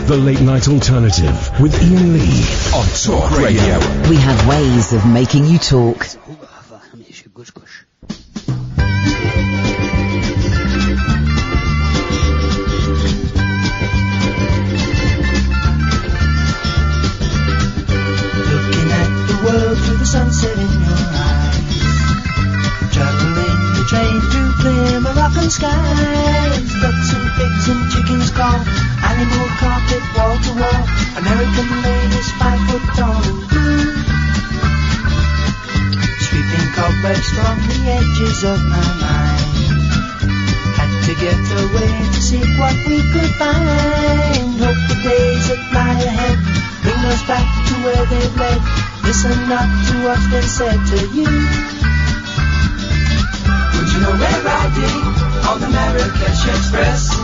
The Late Night Alternative with Iain Lee on Talk Radio. We have ways of making you talk. Looking at the world through the sunset in your eyes, juggling the train through clear Moroccan skies. Ducks and pigs and chickens call, animal carpet wall to wall, American ladies 5 foot tall and blue, sweeping cobwebs from the edges of my mind. Had to get away to see what we could find. Hope the days that lie ahead bring us back to where they've led. Listen not to what's been said to you. Would you know we're riding on the Marrakesh Express?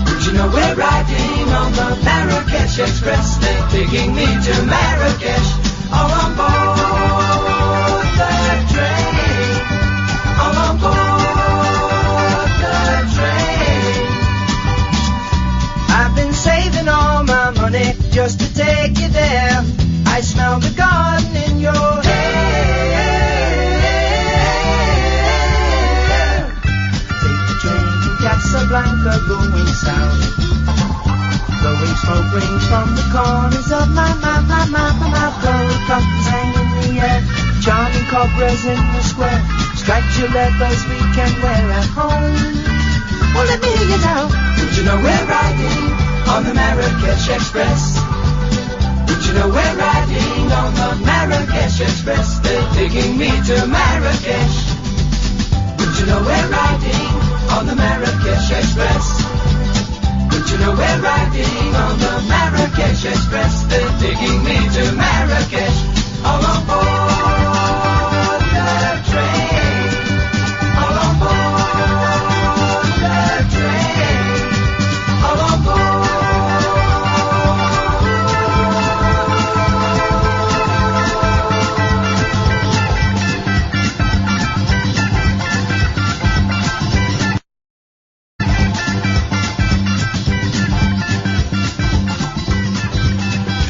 Would you know we're riding on the Marrakesh Express? They're taking me to Marrakesh, all on board the train, all on board the train. I've been saving all my money just to take you there. I smell the garden in your hair. Take the train to Casablanca going south. Blowing smoke rings from the corners of my mouth. Gold buttons hang in the air, charming cobras in the square. Striped leathers we can wear at home. Well, let me hear you now. Did you know we're riding on the Marrakesh Express? Did you know we're riding on the Marrakesh Express? They're taking me to Marrakesh. Did you know we're riding on the Marrakesh Express? Did you know we're riding on the Marrakesh Express? They're taking me to Marrakesh, all on board the train, all on board the train, all on board.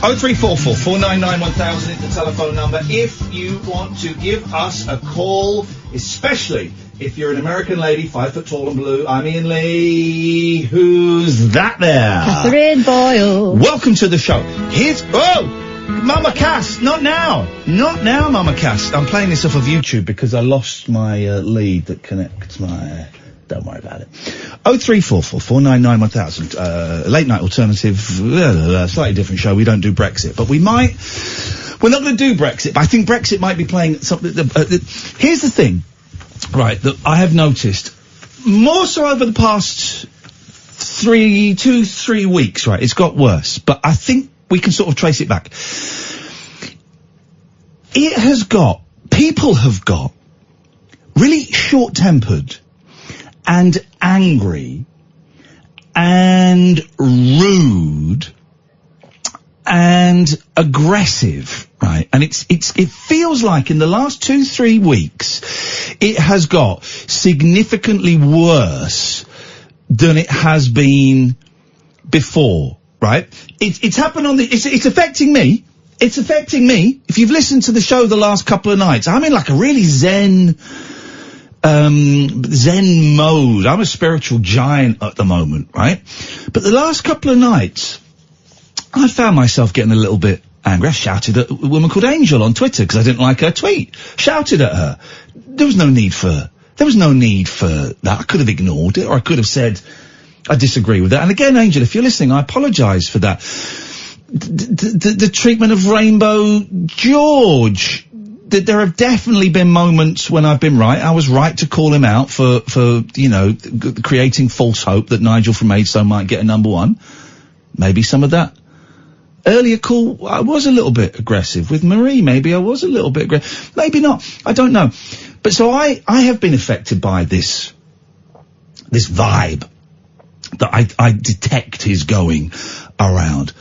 Oh, 0344 499 1000 is the telephone number if you want to give us a call, especially if you're an American lady, 5 foot tall and blue. I'm Iain Lee. Who's that there? Katherine Boyle. Welcome to the show. Here's... Oh! Mama Cass! Not now! Not now, Mama Cass. I'm playing this off of YouTube because I lost my lead that connects my... Don't worry about it. 0344 499 1000. Late Night Alternative. Slightly different show. We don't do Brexit, but we might. We're not going to do Brexit, but I think Brexit might be playing something. Here's the thing, right? That I have noticed more so over the past 3 weeks. Right, it's got worse, but I think we can sort of trace it back. People have got really short-tempered and angry and rude and aggressive, right? And it feels like in the last 2-3 weeks it has got significantly worse than it has been before, right? It's happened on it's affecting me. It's affecting me. If you've listened to the show the last couple of nights, I'm in like a really zen mode. I'm a spiritual giant at the moment, right? But the last couple of nights, I found myself getting a little bit angry. I shouted at a woman called Angel on Twitter because I didn't like her tweet. Shouted at her. There was no need for that. I could have ignored it, or I could have said, I disagree with that. And again, Angel, if you're listening, I apologise for that. The treatment of Rainbow George. There have definitely been moments when I've been right. I was right to call him out for creating false hope that Nigel from Maidstone might get a number 1. Maybe some of that earlier call, I was a little bit aggressive. With Marie, maybe I was a little bit aggressive. Maybe not. I don't know. But so I have been affected by this vibe that I detect is going around.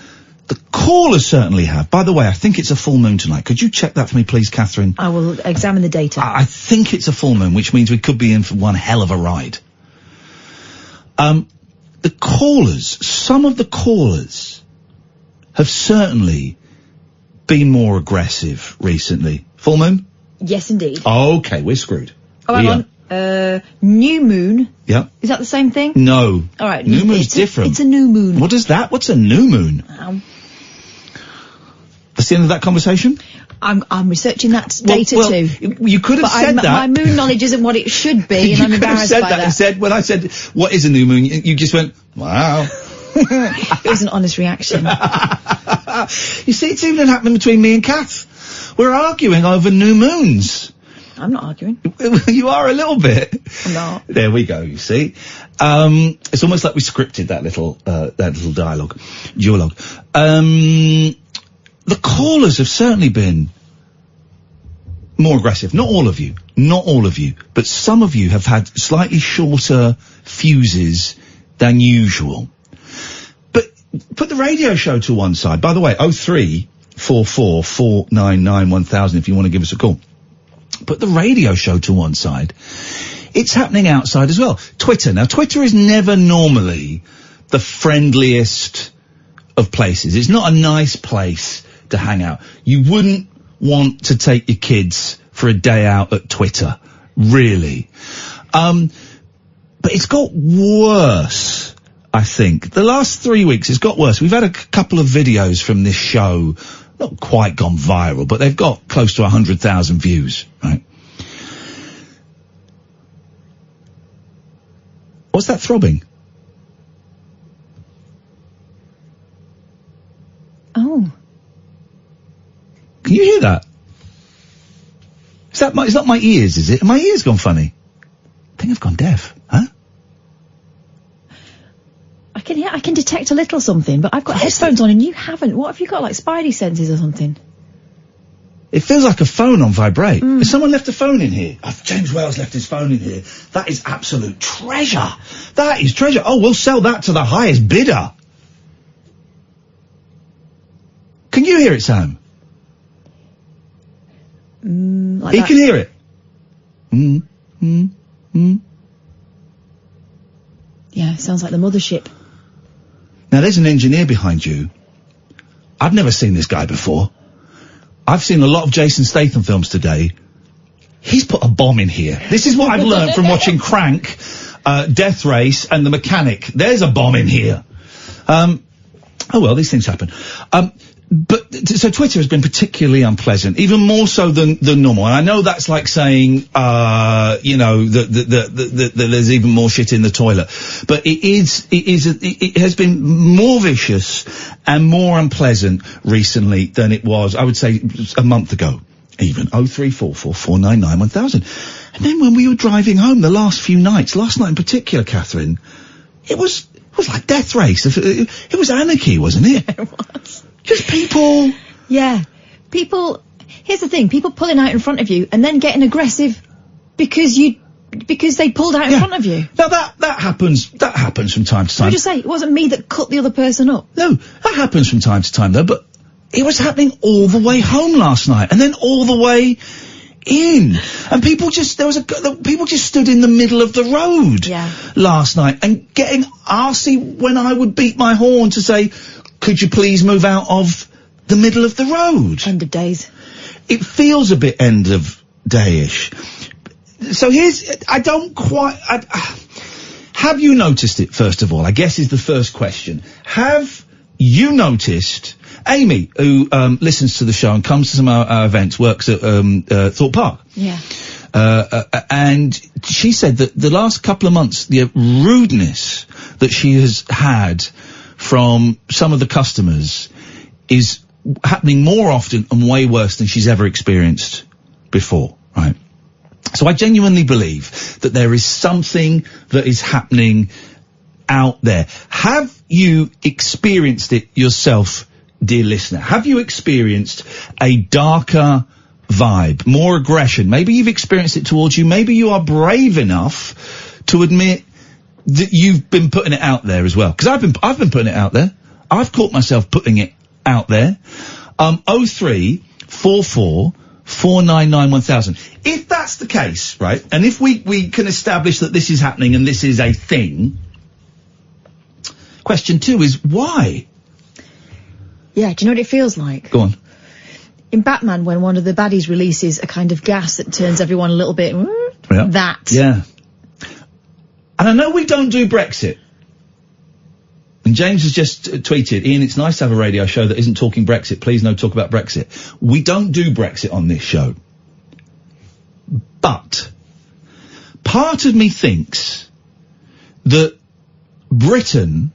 The callers certainly have. By the way, I think it's a full moon tonight. Could you check that for me, please, Catherine? I will examine the data. I think it's a full moon, which means we could be in for one hell of a ride. The callers, some of the callers have certainly been more aggressive recently. Full moon? Yes, indeed. Okay, we're screwed. Oh, hang on. New moon. Yeah. Is that the same thing? No. All right. New moon's different. It's a new moon. What is that? What's a new moon? That's the end of that conversation? I'm researching that data too. You could have said that. My moon knowledge isn't what it should be, and I'm embarrassed by that. When I said, what is a new moon, you just went, wow. It was an honest reaction. You see, it's even happening between me and Kath. We're arguing over new moons. I'm not arguing. You are a little bit. I'm not. There we go, you see. It's almost like we scripted that little duologue. The callers have certainly been more aggressive. Not all of you, but some of you have had slightly shorter fuses than usual. But put the radio show to one side. By the way, 0344 499 1000 if you want to give us a call. Put the radio show to one side. It's happening outside as well. Twitter. Now, Twitter is never normally the friendliest of places. It's not a nice place to hang out. You wouldn't want to take your kids for a day out at Twitter, really. But it's got worse, I think. The last 3 weeks, it's got worse. We've had a couple of videos from this show, not quite gone viral, but they've got close to 100,000 views, right? What's that throbbing? Oh. Can you hear that? It's not my ears, is it? My ears gone funny? I think I've gone deaf, huh? I can detect a little something, but I've got headphones on and you haven't. What have you got, like spidey senses or something? It feels like a phone on vibrate. Has someone left a phone in here? Oh, James Wales left his phone in here. That is absolute treasure. That is treasure. Oh, we'll sell that to the highest bidder. Can you hear it, Sam? Like he that. can hear it. Yeah, sounds like the mothership. Now, there's an engineer behind you. I've never seen this guy before. I've seen a lot of Jason Statham films today. He's put a bomb in here. This is what I've learned from watching Crank, Death Race, and The Mechanic. There's a bomb in here. Oh well, these things happen. So Twitter has been particularly unpleasant, even more so than normal. And I know that's like saying, that there's even more shit in the toilet. But it has been more vicious and more unpleasant recently than it was, I would say, a month ago. Even 0344 499 1000. And then when we were driving home the last few nights, last night in particular, Catherine, it was like Death Race. It was anarchy, wasn't it? It was. Just people. Yeah. People, here's the thing, people pulling out in front of you and then getting aggressive because they pulled out in front of you. Now that happens from time to time. I just say, it wasn't me that cut the other person up. No, that happens from time to time though, but it was happening all the way home last night and then all the way in. And people just stood in the middle of the road last night and getting arsey when I would beat my horn to say, could you please move out of the middle of the road? End of days. It feels a bit end of dayish. So have you noticed it, first of all? I guess is the first question. Have you noticed, Amy, who listens to the show and comes to some of our events, works at Thorpe Park. Yeah. And she said that the last couple of months, the rudeness that she has had from some of the customers is happening more often and way worse than she's ever experienced before, right? So I genuinely believe that there is something that is happening out there. Have you experienced it yourself, dear listener? Have you experienced a darker vibe, more aggression? Maybe you've experienced it towards you. Maybe you are brave enough to admit that you've been putting it out there as well. Because I've been putting it out there. I've caught myself putting it out there. 0344 499 1000. If that's the case, right, and if we can establish that this is happening and this is a thing, question 2 is why? Yeah, do you know what it feels like? Go on. In Batman, when one of the baddies releases a kind of gas that turns everyone a little bit... Yeah. That. Yeah. And I know we don't do Brexit. And James has just tweeted, Ian, it's nice to have a radio show that isn't talking Brexit. Please no talk about Brexit. We don't do Brexit on this show. But part of me thinks that Britain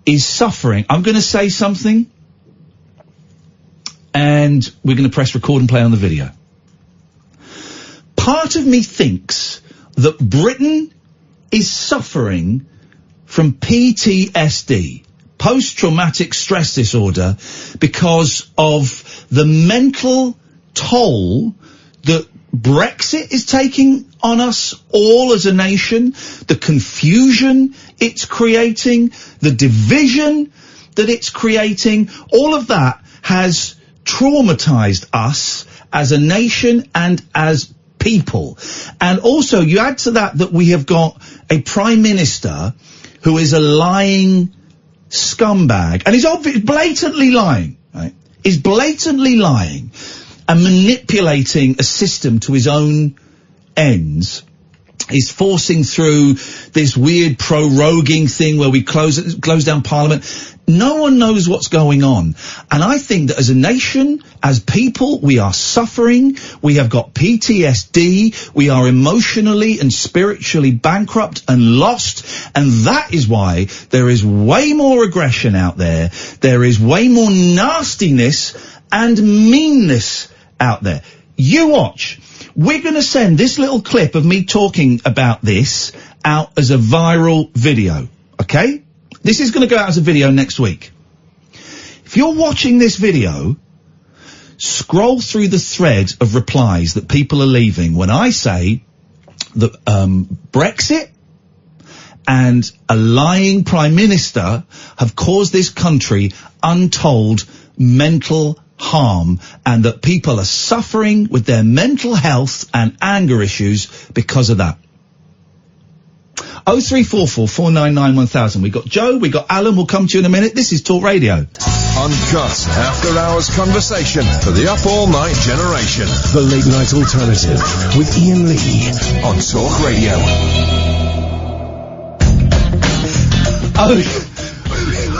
is suffering. I'm going to say something, and we're going to press record and play on the video. Part of me thinks that Britain is suffering from PTSD, post-traumatic stress disorder, because of the mental toll that Brexit is taking on us all as a nation, the confusion it's creating, the division that it's creating. All of that has traumatized us as a nation and as people. And also, you add to that we have got a Prime Minister who is a lying scumbag, and he's blatantly lying, right? He's blatantly lying and manipulating a system to his own ends. He's forcing through this weird proroguing thing where we close down Parliament. No one knows what's going on. And I think that as a nation, as people, we are suffering. We have got PTSD. We are emotionally and spiritually bankrupt and lost. And that is why there is way more aggression out there. There is way more nastiness and meanness out there. You watch. We're going to send this little clip of me talking about this out as a viral video, okay? This is going to go out as a video next week. If you're watching this video, scroll through the thread of replies that people are leaving when I say that Brexit and a lying Prime Minister have caused this country untold mental harm, and that people are suffering with their mental health and anger issues because of that. 0344 499 1000. We got Joe, we got Alan, we'll come to you in a minute. This is Talk Radio. Uncut after-hours conversation for the up-all-night generation. The Late Night Alternative with Ian Lee on Talk Radio. Oh,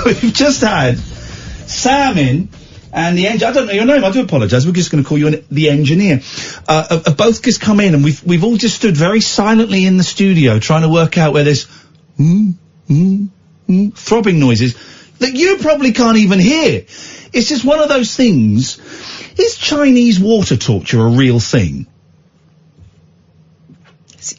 we've just had Sam in. And the engineer, I don't know your name, I do apologise, we're just going to call you the engineer. Both just come in and we've all just stood very silently in the studio trying to work out where there's throbbing noises that you probably can't even hear. It's just one of those things. Is Chinese water torture a real thing?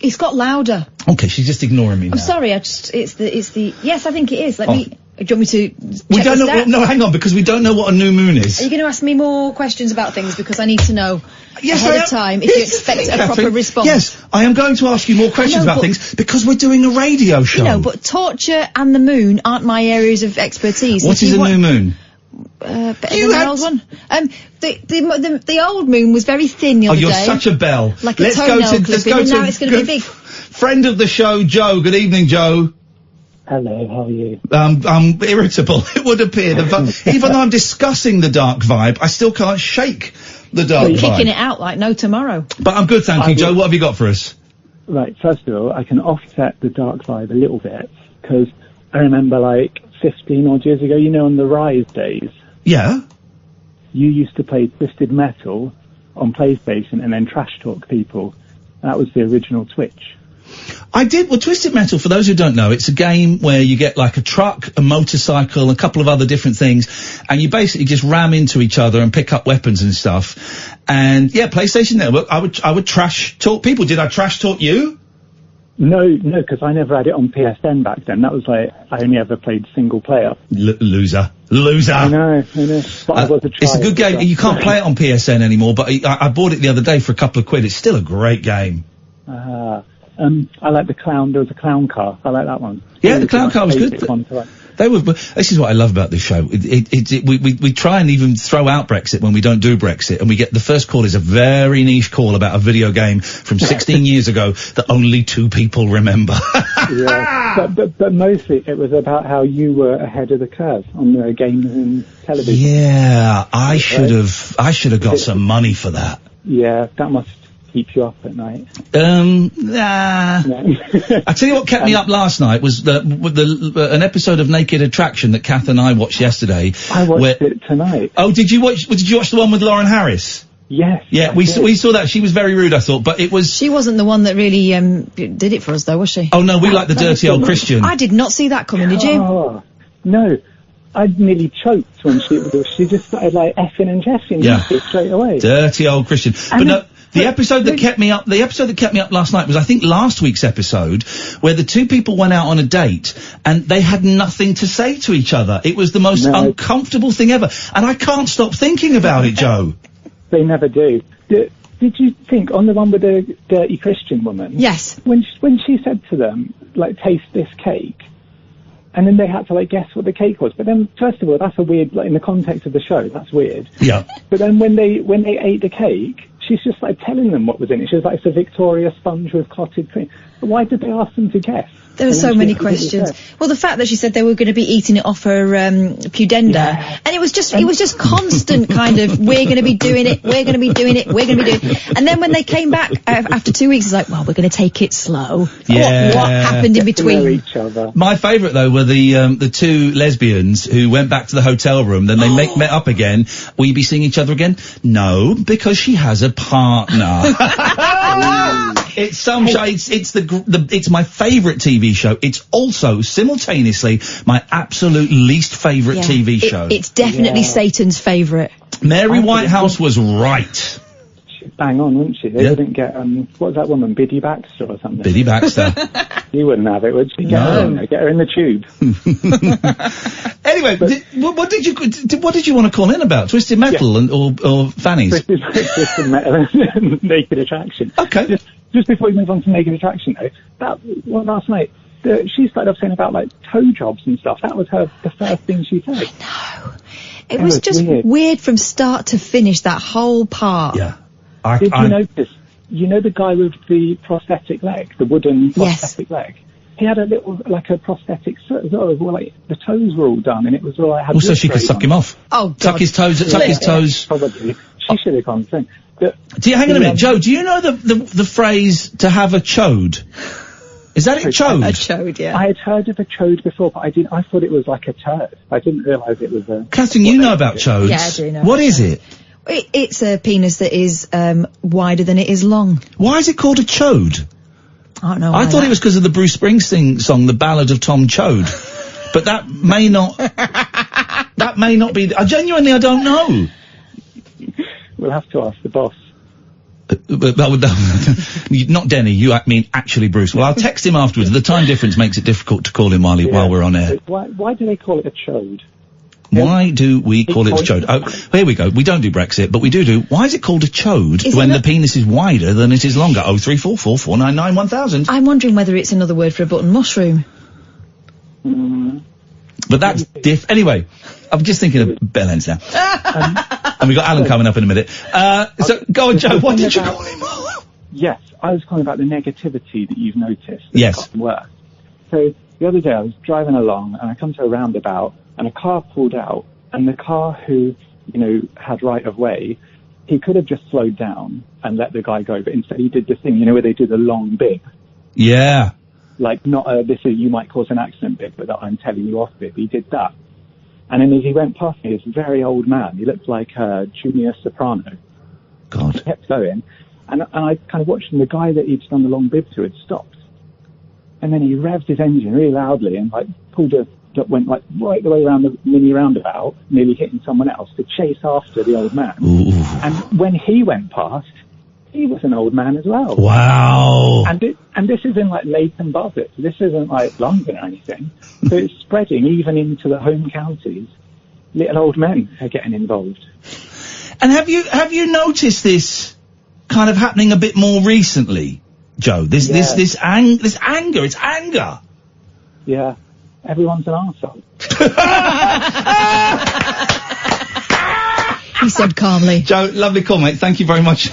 It's got louder. Okay, she's just ignoring me now. I'm sorry, it's the, yes, I think it is. Let me, do you want me to We don't know, no, hang on, because we don't know what a new moon is. Are you going to ask me more questions about things, because I need to know ahead of time if you expect a proper response? Yes, I am going to ask you more questions about things, because we're doing a radio show. You know, but torture and the moon aren't my areas of expertise. What is a new moon? Better than the old one. The old moon was very thin the other day. Oh, you're such a bell. Like a toenail clipping, and now it's going to be big. Friend of the show, Joe. Good evening, Joe. Hello, how are you? I'm irritable, it would appear. Even though I'm discussing the dark vibe, I still can't shake the dark vibe. Kicking it out like no tomorrow. But I'm good, thank you, Joe. What have you got for us? Right, first of all, I can offset the dark vibe a little bit, because I remember like 15 odd years ago, you know, on the Rise days. Yeah? You used to play Twisted Metal on PlayStation and then trash talk people. That was the original Twitch. I did. Well, Twisted Metal, for those who don't know, it's a game where you get like a truck, a motorcycle, a couple of other different things, and you basically just ram into each other and pick up weapons and stuff. And yeah, PlayStation Network, I would trash talk people. Did I trash talk you? No, because I never had it on PSN back then. That was like, I only ever played single player. Loser. I know. But I was a child. It's a good game. You can't play it on PSN anymore, but I bought it the other day for a couple of quid. It's still a great game. I like the clown. There was a clown car. I like that one. Yeah, the clown car was good. This is what I love about this show. We try and even throw out Brexit when we don't do Brexit, and we get the first call is a very niche call about a video game from 16 years ago that only 2 people remember. Yeah, but mostly it was about how you were ahead of the curve on the games and television. Yeah, I should have got some money for that. Yeah, that must keep you up at night. Nah. I tell you what kept me up last night was an episode of Naked Attraction that Kath and I watched yesterday. I watched it tonight. Oh, did you watch the one with Lauren Harris? Yes. Yeah, we saw that. She was very rude, I thought, but it was... She wasn't the one that really did it for us, though, was she? Oh, no, we like the dirty old Christian. I did not see that coming, did you? Oh, no. I nearly choked when she just started, like, effing and jeffing straight away. Dirty old Christian. But no... The episode that kept me up last night was, I think, last week's episode, where the 2 people went out on a date and they had nothing to say to each other. It was the most uncomfortable thing ever, and I can't stop thinking about it, Joe. They never do. Did you think on the one with the dirty Christian woman? Yes. When she said to them, like, taste this cake, and then they had to, like, guess what the cake was. But then, first of all, that's a weird, like, in the context of the show, that's weird. Yeah. But then when they ate the cake, she's just, like, telling them what was in it. She was like, it's a Victoria sponge with clotted cream. But why did they ask them to guess? There were so many questions. Well, the fact that she said they were going to be eating it off her pudenda, and it was just constant kind of, we're going to be doing it, we're going to be doing it, we're going to be doing it. And then when they came back after 2 weeks, it's like, well, we're going to take it slow. Yeah. What happened in between? Each other. My favourite, though, were the 2 lesbians who went back to the hotel room, then they met up again. Will you be seeing each other again? No, because she has a partner. It's it's my favourite TV show. It's also simultaneously my absolute least favourite TV show. It's definitely Satan's favourite. Mary Whitehouse was right. She'd bang on, wouldn't she? They wouldn't get what was that woman, Biddy Baxter or something? Biddy Baxter. You wouldn't have it, would she? Get her in the tube. Anyway, what did you want to call in about? Twisted Metal or Fannies? Twisted Metal and Naked Attraction. Okay. Just before we move on to Naked Attraction, though, last night, she started off saying about, like, toe jobs and stuff. That was the first thing she said. I know. It was just weird from start to finish, that whole part. Yeah. Did you notice, the guy with the prosthetic leg, the wooden prosthetic leg? He had a little, like, a prosthetic, like, the toes were all done, and it was all I had. Also, she could suck him off. Oh, God. Suck his toes. Probably. She should have gone through. Hang on a minute, Joe, do you know the phrase, to have a chode? Is that it, chode? A chode, yeah. I had heard of a chode before, but I thought it was like a turd. I didn't realise it was a... Catherine, you know about chodes. Yeah, I do know. What is it? It's a penis that is wider than it is long. Why is it called a chode? I don't know. I thought it was because of the Bruce Springsteen song, The Ballad of Tom Chode. But that may not... that may not be... I don't know. We'll have to ask the boss. Not Denny, you mean actually Bruce. Well, I'll text him afterwards. The time difference makes it difficult to call him while we're on air. Why do they call it a chode? Why do we call it a chode? Oh, here we go. We don't do Brexit, but we do. Why is it called a chode when the penis is wider than it is longer? 0344 499 1000. I'm wondering whether it's another word for a button mushroom. But that's Anyway, I'm just thinking of bell ends now. And we've got Alan coming up in a minute. So, go on, Joe, what did you call him? Yes, I was calling about the negativity that you've noticed. Yes. Worse. So, the other day I was driving along and I come to a roundabout and a car pulled out, and the car who, had right of way, he could have just slowed down and let the guy go, but instead he did the thing, where they do the long bib. Yeah. Like, not you might cause an accident bit, but that I'm telling you off bit. He did that. And then as he went past me, this very old man, he looked like a junior soprano. God. He kept going. And I kind of watched him, the guy that he'd done the long bib to had stopped. And then he revved his engine really loudly and, like, went, like, right the way around the mini roundabout, nearly hitting someone else, to chase after the old man. Ooh. And when he went past, he was an old man as well. Wow. And this is in, like, Leighton Buzzard. This isn't, like, London or anything. So it's spreading even into the home counties. Little old men are getting involved. And have you noticed this kind of happening a bit more recently, Joe? This anger, it's anger. Yeah. Everyone's an arsehole. He said calmly. Joe, lovely call, mate. Thank you very much.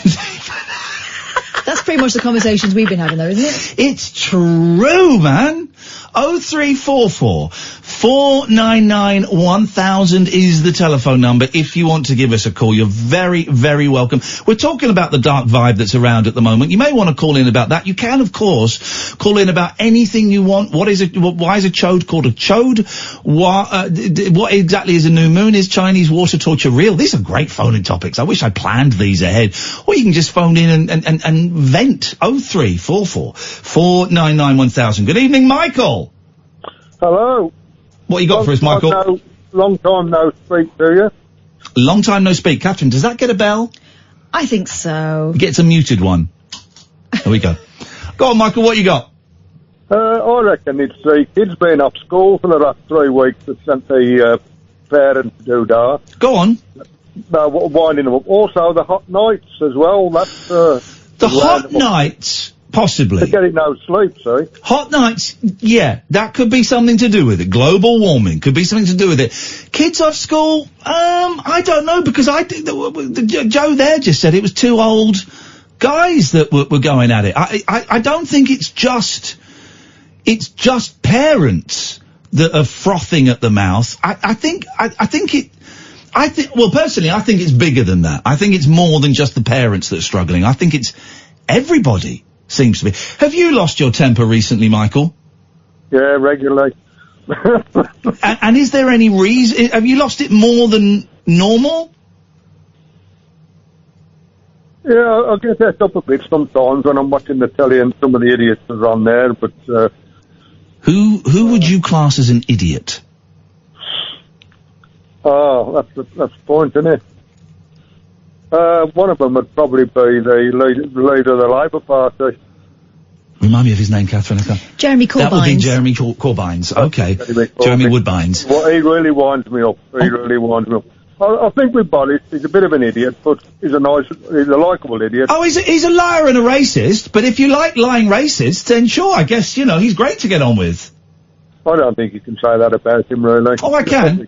That's pretty much the conversations we've been having, though, isn't it? It's true, man. 0344 499 1000 is the telephone number if you want to give us a call. You're very, very welcome. We're talking about the dark vibe that's around at the moment. You may want to call in about that. You can, of course, call in about anything you want. Why is a chode called a chode? What exactly is a new moon? Is Chinese water torture real? These are great phoning topics. I wish I planned these ahead. Or you can just phone in and vent. 0344 499 1000. Good evening, Michael. Hello. What you got for us, Michael? Long time no speak to you. Long time no speak. Catherine, does that get a bell? I think so. It gets a muted one. There we go. Go on, Michael, what you got? I reckon it's the kids being off school for the last 3 weeks that sent the parents to do. Go on. Winding them up. Also, the hot nights as well. That's the hot nights, possibly. To get no sleep, see? Hot nights, yeah, that could be something to do with it. Global warming could be something to do with it. Kids off school, I don't know, because Joe there just said it was 2 old guys that were going at it. I don't think it's just parents that are frothing at the mouth. Well, personally, I think it's bigger than that. I think it's more than just the parents that are struggling. I think it's everybody seems to be. Have you lost your temper recently, Michael? Yeah, regularly. and is there any reason? Have you lost it more than normal? Yeah, I get that up a bit sometimes when I'm watching the telly and some of the idiots are on there, but... Who would you class as an idiot? Oh, that's the point, isn't it? One of them would probably be the leader of the Labour Party. Remind me of his name, Catherine. Jeremy Corbyn. That would be Jeremy Corbyn's. Okay. Jeremy Woodbines. Well, he really winds me up. Really winds me up. I think with Boris, he's a bit of an idiot, but he's a likeable idiot. Oh, he's a liar and a racist, but if you like lying racists, then sure, I guess, he's great to get on with. I don't think you can say that about him, really. Oh, I can.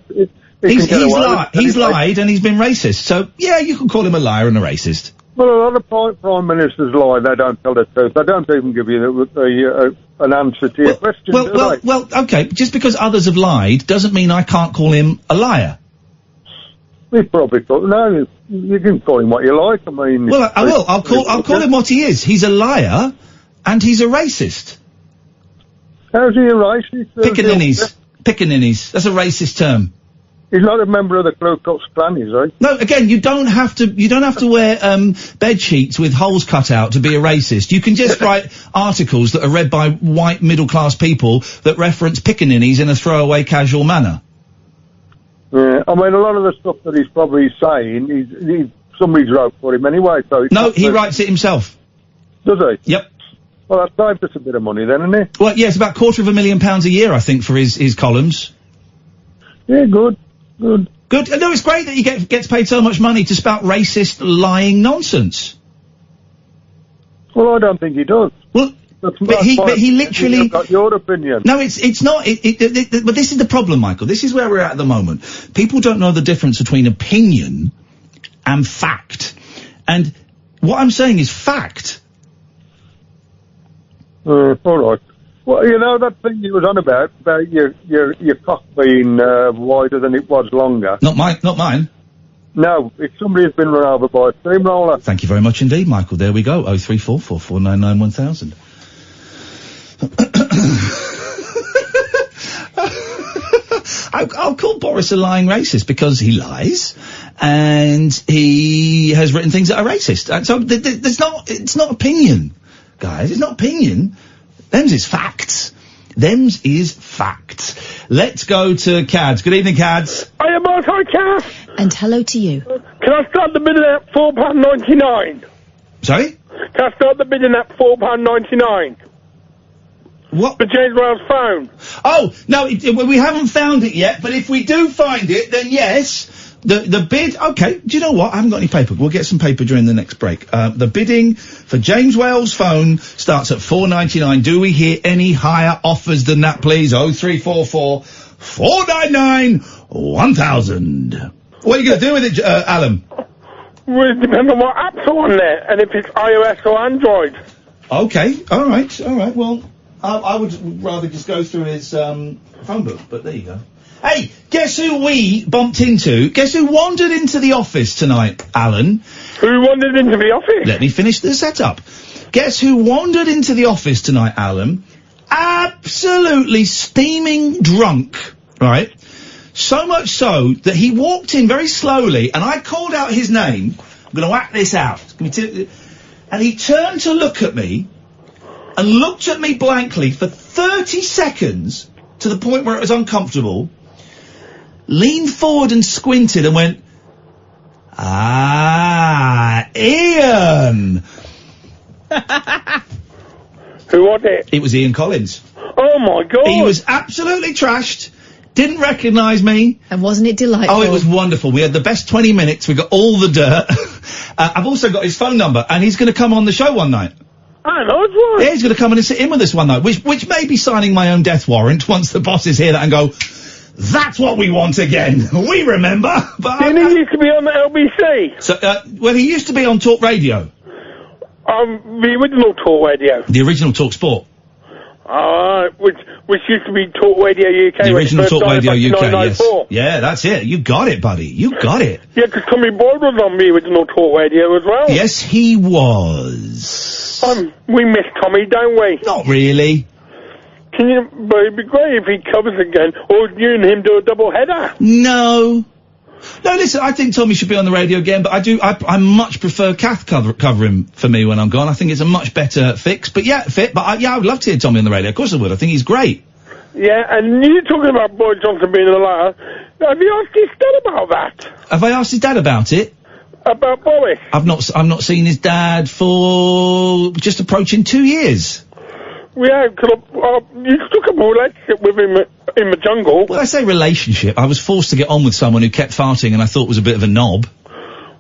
He's lied and he's been racist, so, yeah, you can call him a liar and a racist. Well, a lot of prime ministers lie, they don't tell the truth. They don't even give you an answer to your question, do they? Well, okay, just because others have lied doesn't mean I can't call him a liar. He probably thought, no, you can call him what you like, I mean... Well, I will. I'll call him what he is. He's a liar, and he's a racist. How's he a racist? Pickaninnies. That's a racist term. He's not a member of the Ku Klux Klan, is he? No, again, you don't have to wear, bed sheets with holes cut out to be a racist. You can just write articles that are read by white middle-class people that reference pickaninnies in a throwaway casual manner. Yeah, I mean, a lot of the stuff that he's probably saying, somebody's wrote for him anyway, so... No, he writes it himself. Does he? Yep. Well, that saved us a bit of money then, isn't it? Well, yeah, it's about £250,000 a year, I think, for his columns. Yeah, good. No, it's great that he gets paid so much money to spout racist, lying nonsense. Well, I don't think he does. Well, but he literally... You've got your opinion. No, it's not. But this is the problem, Michael. This is where we're at the moment. People don't know the difference between opinion and fact. And what I'm saying is fact. All right. Well, that thing you was on about your cock being wider than it was longer. Not mine. No, if somebody has been run over by a steamroller. Thank you very much indeed, Michael. There we go. 0344 499 1000. I'll call Boris a lying racist because he lies and he has written things that are racist. So it's not opinion, guys. It's not opinion. Them's is facts. Them's is facts. Let's go to Cads. Good evening, Cads. Hiya, Mark. Hi, Cass. And hello to you. Can I start the bidding at £4.99? Sorry? Can I start the bidding at £4.99? What? For James Wales' phone. Oh, no, we haven't found it yet, but if we do find it, then yes. The bid, okay, do you know what? I haven't got any paper. We'll get some paper during the next break. The bidding for James Wales' phone starts at £4.99. Do we hear any higher offers than that, please? 0344 499 1000. What are you going to do with it, Alan? Well, it depends on what apps are on there, and if it's iOS or Android. Okay, all right. Well, I would rather just go through his phone book, but there you go. Hey, guess who we bumped into? Guess who wandered into the office tonight, Alan? Who wandered into the office? Let me finish the setup. Guess who wandered into the office tonight, Alan? Absolutely steaming drunk, right? So much so that he walked in very slowly, and I called out his name. I'm going to whack this out. And he turned to look at me, and looked at me blankly for 30 seconds, to the point where it was uncomfortable, leaned forward and squinted and went, Ian! Who was it? It was Ian Collins. Oh my God! He was absolutely trashed, didn't recognise me. And wasn't it delightful? Oh, it was wonderful. We had the best 20 minutes, we got all the dirt. I've also got his phone number, and he's going to come on the show one night. I know, it's right. Yeah, he's going to come in and sit in with us one night, which may be signing my own death warrant once the bosses hear that and go, that's what we want again. We remember. But Didn't he used to be on the LBC? So, well, he used to be on Talk Radio. The original Talk Radio. The original Talk Sport. Which used to be Talk Radio UK. The original Talk Radio UK, yes. 1994. Yeah, that's it. You got it, buddy. You got it. Yeah, because Tommy Boyd was on the original Talk Radio as well. Yes, he was. We miss Tommy, don't we? Not really. But it'd be great if he covers again, or you and him do a double header. No, listen, I think Tommy should be on the radio again, but I much prefer Kath covering for me when I'm gone. I think it's a much better fix, but I would love to hear Tommy on the radio. Of course I would. I think he's great. Yeah, and you're talking about Boyd Johnson being a liar. Have you asked his dad about that? Have I asked his dad about it? About Boris? I've not seen his dad for just approaching 2 years. Yeah, because you took up a relationship with him in the jungle. Well, I say relationship. I was forced to get on with someone who kept farting and I thought was a bit of a knob.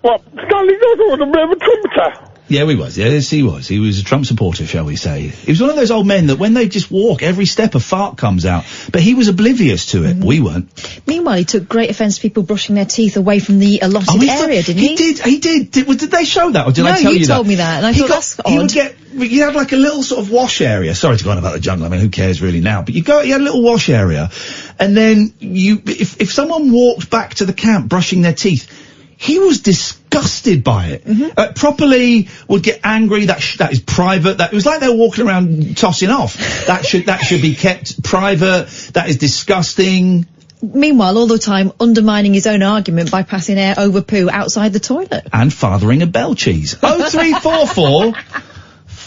Well, Stanley Dawson was a bit of a trumpeter. Yeah, he was. Yes, he was. He was a Trump supporter, shall we say. He was one of those old men that when they just walk, every step a fart comes out. But he was oblivious to it. We weren't. Meanwhile, he took great offence to people brushing their teeth away from the allotted area, didn't he? He did. Did they show that, or did I tell you that? No, you told me that, and I thought that's odd. You had like a little sort of wash area. Sorry to go on about the jungle. I mean, who cares really now? But you had a little wash area, and then if someone walked back to the camp brushing their teeth, he was disgusted by it. Properly would get angry. That is private. It was like they were walking around tossing off. That should be kept private. That is disgusting. Meanwhile, all the time undermining his own argument by passing air over poo outside the toilet. And fathering a bell cheese. 0344.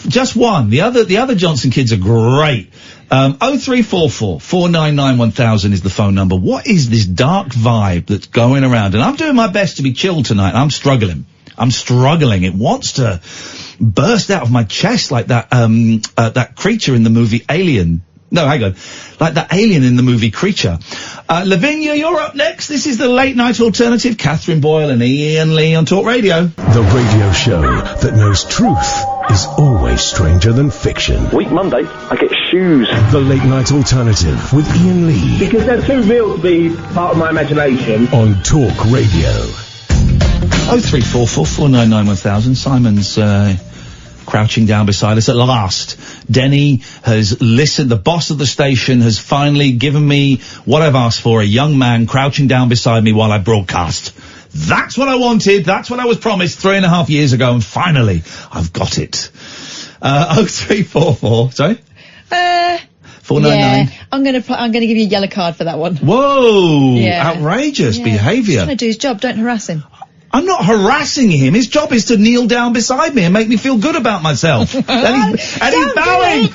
Just one. The other Johnson kids are great. 0344 499 1000 is the phone number. What is this dark vibe that's going around? And I'm doing my best to be chilled tonight. I'm struggling. It wants to burst out of my chest like that creature in the movie Alien. No, hang on. Like that alien in the movie Creature. Lavinya, you're up next. This is the Late Night Alternative. Catherine Boyle and Ian Lee on Talk Radio. The radio show that knows truth is always stranger than fiction. Week Monday, I get shoes. The Late Night Alternative with Ian Lee. Because they're too real to be part of my imagination. On Talk Radio. 0344 499 1000. Simon's crouching down beside us at last. Denny has listened. The boss of the station has finally given me what I've asked for, a young man crouching down beside me while I broadcast. That's what I wanted. That's what I was promised 3.5 years ago, and finally I've got it. 0344. Sorry? 499. Yeah, I'm gonna give you a yellow card for that one. Whoa! Yeah. Outrageous behaviour. He's trying to do his job. Don't harass him. I'm not harassing him. His job is to kneel down beside me and make me feel good about myself. and he's bowing.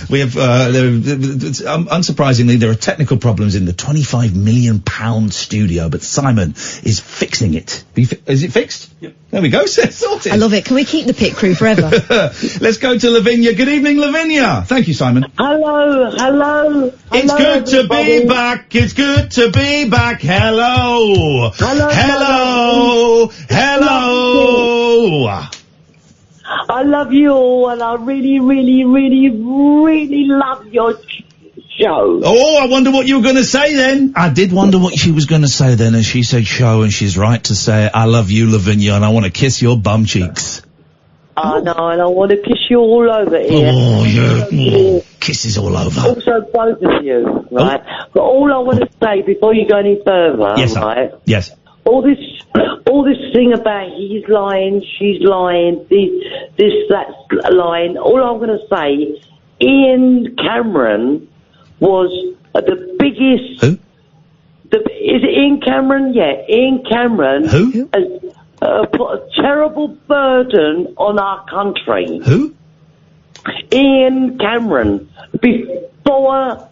We have, unsurprisingly, there are technical problems in the £25 million studio, but Simon is fixing it. Is it fixed? Yep. There we go. Sorted. I love it. Can we keep the pit crew forever? Let's go to Lavinya. Good evening, Lavinya. Thank you, Simon. Hello. It's good to be back. It's good to be back. Hello. Hello. I love you all, and I really, really, really, really love your show. Oh, I wonder what you were going to say then. I did wonder what she was going to say then, and she said show, and she's right to say it. I love you, Lavinya, and I want to kiss your bum cheeks. I know, and I want to kiss you all over here. Oh, yeah. Kisses all over. Also, both of you, right? But all I want to say before you go any further, Yes, sir. right? Yes. All this thing about he's lying, she's lying, that's lying. All I'm going to say, Iain Cameron was the biggest. Who? Is it Iain Cameron? Yeah, Iain Cameron. Who? Has put a terrible burden on our country. Who? Iain Cameron. Before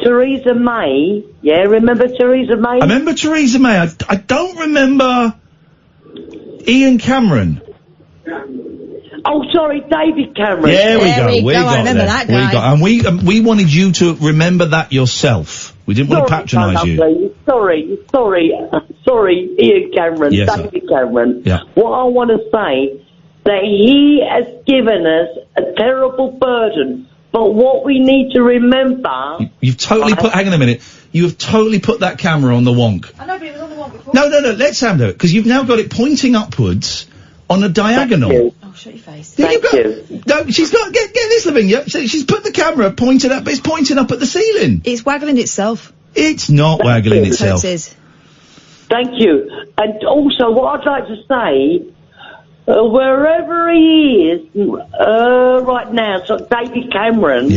Theresa May, yeah, remember Theresa May? I remember Theresa May. I don't remember Iain Cameron. Oh, sorry, David Cameron. There we go. We got I remember there. that guy. And we wanted you to remember that yourself. We didn't want to patronise you. Sorry, Iain Cameron, Yes, David Cameron. Yeah. What I want to say, that he has given us a terrible burden. But what we need to remember... You've totally put... Hang on a minute. You have totally put that camera on the wonk. I know, but it was on the wonk before. No, let Sam do it, because you've now got it pointing upwards on a diagonal. Oh, shut your face. No, she's got... Get this, Lavinya. She's put the camera pointed up, but it's pointing up at the ceiling. It's waggling itself. It's not waggling itself. So it is. Thank you. And also, what I'd like to say... wherever he is right now, so David Cameron,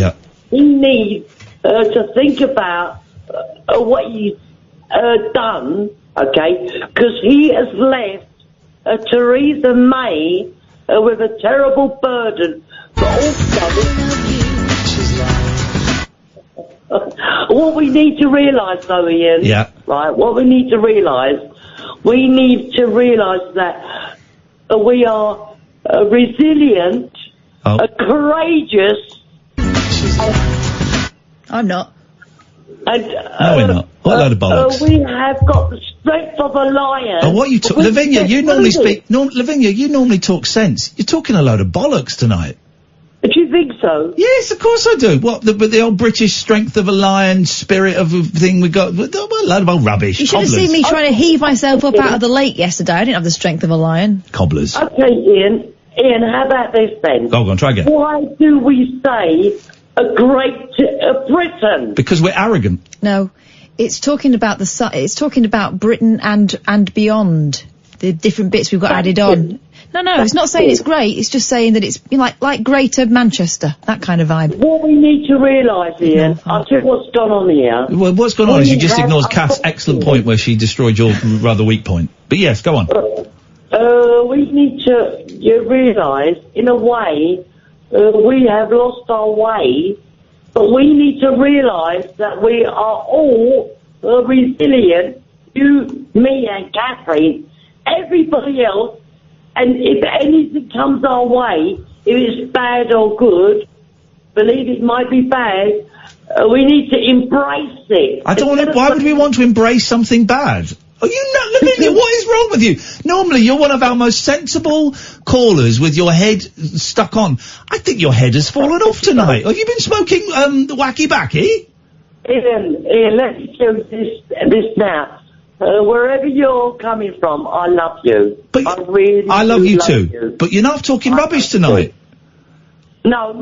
he needs to think about what he's done, okay? Because he has left Theresa May with a terrible burden. But also, what we need to realise, though, Iain, right? What we need to realise that. We are resilient, courageous. I'm not. And, no, we're not. What load of bollocks. We have got the strength of a lion. Oh, what you talk... Lavinya, you normally speak... Lavinya, you normally talk sense. You're talking a load of bollocks tonight. Do you think so? Yes, of course I do. What, the old British strength of a lion, spirit of a thing we got... What a load of old rubbish. You should have seen me trying to heave myself up out of the lake yesterday. I didn't have the strength of a lion. Cobblers. Okay, Iain, how about this then? Go on, try again. Why do we say a great Britain? Because we're arrogant. No, it's talking about it's talking about Britain and beyond. The different bits we've got added on. No, it's not saying it's great. It's just saying that it's like Greater Manchester, that kind of vibe. What we need to realise, Iain, I'll tell you what's gone on here. Well, what's gone on is you just ignores Kath's excellent point where she destroyed your rather weak point. But yes, go on. We need to realise, in a way, we have lost our way, but we need to realise that we are all resilient. You, me and Catherine, everybody else. And if anything comes our way, if it's bad or good, believe it might be bad, we need to embrace it. I don't want to... Why would we want to embrace something bad? Are you not... Lavinya, what is wrong with you? Normally, you're one of our most sensible callers with your head stuck on. I think your head has fallen off tonight. Have you been smoking the wacky backy? Iain, let's do this now. Wherever you're coming from, I love you. But I love you too. But you're not talking rubbish tonight. No.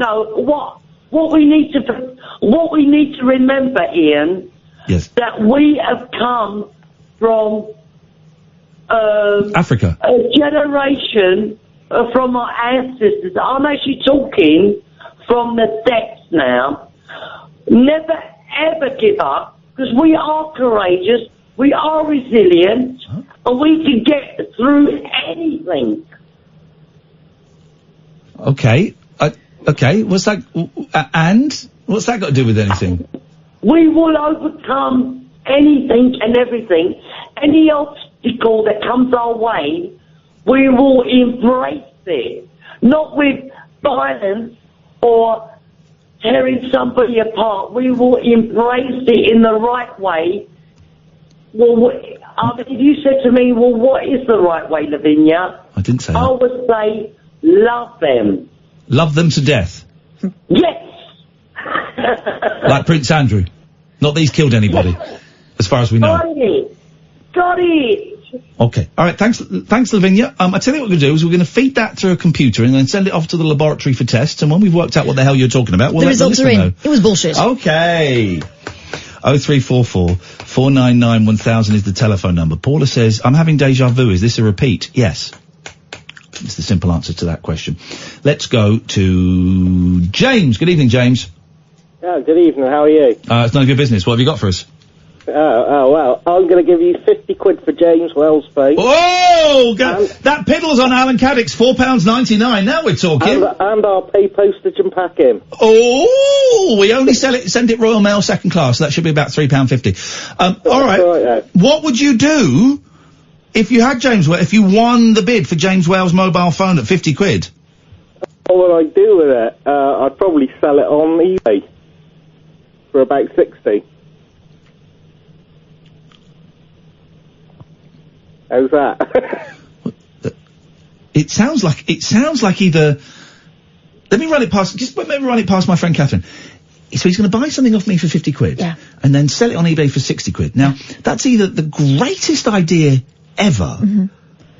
What we need to remember, Iain, that we have come from Africa. A generation from our ancestors. I'm actually talking from the depths now. Never ever give up, because we are courageous. We are resilient, and we can get through anything. Okay. Okay. What's that? And what's that got to do with anything? We will overcome anything and everything. Any obstacle that comes our way, we will embrace it. Not with violence or tearing somebody apart. We will embrace it in the right way. Well, if you said to me, well, what is the right way, Lavinya? I didn't say that. I would say, love them. Love them to death. Yes. Like Prince Andrew. Not that he's killed anybody, as far as we know. Got it. Okay. All right. Thanks, Lavinya. I tell you what we're going to do is we're going to feed that to a computer and then send it off to the laboratory for tests. And when we've worked out what the hell you're talking about, we'll the let the results are listener in. know. It was bullshit. Okay. 0344 499 1000 is the telephone number. Paula says, I'm having deja vu. Is this a repeat? Yes. It's the simple answer to that question. Let's go to James. Good evening, James. Oh, good evening. How are you? It's none of your business. What have you got for us? Oh, well, I'm going to give you 50 quid for James Wells' face. Oh, that piddles on Alan Caddick's £4.99. Now we're talking. And I'll pay postage and packing. Oh, we only send it Royal Mail second class. So that should be about £3.50. All right. What would you do if you had if you won the bid for James Wales' mobile phone at 50 quid? What would I do with it? I'd probably sell it on eBay for about 60. How's that? It sounds like either. Let me run it past. Maybe run it past my friend Catherine. So he's going to buy something off me for 50 quid, and then sell it on eBay for 60 quid. Now that's either the greatest idea ever,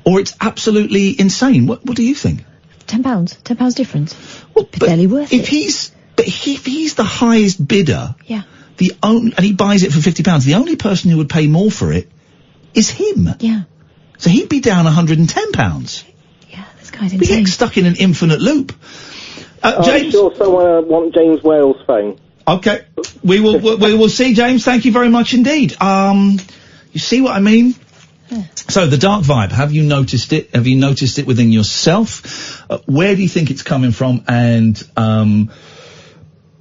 or it's absolutely insane. What do you think? £10 difference. Well, barely worth it. If he's the highest bidder, and he buys it for £50, the only person who would pay more for it is him. Yeah. So he'd be down £110. Yeah, this guy's insane. We get stuck in an infinite loop. James, I'm sure someone want James Wales' phone. Okay, we will see, James. Thank you very much indeed. You see what I mean? Yeah. So the dark vibe. Have you noticed it? Have you noticed it within yourself? Where do you think it's coming from? And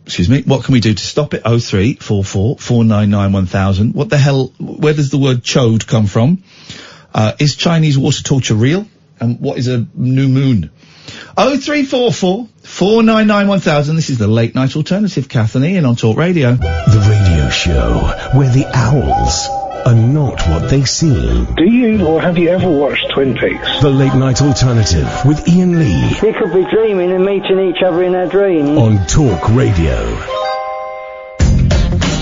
excuse me, what can we do to stop it? 0344 499 1000. What the hell? Where does the word chode come from? Is Chinese water torture real? And what is a new moon? 0344 499 1000. This is the late night alternative. Kath and Ian on Talk Radio. The radio show where the owls are not what they seem. Do you or have you ever watched Twin Peaks? The late night alternative with Ian Lee. We could be dreaming and meeting each other in our dreams. On Talk Radio.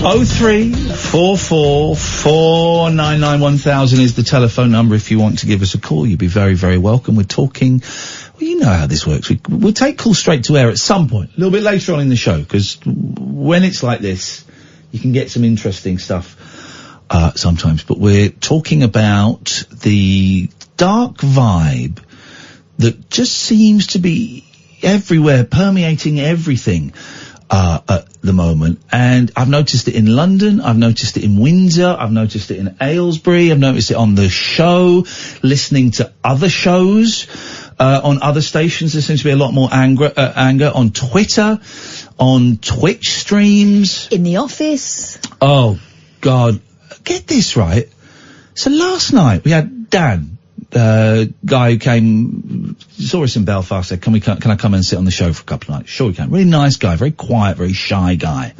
0344 499 1000 is the telephone number if you want to give us a call. You'd be very, very welcome. We're talking, well, you know how this works. We'll take calls straight to air at some point, a little bit later on in the show, because when it's like this, you can get some interesting stuff sometimes. But we're talking about the dark vibe that just seems to be everywhere, permeating everything at the moment. And I've noticed it in London, I've noticed it in Windsor, I've noticed it in Aylesbury, I've noticed it on the show, listening to other shows on other stations. There seems to be a lot more anger on Twitter, on Twitch streams. In the office. Oh, God. Get this right. So last night we had Dan, guy who came, saw us in Belfast, said, can I come and sit on the show for a couple of nights? Sure you can. Really nice guy, very quiet, very shy guy.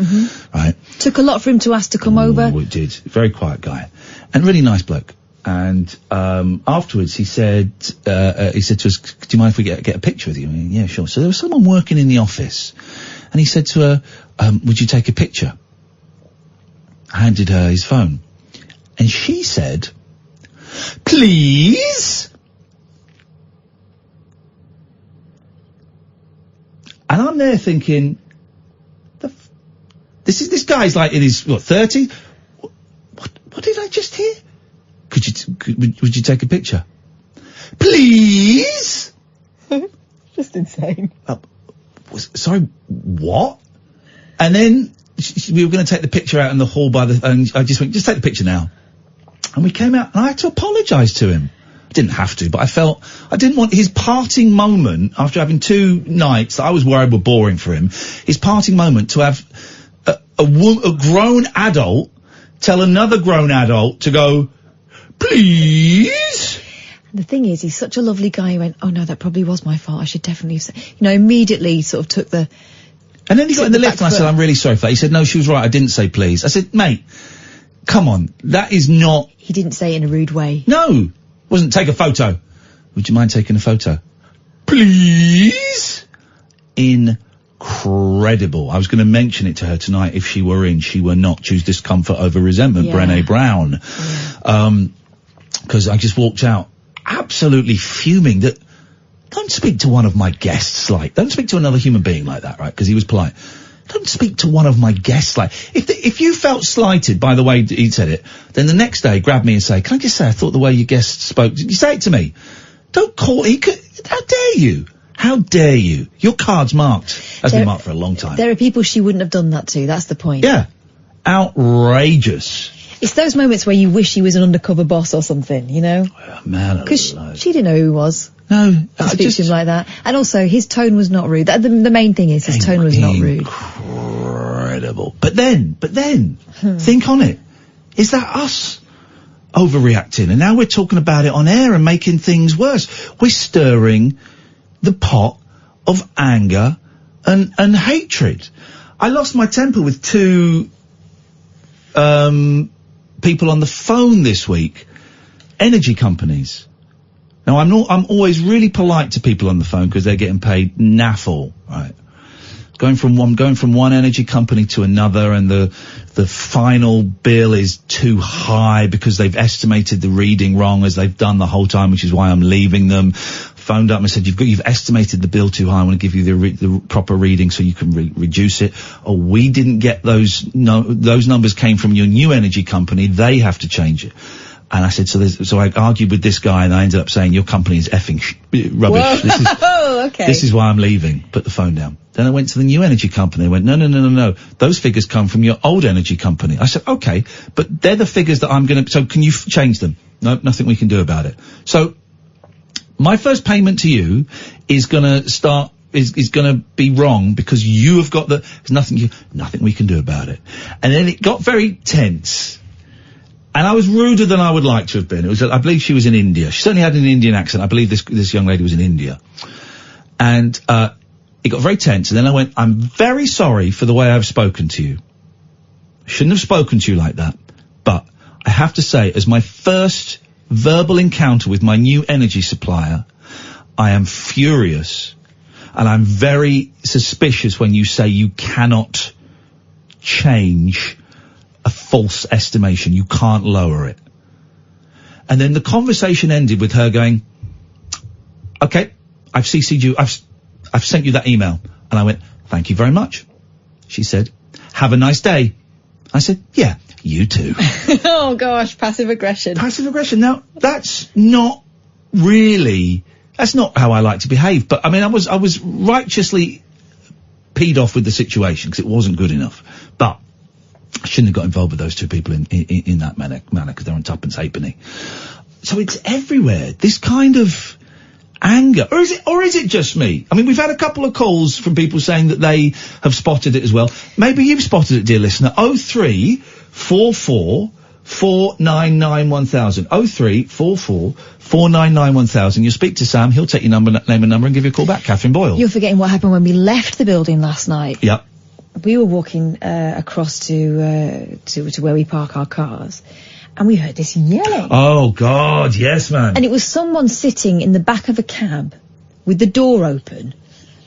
Right? Took a lot for him to ask to come over. It did. Very quiet guy. And really nice bloke. And, afterwards he said to us, do you mind if we get a picture with you? I mean, yeah, sure. So there was someone working in the office and he said to her, would you take a picture? I handed her his phone. And she said, please? And I'm there thinking, this guy's like in his, 30? What did I just hear? Would you take a picture? Please? Just insane. Sorry, what? And then we were going to take the picture out in the hall and I just went, just take the picture now. And we came out and I had to apologise to him. I didn't have to, but I didn't want his parting moment after having 2 nights that I was worried were boring for him, his parting moment to have a grown adult tell another grown adult to go, please? And the thing is, he's such a lovely guy. He went, oh no, that probably was my fault. I should definitely say, immediately sort of took the... And then he got in the lift and I said, I'm really sorry for that. He said, no, she was right. I didn't say please. I said, mate, come on. That is not... He didn't say it in a rude way. No. Wasn't take a photo. Would you mind taking a photo? Please? Incredible. incredible. I was going to mention it to her tonight if she were in. She were not. Choose discomfort over resentment, Brené Brown. Because I just walked out absolutely fuming that don't speak to one of my guests don't speak to another human being like that, right? Because he was polite. Don't speak to one of my guests if you felt slighted by the way he said it, then the next day grab me and say, can I just say I thought the way your guest spoke, you say it to me. Don't call, how dare you? How dare you? Your card's marked. Has been marked for a long time. There are people she wouldn't have done that to, that's the point. Yeah. Outrageous. It's those moments where you wish he was an undercover boss or something, you know? Oh, man, because she didn't know who he was. No. To speak to him like that. And also, his tone was not rude. The main thing is, his tone was not rude. Incredible. But then, think on it. Is that us overreacting? And now we're talking about it on air and making things worse. We're stirring the pot of anger and hatred. I lost my temper with two people on the phone this week. Energy companies. Now I'm always really polite to people on the phone because they're getting paid naffle, right? Going from one energy company to another, and the final bill is too high because they've estimated the reading wrong, as they've done the whole time, which is why I'm leaving them. Phoned up and said, you've estimated the bill too high. I want to give you the proper reading so you can reduce it. Oh, we didn't get those. No, those numbers came from your new energy company. They have to change it. And I said, so I argued with this guy, and I ended up saying, your company is effing rubbish. Okay. This is why I'm leaving. Put the phone down. Then I went to the new energy company. They went, no. Those figures come from your old energy company. I said, okay, but they're the figures that so can you change them? No, nothing we can do about it. So my first payment to you is gonna be wrong because you have got there's nothing we can do about it. And then it got very tense. And I was ruder than I would like to have been. I believe she was in India. She certainly had an Indian accent. I believe this young lady was in India. And, it got very tense. And then I went, I'm very sorry for the way I've spoken to you. I shouldn't have spoken to you like that. But I have to say, as my first verbal encounter with my new energy supplier, I am furious. And I'm very suspicious when you say you cannot change a false estimation. You can't lower it. And then the conversation ended with her going, okay, I've CC'd you. I've sent you that email. And I went, thank you very much. She said, have a nice day. I said, yeah, you too. Oh gosh, passive aggression. Passive aggression. Now, that's not how I like to behave. But I mean, I was righteously peed off with the situation because it wasn't good enough. But I shouldn't have got involved with those two people in that manner because they're on tuppence halfpenny. So it's everywhere. This kind of anger, or is it just me? I mean, we've had a couple of calls from people saying that they have spotted it as well. Maybe you've spotted it, dear listener. 0344 499 1000. 0344 499 1000. You'll speak to Sam. He'll take your name and number and give you a call back. Catherine Boyle. You're forgetting what happened when we left the building last night. Yep. We were walking across to where we park our cars, and we heard this yelling. Oh, God, yes, man. And it was someone sitting in the back of a cab with the door open,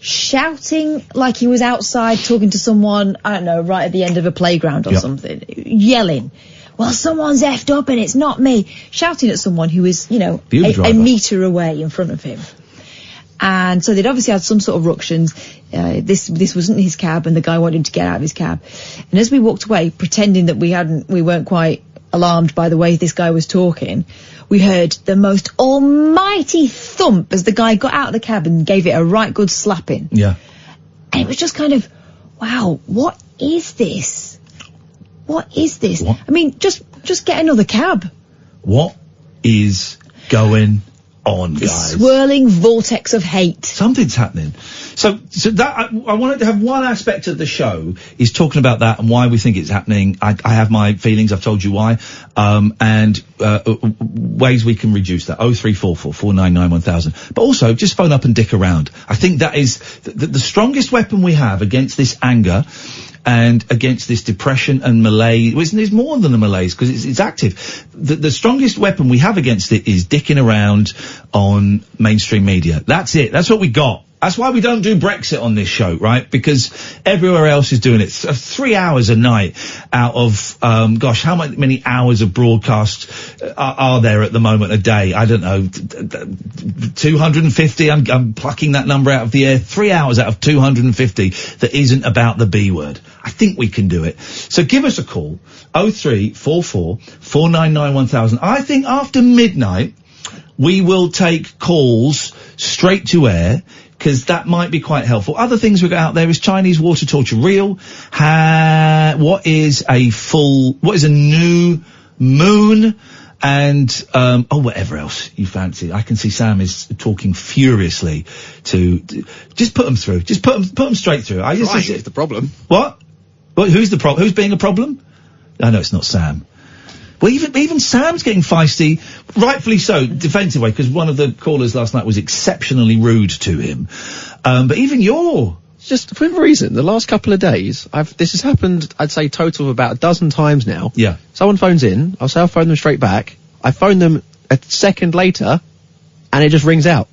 shouting like he was outside talking to someone, I don't know, right at the end of a playground or something, yelling, well, someone's effed up and it's not me, shouting at someone who was, a metre away in front of him. And so they'd obviously had some sort of ructions. This wasn't his cab, and the guy wanted him to get out of his cab. And as we walked away, pretending that we weren't quite alarmed by the way this guy was talking, we heard the most almighty thump as the guy got out of the cab and gave it a right good slapping. Yeah. And it was just kind of, wow, what is this? What is this? What? I mean, just get another cab. What is going on, guys? Swirling vortex of hate. Something's happening. So that I wanted to have one aspect of the show is talking about that and why we think it's happening. I have my feelings. I've told you why. And ways we can reduce that. 0344 499 1000. But also just phone up and dick around. I think that is the strongest weapon we have against this anger and against this depression and malaise. Well, it's more than a malaise because it's active. The strongest weapon we have against it is dicking around on mainstream media. That's it. That's what we got. That's why we don't do Brexit on this show, right? Because everywhere else is doing it. 3 hours a night out of, gosh, how many hours of broadcast are there at the moment a day? I don't know, 250. I'm plucking that number out of the air. 3 hours out of 250 that isn't about the B word. I think we can do it. So give us a call, 0344 499 1000. I think after midnight, we will take calls straight to air, because that might be quite helpful. Other things we've got out there is Chinese water torture real? What is a new moon? And, whatever else you fancy. I can see Sam is talking furiously to just put them through. Just put them straight through. It's the problem. What? Who's the problem? Who's being a problem? Oh, no, it's not Sam. Well, even Sam's getting feisty, rightfully so, defensive way, because one of the callers last night was exceptionally rude to him. But even you're... Just for whatever reason, the last couple of days, this has happened, I'd say, total of about a dozen times now. Yeah. Someone phones in, I'll say I'll phone them straight back. I phone them a second later, and it just rings out.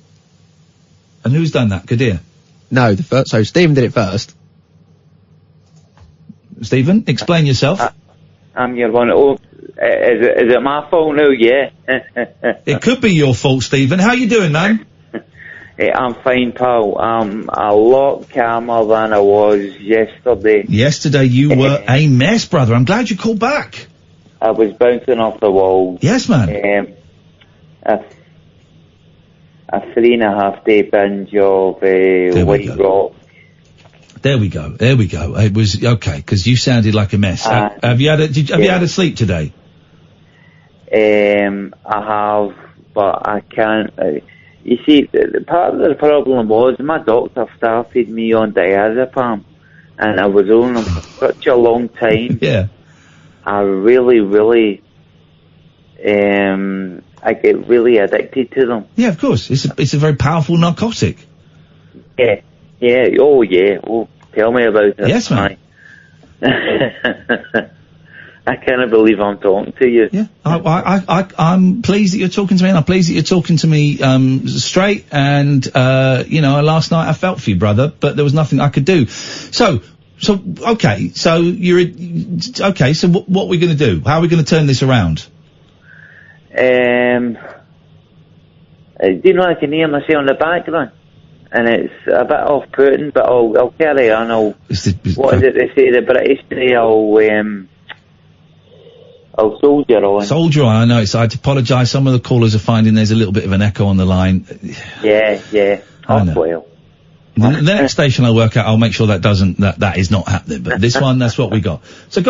And who's done that? Kadir? No, so Stephen did it first. Stephen, explain yourself. I'm your one. Oh, is it my fault now? Yeah. It could be your fault, Stephen. How you doing, man? I'm fine, pal. I'm a lot calmer than I was yesterday. Yesterday you were a mess, brother. I'm glad you called back. I was bouncing off the walls. Yes, man. A 3.5 day binge of White Rock. There we go. It was okay, because you sounded like a mess. Have you had a sleep today? I have, but I can't. You see, the part of the problem was my doctor started me on diazepam, and I was on them for such a long time. Yeah. I really, I get really addicted to them. Yeah, of course. It's a very powerful narcotic. Yeah. Oh, tell me about it. Yes, man. I can't believe I'm talking to you. Yeah, I'm pleased that you're talking to me, and I'm pleased that you're talking to me straight. And last night I felt for you, brother, but there was nothing I could do. So okay. So okay. So what are we going to do? How are we going to turn this around? Do you know I can hear myself in the background? And it's a bit off-putting, but I'll carry on. What is it they say? The British say I'll soldier on. Soldier on, I know. I had to apologise. Some of the callers are finding there's a little bit of an echo on the line. Yeah. I know. Well. The next station I work at, I'll make sure that is not happening. But this one, that's what we got. So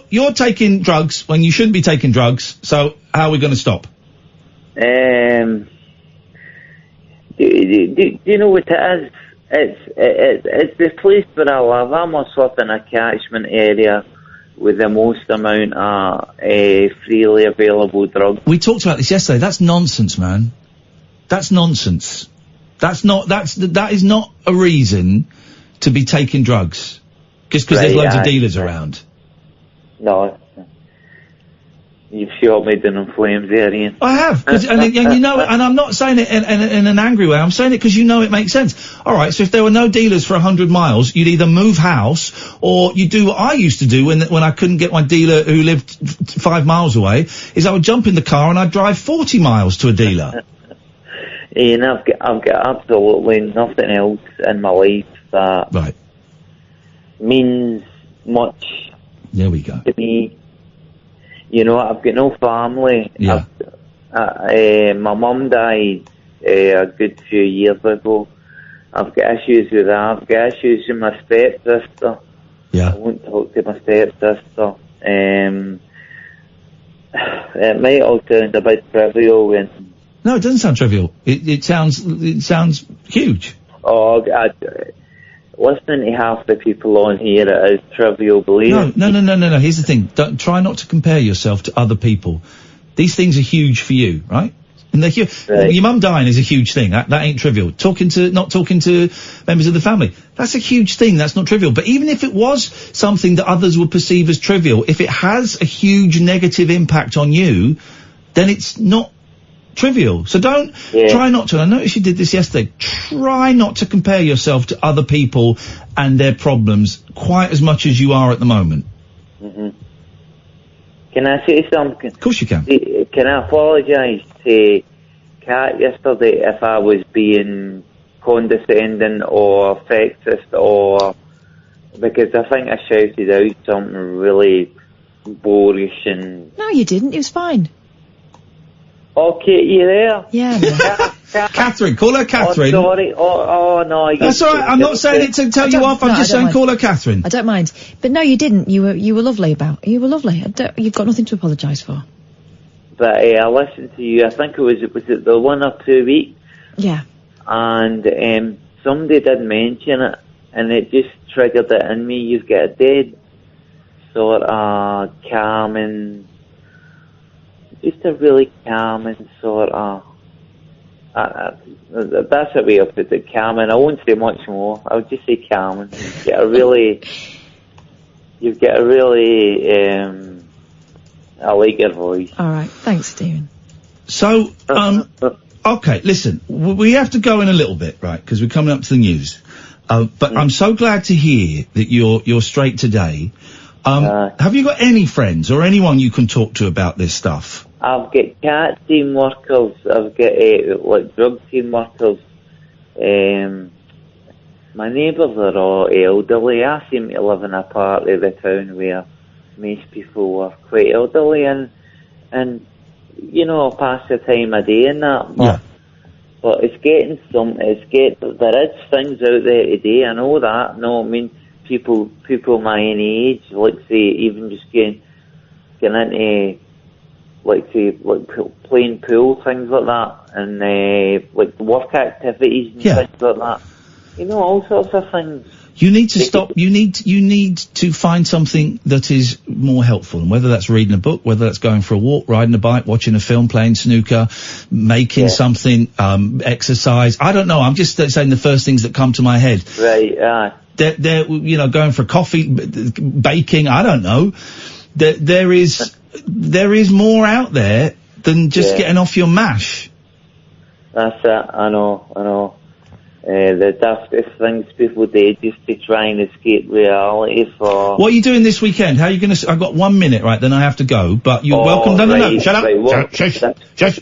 you're taking drugs when you shouldn't be taking drugs. So how are we going to stop? Do you know what it is? It's the place where I live. I'm sort of in a catchment area with the most amount of freely available drugs. We talked about this yesterday. That's nonsense, man. That's nonsense. That is not a reason to be taking drugs. Just because there's loads of dealers around. No. You've shot me down in flames there, Ian. I have, and you know, and I'm not saying it in an angry way. I'm saying it because you know it makes sense. All right, so if there were no dealers for 100 miles, you'd either move house or you do what I used to do when I couldn't get my dealer who lived 5 miles away. Is I would jump in the car and I'd drive 40 miles to a dealer. Ian, I've got absolutely nothing else in my life that means much. There we go. To me. You know, I've got no family. Yeah. My mum died a good few years ago. I've got issues with that. I've got issues with my stepsister. Yeah. I won't talk to my stepsister. It might all sound a bit trivial. No, it doesn't sound trivial. It sounds huge. Oh, listening to half the people on here, it is trivial, believe me. No. Here's the thing. Try not to compare yourself to other people. These things are huge for you, right? And they're huge. Right. Your mum dying is a huge thing. That ain't trivial. Not talking to members of the family. That's a huge thing. That's not trivial. But even if it was something that others would perceive as trivial, if it has a huge negative impact on you, then it's not trivial. So don't try not to. I noticed you did this yesterday. Try not to compare yourself to other people and their problems quite as much as you are at the moment. Hmm. Can I say something? Of course you can. Can I apologise to Kat yesterday if I was being condescending or sexist, or because I think I shouted out something really boorish and... No, you didn't. It was fine. Okay, you there? Yeah. Catherine, call her Catherine. Oh, sorry. Oh no. That's all right. I'm not saying it to tell you off. I'm just saying call her Catherine. I don't mind. But no, you didn't. You were lovely you were lovely. You've got nothing to apologise for. But I listened to you. I think it was it the 1 or 2 weeks? Yeah. And somebody did mention it, and it just triggered it in me. You've got a dead sort of calming, just a really calming sort of. That's a way of put it, calming. I won't say much more. I'll just say calming. You've got a really. I like your voice. All right, thanks, Stephen. So, okay, listen, we have to go in a little bit, right? Because we're coming up to the news. But I'm so glad to hear that you're straight today. Have you got any friends or anyone you can talk to about this stuff? I've got cat team workers. I've got like drug team workers. My neighbours are all elderly. I seem to live in a part of the town where most people are quite elderly, and you know, past the time of day and that. But it's getting there is things out there today. I know that. No, I mean people my own age, like say even just getting into like playing pool, things like that, and like work activities and things like that. You know, all sorts of things. You need to stop. You need to find something that is more helpful, and whether that's reading a book, whether that's going for a walk, riding a bike, watching a film, playing snooker, making something, exercise. I don't know. I'm just saying the first things that come to my head. Right. They're you know, going for coffee, baking. I don't know. There is more out there than just getting off your mash. That's it. I know. The daftest things people do just to try and escape reality for... What are you doing this weekend? How are you going to... I've got 1 minute, right, then I have to go, but you're welcome... No, shut up! Shush!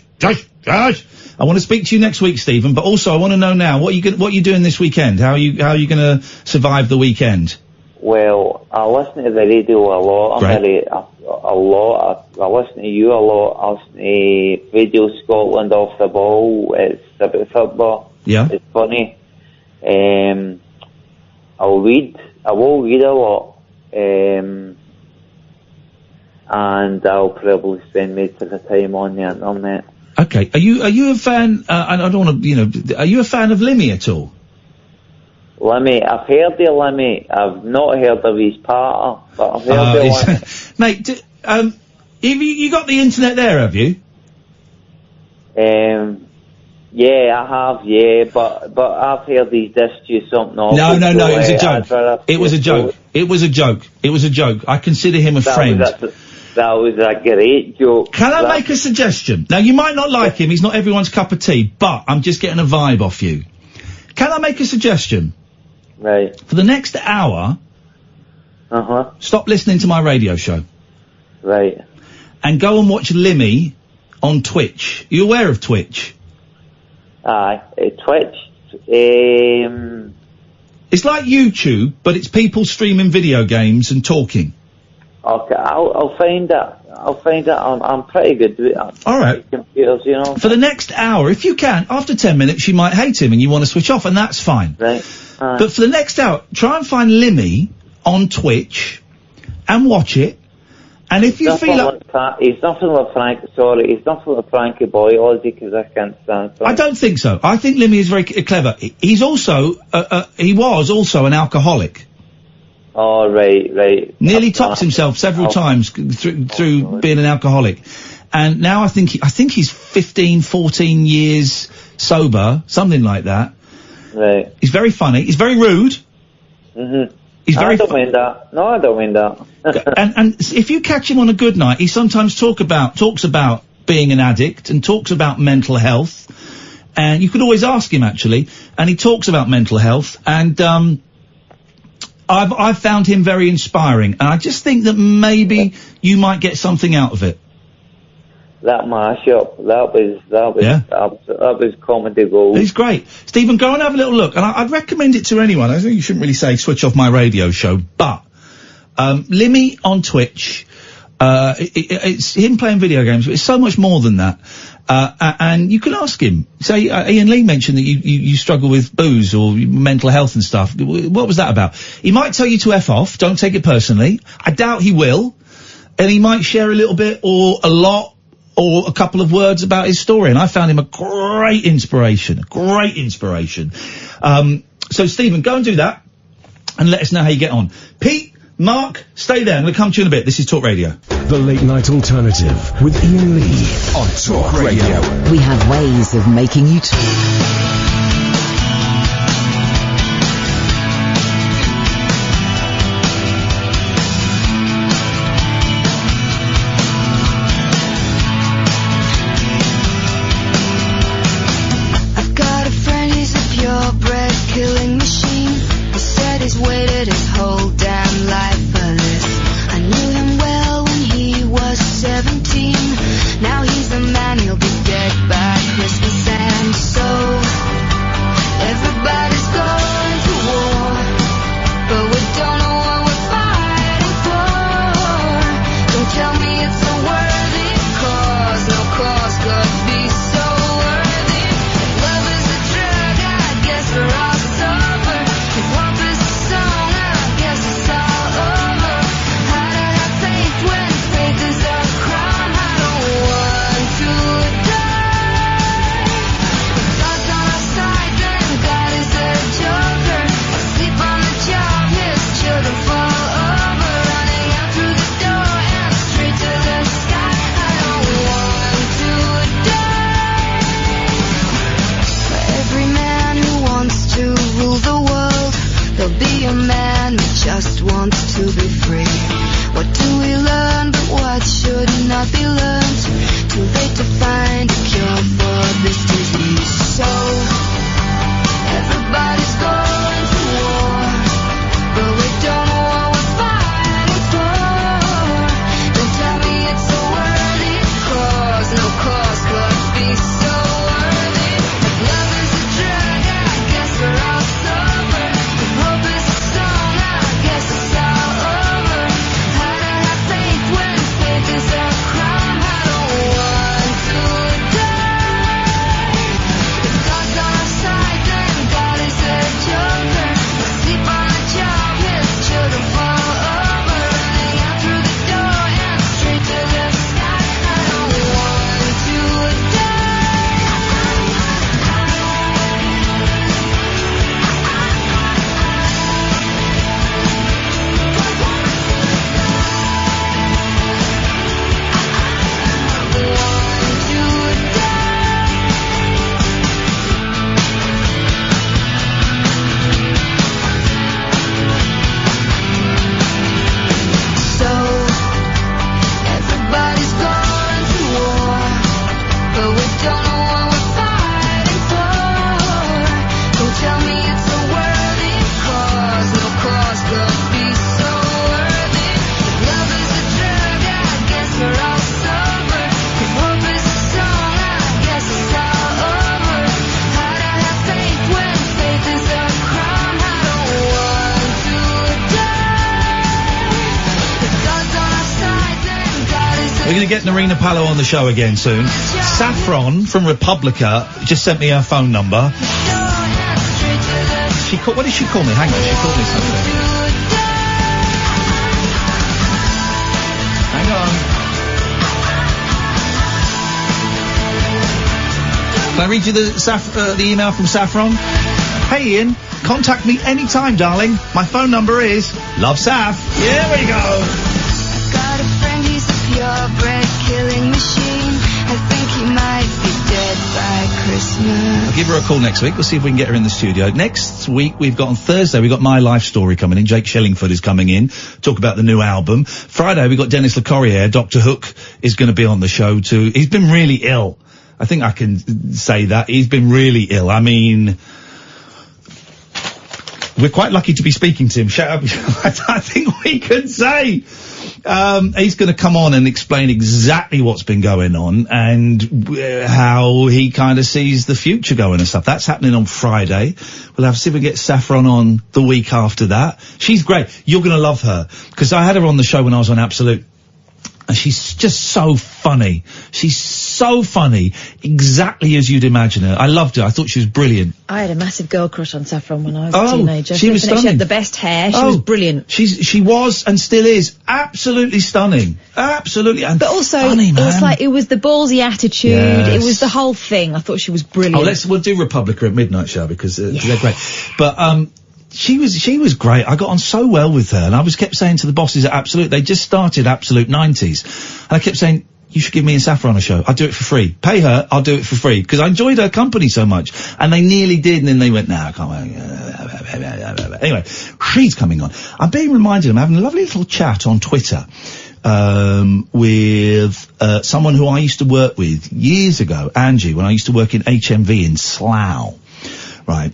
I want to speak to you next week, Stephen, but also I want to know now, what are you doing this weekend? How are you going to survive the weekend? Well, I listen to the radio a lot. I listen to you a lot. I listen to Radio Scotland Off the Ball. It's about football. Yeah. It's funny. I will read a lot. And I'll probably spend most of the time on the internet. Okay. Are you a fan, I don't want to, are you a fan of Limmy at all? Limmy, I've heard of Limmy. I've not heard of his partner, but I've heard of Limmy. Mate, have you got the internet there, have you? Yeah, I have, but I've heard he's dissed you something off. No, it was a joke. It was a joke. I consider him a friend. That was a great joke. Can I make a suggestion? Now, you might not like him, he's not everyone's cup of tea, but I'm just getting a vibe off you. Can I make a suggestion? Right. For the next hour, stop listening to my radio show. Right. And go and watch Limmy on Twitch. Are you aware of Twitch? Aye, Twitch. It's like YouTube, but it's people streaming video games and talking. Okay, I'll find that. I'm pretty good with it. All right. Computers, you know. For the next hour, if you can, after 10 minutes, you might hate him and you want to switch off, and that's fine. Right. But for the next hour, try and find Limmy on Twitch and watch it. And if you feel like... He's nothing like Frankie Boy, or is he? Because I can't stand Frank. I don't think so. I think Limmy is very clever. He's also, he was also an alcoholic. Oh, right. Nearly topped himself several times through being an alcoholic. And now I think he's 15, 14 years sober, something like that. Right. He's very funny. He's very rude. Mm-hmm. I don't mean that. And if you catch him on a good night, he sometimes talks about being an addict and talks about mental health. And you could always ask him, actually. And he talks about mental health. And, I've found him very inspiring. And I just think that maybe you might get something out of it. That mashup, that was comedy gold. He's great. Stephen, go and have a little look. And I'd recommend it to anyone. I think you shouldn't really say switch off my radio show, but, Limmy on Twitch, it's him playing video games, but it's so much more than that. And you can ask him. Say, Iain Lee mentioned that you struggle with booze or mental health and stuff. What was that about? He might tell you to F off. Don't take it personally. I doubt he will. And he might share a little bit or a lot or a couple of words about his story. And I found him a great inspiration. So Stephen, go and do that and let us know how you get on. Pete, Mark, stay there. I'm going to come to you in a bit. This is Talk Radio. The Late Night Alternative with Iain Lee on Talk Radio. We have ways of making you talk. Killing machine. He said he's waited his whole damn life for this. I knew him well when he was 17. Now he's a man, he'll be dead by Christmas. And so everybody's going to war, but we don't know what we're fighting for. Don't tell me it's a worthy cause, no cause could be so worthy. If love is a drug, I guess we're all be a man who just wants to be free. What do we learn, but what should not be learned? Too late to find a cure for this disease. So everybody's going to war, but we don't know what we're fighting for. Don't tell me it's a worthy cause, no cause could be so worthy. If love is a drug, I guess we're all sober. Get Narina Palo on the show again soon. Saffron from Republica just sent me her phone number. What did she call me? Hang on, she called me something. Hang on. Can I read you the email from Saffron? Hey Ian, contact me anytime, darling. My phone number is Love Saff. Here we go. Got a friend, he's a purebred killing machine. I think he might be dead by Christmas. I'll give give her a call next week. We'll see if we can get her in the studio. Next week, we've got on Thursday, we've got My Life Story coming in. Jake Shellingford is coming in, talk about the new album. Friday, we've got Dennis Le Corriere. Dr. Hook is going to be on the show too. He's been really ill. I think I can say that. He's been really ill. I mean, we're quite lucky to be speaking to him. Shut up. I think we could say. He's going to come on and explain exactly what's been going on and how he kind of sees the future going and stuff. That's happening on Friday. We'll have to see if we get Saffron on the week after that. She's great. You're going to love her because I had her on the show when I was on Absolute. And she's just so funny. She's so funny. Exactly as you'd imagine her. I loved her. I thought she was brilliant. I had a massive girl crush on Saffron when I was a teenager. She was stunning. She had the best hair. She was brilliant. She was and still is absolutely stunning. Absolutely. And but also, funny, man. it was the ballsy attitude. Yes. It was the whole thing. I thought she was brilliant. We'll do Republica at midnight, shall we? Because they're great. But, she was great. I got on so well with her, and I kept saying to the bosses at Absolute, they just started Absolute 90s, and I kept saying, you should give me and Saffron a show. I'll do it for free. Pay her, I'll do it for free, because I enjoyed her company so much. And they nearly did, and then they went, I can't. Anyway, she's coming on. I'm being reminded, I'm having a lovely little chat on Twitter, with, someone who I used to work with years ago, Angie, when I used to work in HMV in Slough. Right.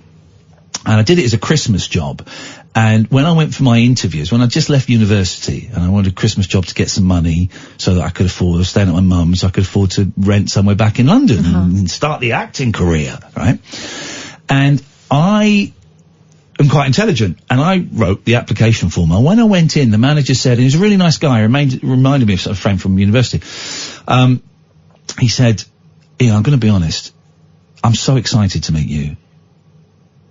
And I did it as a Christmas job. And when I went for my interviews, when I just left university and I wanted a Christmas job to get some money so that I could afford, I was staying at my mum's, so I could afford to rent somewhere back in London and start the acting career, right? And I am quite intelligent, and I wrote the application form. And when I went in, the manager said, and he was a really nice guy, reminded me of a friend from university. He said, Ian, I'm going to be honest, I'm so excited to meet you.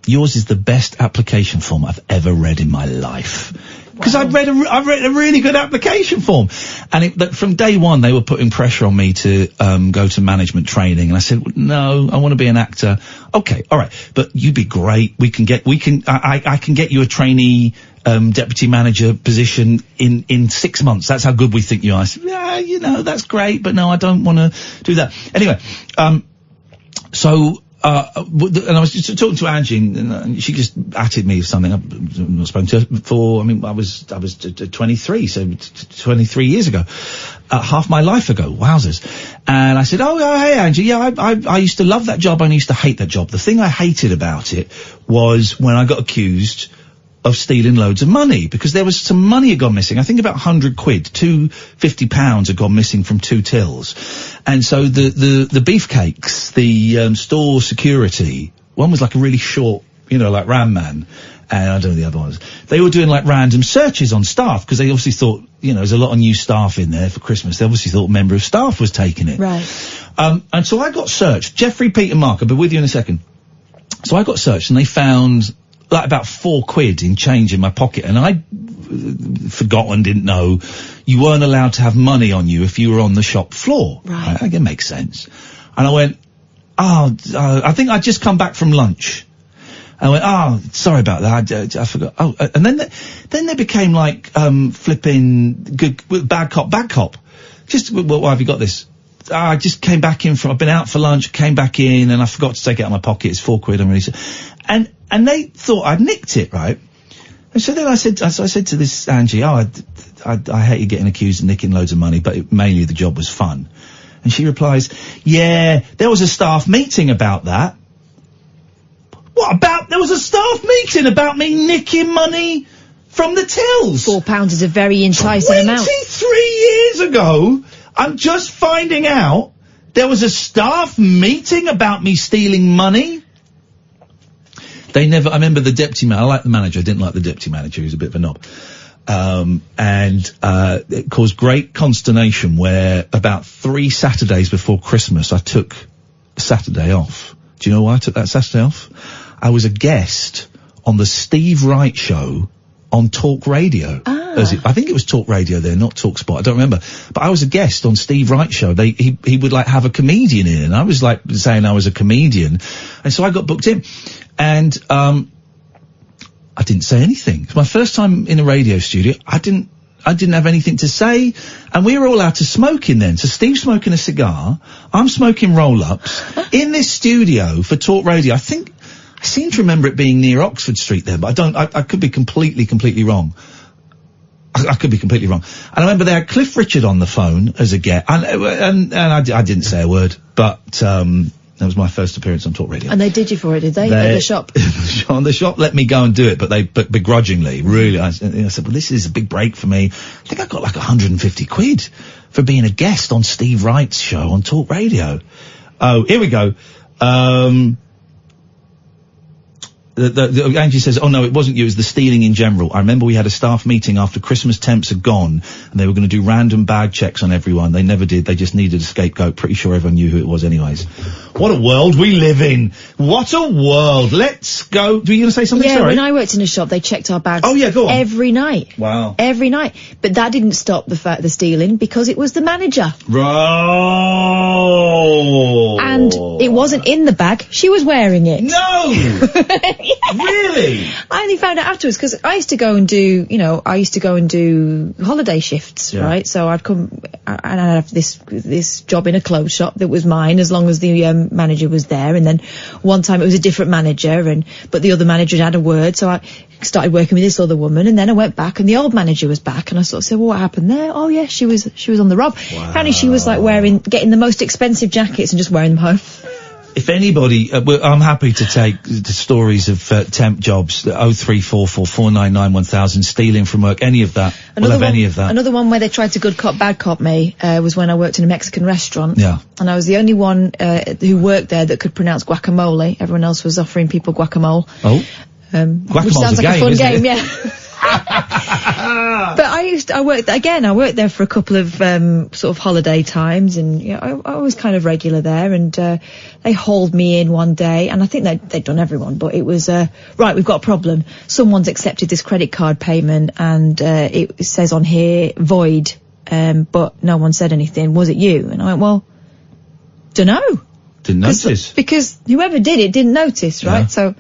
Yours is the best application form I've ever read in my life. Because I've read a really good application form. And from day one, they were putting pressure on me to, go to management training. And I said, no, I want to be an actor. Okay, alright. But you'd be great. I can get you a trainee, deputy manager position in 6 months. That's how good we think you are. I said, yeah, that's great, but no, I don't want to do that. Anyway, and I was just talking to Angie, and she just atted me of something. I've not spoken to her before. I mean, I was 23, so 23 years ago, half my life ago. Wowzers! And I said, "Oh, hey, Angie. Yeah, I used to love that job. And I used to hate that job. The thing I hated about it was when I got accused of stealing loads of money, because there was some money had gone missing. I think about 100 quid, £250 had gone missing from 2 tills. And so the beefcakes, the store security, one was like a really short, like Ram Man, and I don't know the other ones. They were doing like random searches on staff, because they obviously thought, there's a lot of new staff in there for Christmas. They obviously thought a member of staff was taking it. Right. And so I got searched. Geoffrey, Pete and Mark, I'll be with you in a second. So I got searched, and they found like about 4 quid in change in my pocket, and I forgot and didn't know you weren't allowed to have money on you if you were on the shop floor. Right. I think it makes sense. And I went, I think I'd just come back from lunch. I went, sorry about that, I forgot. And then they became like, flipping bad cop. Just, why have you got this? I just came back I've been out for lunch, came back in, and I forgot to take it out of my pocket. It's 4 quid, I'm really sorry. And they thought I'd nicked it, right? And so then I said to this Angie, I hate you getting accused of nicking loads of money, but mainly the job was fun. And she replies, yeah, there was a staff meeting about that. What about, there was a staff meeting about me nicking money from the tills? £4 is a very enticing amount. 23 years ago, I'm just finding out there was a staff meeting about me stealing money. I remember the deputy manager, I like the manager, I didn't like the deputy manager, he was a bit of a knob. It caused great consternation where about 3 Saturdays before Christmas I took a Saturday off. Do you know why I took that Saturday off? I was a guest on the Steve Wright show on Talk Radio. I think it was Talk Radio there, not Talk Spot, I don't remember. But I was a guest on Steve Wright's show. He would like have a comedian in, and I was like saying I was a comedian. And so I got booked in. And, I didn't say anything. It's my first time in a radio studio. I didn't I didn't have anything to say, and we were all out to smoking then. So Steve's smoking a cigar, I'm smoking roll-ups in this studio for Talk Radio. I seem to remember it being near Oxford Street there, but I could be completely wrong. I could be completely wrong. And I remember they had Cliff Richard on the phone as a guest, and I didn't say a word, but that was my first appearance on Talk Radio. And they did you for it, did they? At the shop? The shop let me go and do it, but begrudgingly, really. I said, well, this is a big break for me. I think I got like 150 quid for being a guest on Steve Wright's show on Talk Radio. Oh, here we go. Angie says, oh no, it wasn't you, it was the stealing in general. I remember we had a staff meeting after Christmas temps had gone, and they were going to do random bag checks on everyone. They never did, they just needed a scapegoat. Pretty sure everyone knew who it was anyways. What a world we live in. What a world. Let's go. Were you going to say something? Yeah, Sorry. when I worked in a shop, they checked our bags. Oh yeah, go on. Every night. Wow. Every night. But that didn't stop the stealing, because it was the manager. Oh. And it wasn't in the bag, she was wearing it. No! Really? I only found out afterwards, because I used to go and do, holiday shifts, right? So I'd come, and I'd have this job in a clothes shop that was mine, as long as the manager was there. And then one time it was a different manager, but the other manager had a word, so I started working with this other woman, and then I went back and the old manager was back, and I sort of said, well, what happened there? Oh yeah, she was on the rob. Wow. Apparently she was like getting the most expensive jackets and just wearing them home. If anybody, I'm happy to take the stories of temp jobs, 0344 499 1000, stealing from work, any of that. We'll have any of that. Another one where they tried to good cop, bad cop me, was when I worked in a Mexican restaurant. Yeah. And I was the only one, who worked there that could pronounce guacamole. Everyone else was offering people guacamole. Oh. Which sounds like a fun game, yeah. But I worked there for a couple of sort of holiday times, and I was kind of regular there, and they hauled me in one day, and I think they'd done everyone, but it was right, we've got a problem. Someone's accepted this credit card payment, and it says on here void, but no one said anything. Was it you? And I went, well, dunno. Didn't notice. Because whoever did it didn't notice, right? Yeah.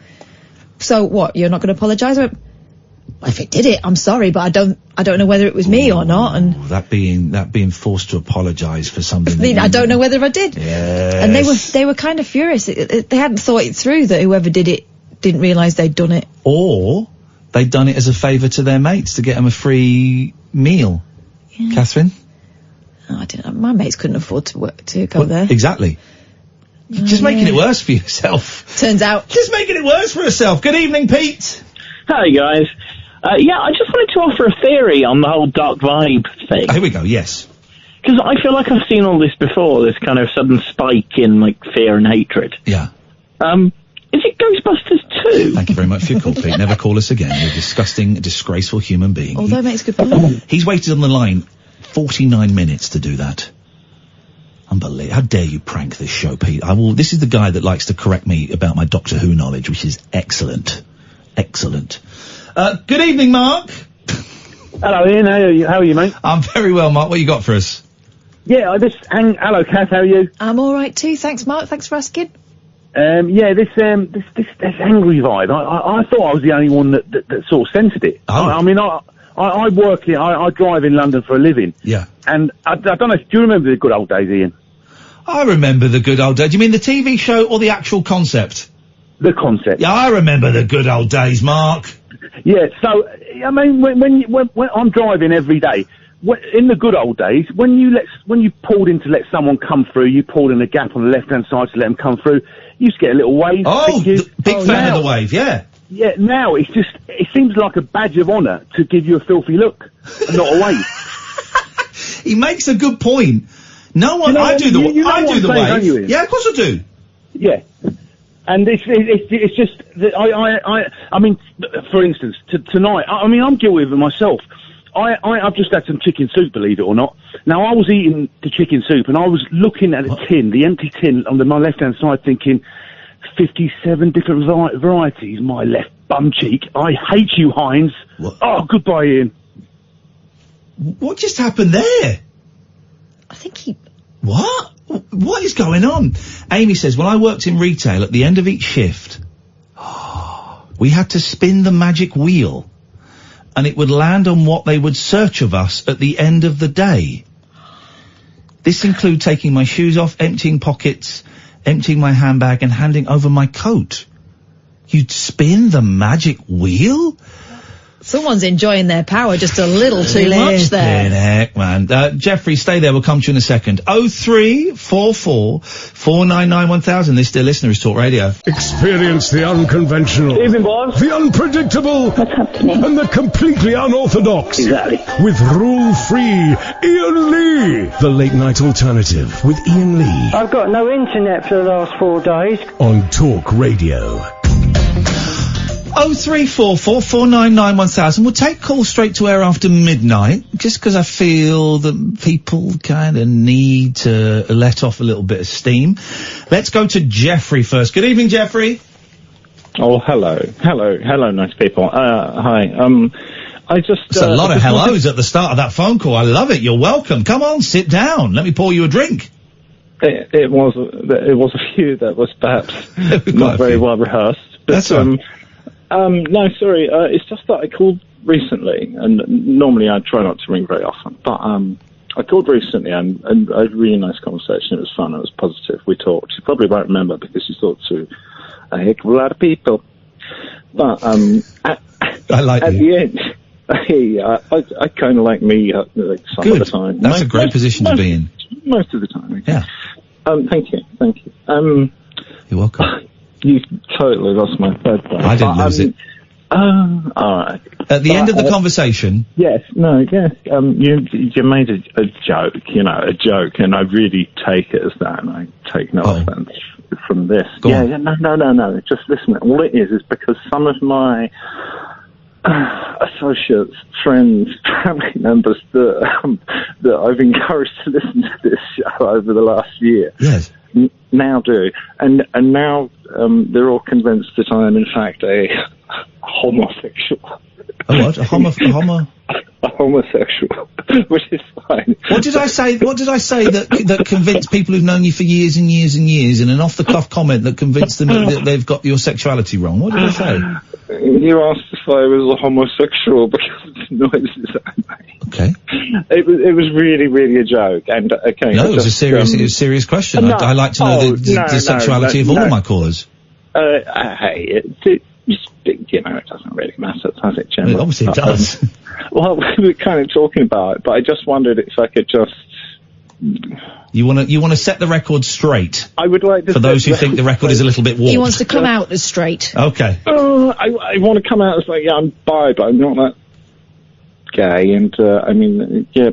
So what? You're not going to apologise? I went, well, if it did it, I'm sorry, but I don't know whether it was me or not. And that being forced to apologise for something. I don't know whether I did. Yes. And they were kind of furious. They hadn't thought it through that whoever did it didn't realise they'd done it. Or they'd done it as a favour to their mates to get them a free meal. Yeah. Catherine? Oh, I didn't. My mates couldn't afford to go there. Exactly. Just making it worse for yourself. Turns out. Just making it worse for herself. Good evening, Pete. Hi, guys. I just wanted to offer a theory on the whole dark vibe thing. Here we go, yes. Because I feel like I've seen all this before, this kind of sudden spike in, like, fear and hatred. Yeah. Is it Ghostbusters 2? Thank you very much for your call, Pete. Never call us again. You're a disgusting, disgraceful human being. Although, mate, it's good point. He's waited on the line 49 minutes to do that. Unbelievable. How dare you prank this show, Pete? This is the guy that likes to correct me about my Doctor Who knowledge, which is excellent. Excellent. Good evening, Mark. Hello, Ian. How are you, mate? I'm very well, Mark. What you got for us? Yeah, hello, Kath. How are you? I'm all right too. Thanks, Mark. Thanks for asking. This angry vibe. I thought I was the only one that sort of sensed it. Oh. I work here. I drive in London for a living. Yeah. And I don't know. Do you remember the good old days, Ian? I remember the good old days. Do you mean the TV show or the actual concept? The concept. Yeah, I remember the good old days, Mark. Yeah. So I mean, when I'm driving every day. In the good old days, when you pulled in to let someone come through, you pulled in a gap on the left-hand side to let them come through. You used to get a little wave. Oh, big fan of the wave, yeah. Yeah, now it seems like a badge of honour to give you a filthy look, and not a wave. He makes a good point. No one, I do the wave. Yeah, of course I do. Yeah. And it's just that I mean, for instance, tonight, I mean, I'm guilty of it myself. I've just had some chicken soup, believe it or not. Now, I was eating the chicken soup, and I was looking at the empty tin on my left-hand side, thinking, 57 different varieties, my left bum cheek. I hate you, Heinz. What? Oh, goodbye, Ian. What just happened there? I think he... What? What is going on? Amy says, when I worked in retail, at the end of each shift, we had to spin the magic wheel and it would land on what they would search of us at the end of the day. This include taking my shoes off, emptying pockets, emptying my handbag, and handing over my coat. You'd spin the magic wheel? Someone's enjoying their power just a little too much there. Flippin' heck, man. Jeffrey, stay there. We'll come to you in a second. 0344 499 1000. This dear listener is Talk Radio. Experience the unconventional. Evening, boss. The unpredictable. What's happening? And the completely unorthodox. Exactly. With rule-free Iain Lee. The Late Night Alternative with Iain Lee. I've got no internet for the last 4 days. On Talk Radio. 0344 499 1000. We'll take calls straight to air after midnight, just because I feel that people kind of need to let off a little bit of steam. Let's go to Geoffrey first. Good evening, Geoffrey. Oh, hello, nice people. Hi. I just. There's a lot of hellos at the start of that phone call. I love it. You're welcome. Come on, sit down. Let me pour you a drink. It was a few that was perhaps not very well rehearsed. But, That's all right. No, sorry. It's just that I called recently, and normally I try not to ring very often, but I called recently and I had a really nice conversation. It was fun. It was positive. We talked. You probably won't remember because you talked to a heck of a lot of people. But I like at you. the end, I kind of like me like some Good. of the time. That's a great position to be in. Most of the time. Okay. Yeah. Thank you. You're welcome. You totally lost my thread there. I didn't lose it. Alright. At the end of the conversation. Yes. You made a joke, a joke, and I really take it as that, and I take no offence from this. Go on. No. Just listen. All it is because some of my associates, friends, family members that I've encouraged to listen to this show over the last year. Yes. Now do, and now they're all convinced that I am in fact a homosexual. A what? A homosexual, which is fine. What did I say? What did I say that convinced people who've known you for years and years and years, in an off-the-cuff comment that convinced them that they've got your sexuality wrong? What did I say? You asked if I was a homosexual because of the noises that I made. Okay. It was really, really a joke. And okay. No, it was a serious question. No, I like to know the sexuality of all of my callers. Hey, it doesn't really matter, does it, Jim? Well, obviously it does. Well, we were kind of talking about it, but I just wondered if I could just. You want to set the record straight. I would like to. For those who think the record is a little bit warped. He wants to come out as straight. Okay. I want to come out as like, I'm bi, but I'm not that gay, and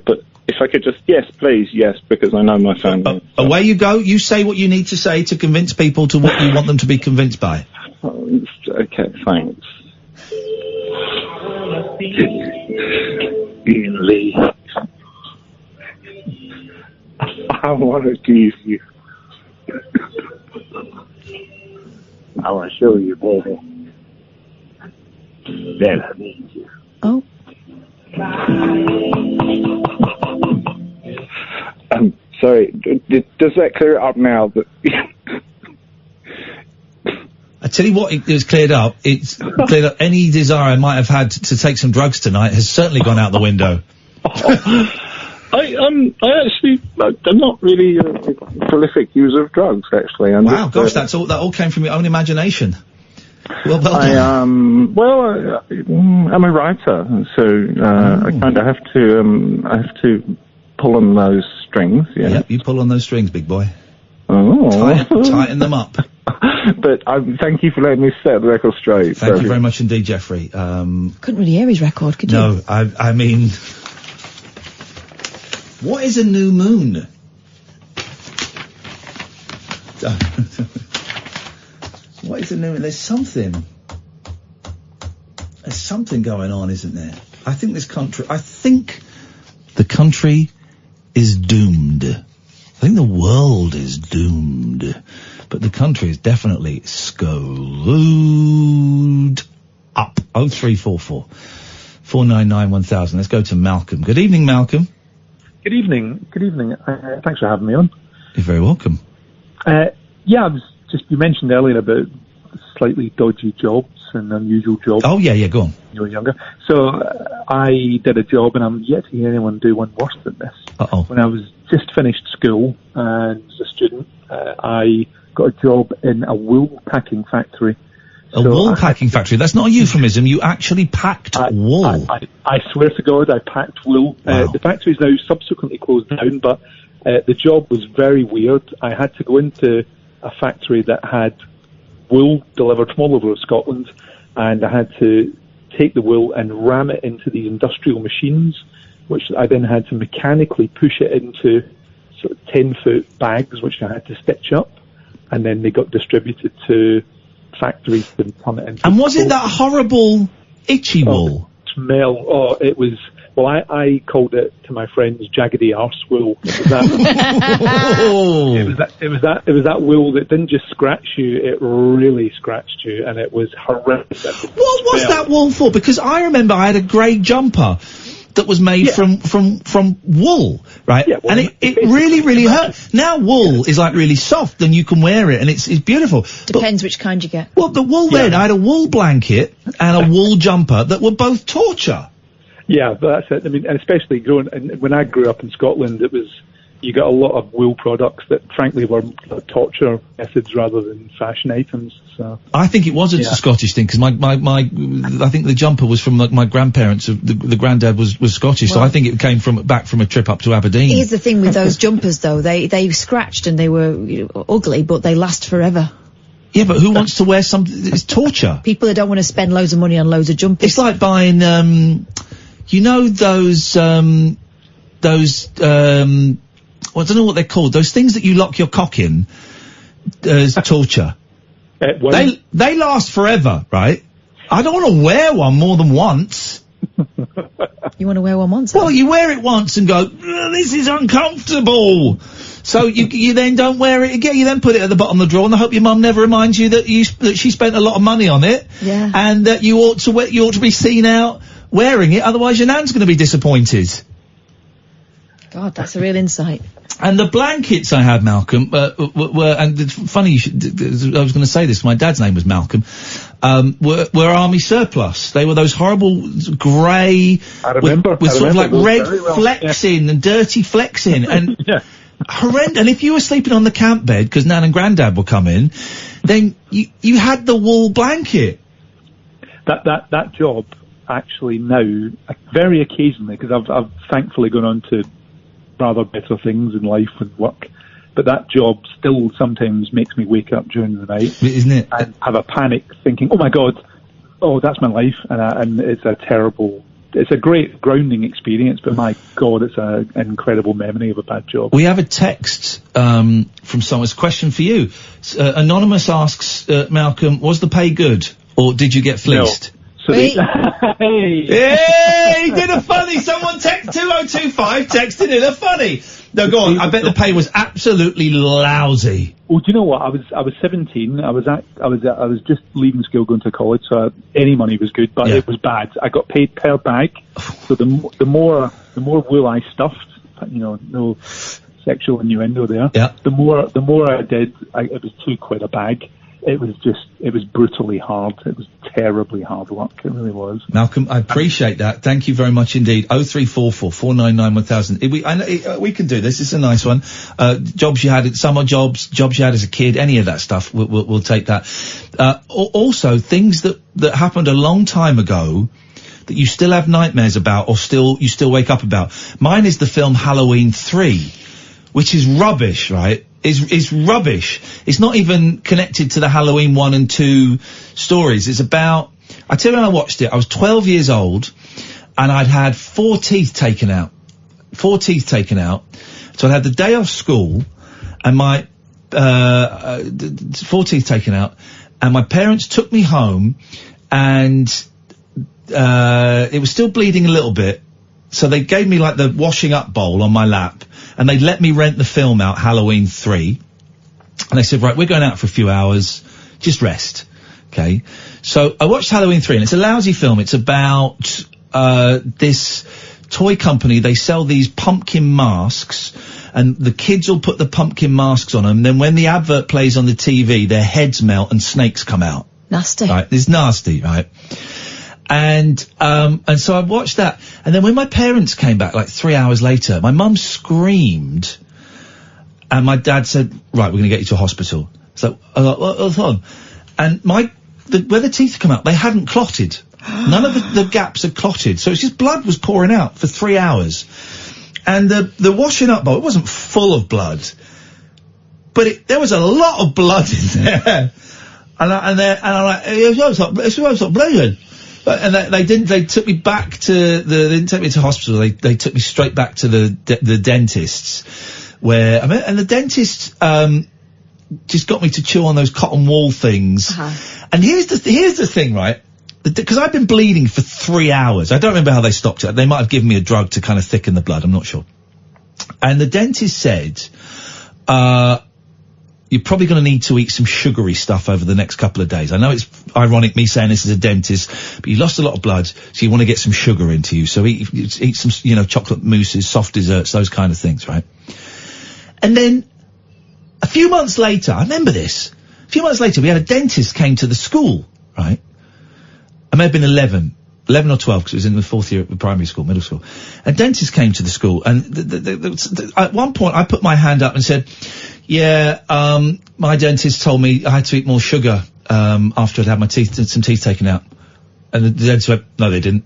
but if I could just, yes, please, yes, because I know my family. Away you go. You say what you need to say to convince people to what you want them to be convinced by. Okay, thanks. Iain Lee, I want to give you. I want to show you, baby, that I need you. Oh. Sorry, does that clear it up now? I tell you what, it's cleared up. It's cleared up. Any desire I might have had to take some drugs tonight has certainly gone out the window. I'm not really a prolific user of drugs, actually. Wow, gosh, that all came from your own imagination. Well done. I'm a writer, so I kind of have to pull on those strings. Yeah. Yep, you pull on those strings, big boy. Oh, tighten them up. But thank you for letting me set the record straight. Thank you very much indeed, Geoffrey. Couldn't really hear his record, could you? No, I mean, what is a new moon? What is a new moon? There's something going on, isn't there? I think the country is doomed. I think the world is doomed. But the country is definitely screwed up. 0344 499 1000. Let's go to Malcolm. Good evening, Malcolm. Good evening. Thanks for having me on. You're very welcome. You mentioned earlier about slightly dodgy jobs and unusual jobs. Oh, yeah, go on. When you were younger. So I did a job, and I'm yet to hear anyone do one worse than this. Uh-oh. When I was just finished school and as a student, I got a job in a wool packing factory. A wool packing factory? That's not a euphemism. You actually packed wool. I swear to God, I packed wool. Wow. The factory's now subsequently closed down, but the job was very weird. I had to go into a factory that had wool delivered from all over Scotland, and I had to take the wool and ram it into these industrial machines, which I then had to mechanically push it into sort of 10-foot bags, which I had to stitch up, and then they got distributed to factories and turn it into... And was it that horrible itchy wool? Smell. Oh, it was... Well, I called it to my friends jaggedy arse wool. It was that. It was that wool that didn't just scratch you; it really scratched you, and it was horrendous. What was that wool for? Because I remember I had a grey jumper that was made from wool, right? Yeah, well, and it really hurt. Now wool is like really soft, and you can wear it, and it's beautiful. Depends which kind you get. Well, the wool then, I had a wool blanket and a wool jumper that were both torture. Yeah, but that's it. I mean, and especially when I grew up in Scotland, you got a lot of wool products that frankly were torture methods rather than fashion items. So I think it was a Scottish thing, because my I think the jumper was from my grandparents. The granddad was Scottish, so I think it came back from a trip up to Aberdeen. Here's the thing with those jumpers, though. They scratched and they were ugly, but they last forever. Yeah, but who wants to wear something? It's torture. People that don't want to spend loads of money on loads of jumpers. It's like buying, you know, those I don't know what they're called. Those things that you lock your cock in as torture. They last forever, right? I don't want to wear one more than once. You want to wear one once? Well, you wear it once and go, this is uncomfortable. So you then don't wear it again. You then put it at the bottom of the drawer and I hope your mum never reminds you that she spent a lot of money on it. Yeah. And that you ought to be seen out wearing it. Otherwise your nan's going to be disappointed. God, that's a real insight. And the blankets I had, Malcolm, were and it's funny I was going to say this, my dad's name was Malcolm, were army surplus. They were those horrible grey, with sort of like red flecks in and dirty flecks in, and horrendous. And if you were sleeping on the camp bed, because Nan and Grandad would come in, then you had the wool blanket. That job, actually now, very occasionally, because I've thankfully gone on to rather better things in life and work, but that job still sometimes makes me wake up during the night, isn't it? And have a panic, thinking, "Oh my God, that's my life," and it's it's a great grounding experience, but my God, it's an incredible memory of a bad job. We have a text from someone. It's a question for you. Anonymous asks, Malcolm, was the pay good, or did you get fleeced? No. Hey, he did a funny. Someone text 2025 texted in a funny. No, go on. I bet the pay was absolutely lousy. Well, do you know what? I was 17. I was just leaving school, going to college, so any money was good, but it was bad. I got paid per bag, so the more wool I stuffed, no sexual innuendo there. Yeah. The more I did, it was £2 a bag. It was brutally hard. It was terribly hard work. It really was. Malcolm, I appreciate that. Thank you very much indeed. 0344 499 1000. We can do this. It's a nice one. Jobs you had, summer jobs you had as a kid, any of that stuff. We'll take that. Also, things that happened a long time ago that you still have nightmares about, or you still wake up about. Mine is the film Halloween 3, which is rubbish, right? Is rubbish. It's not even connected to the Halloween 1 and 2 stories. It's about, I tell you when I watched it, I was 12 years old and I'd had 4 teeth taken out. 4 teeth taken out. So I had the day off school and my, 4 teeth taken out, and my parents took me home and, it was still bleeding a little bit. So they gave me like the washing up bowl on my lap, and they let me rent the film out, Halloween 3. And they said, right, we're going out for a few hours, just rest. Okay. So I watched Halloween 3, and it's a lousy film. It's about, this toy company. They sell these pumpkin masks, and the kids will put the pumpkin masks on them. Then when the advert plays on the TV, their heads melt and snakes come out. Nasty. Right, it's nasty, right? And so I watched that, and then when my parents came back, like 3 hours later, my mum screamed, and my dad said, right, we're gonna get you to a hospital. So, I was like, what's on? And where the teeth had come out, they hadn't clotted. None of the gaps had clotted, so it's just blood was pouring out for 3 hours. And the washing up bowl, it wasn't full of blood, but there was a lot of blood in there. And I'm like, it's not bleeding. And they took me back to they didn't take me to hospital, they took me straight back to the dentist's, where, and the dentist, just got me to chew on those cotton wool things. And here's the thing, right? Because I've been bleeding for 3 hours. I don't remember how they stopped it. They might have given me a drug to kind of thicken the blood. I'm not sure. And the dentist said, you're probably going to need to eat some sugary stuff over the next couple of days. I know it's ironic me saying this as a dentist, but you lost a lot of blood, so you want to get some sugar into you. So eat some, chocolate mousses, soft desserts, those kind of things, right? And then a few months later, I remember this. A few months later, we had a dentist came to the school, right? I may have been 11 or 12, because it was in the 4th year of primary school, middle school. A dentist came to the school, and at one point I put my hand up and said, yeah, my dentist told me I had to eat more sugar, after I'd had some teeth taken out. And the dentist went, no, they didn't.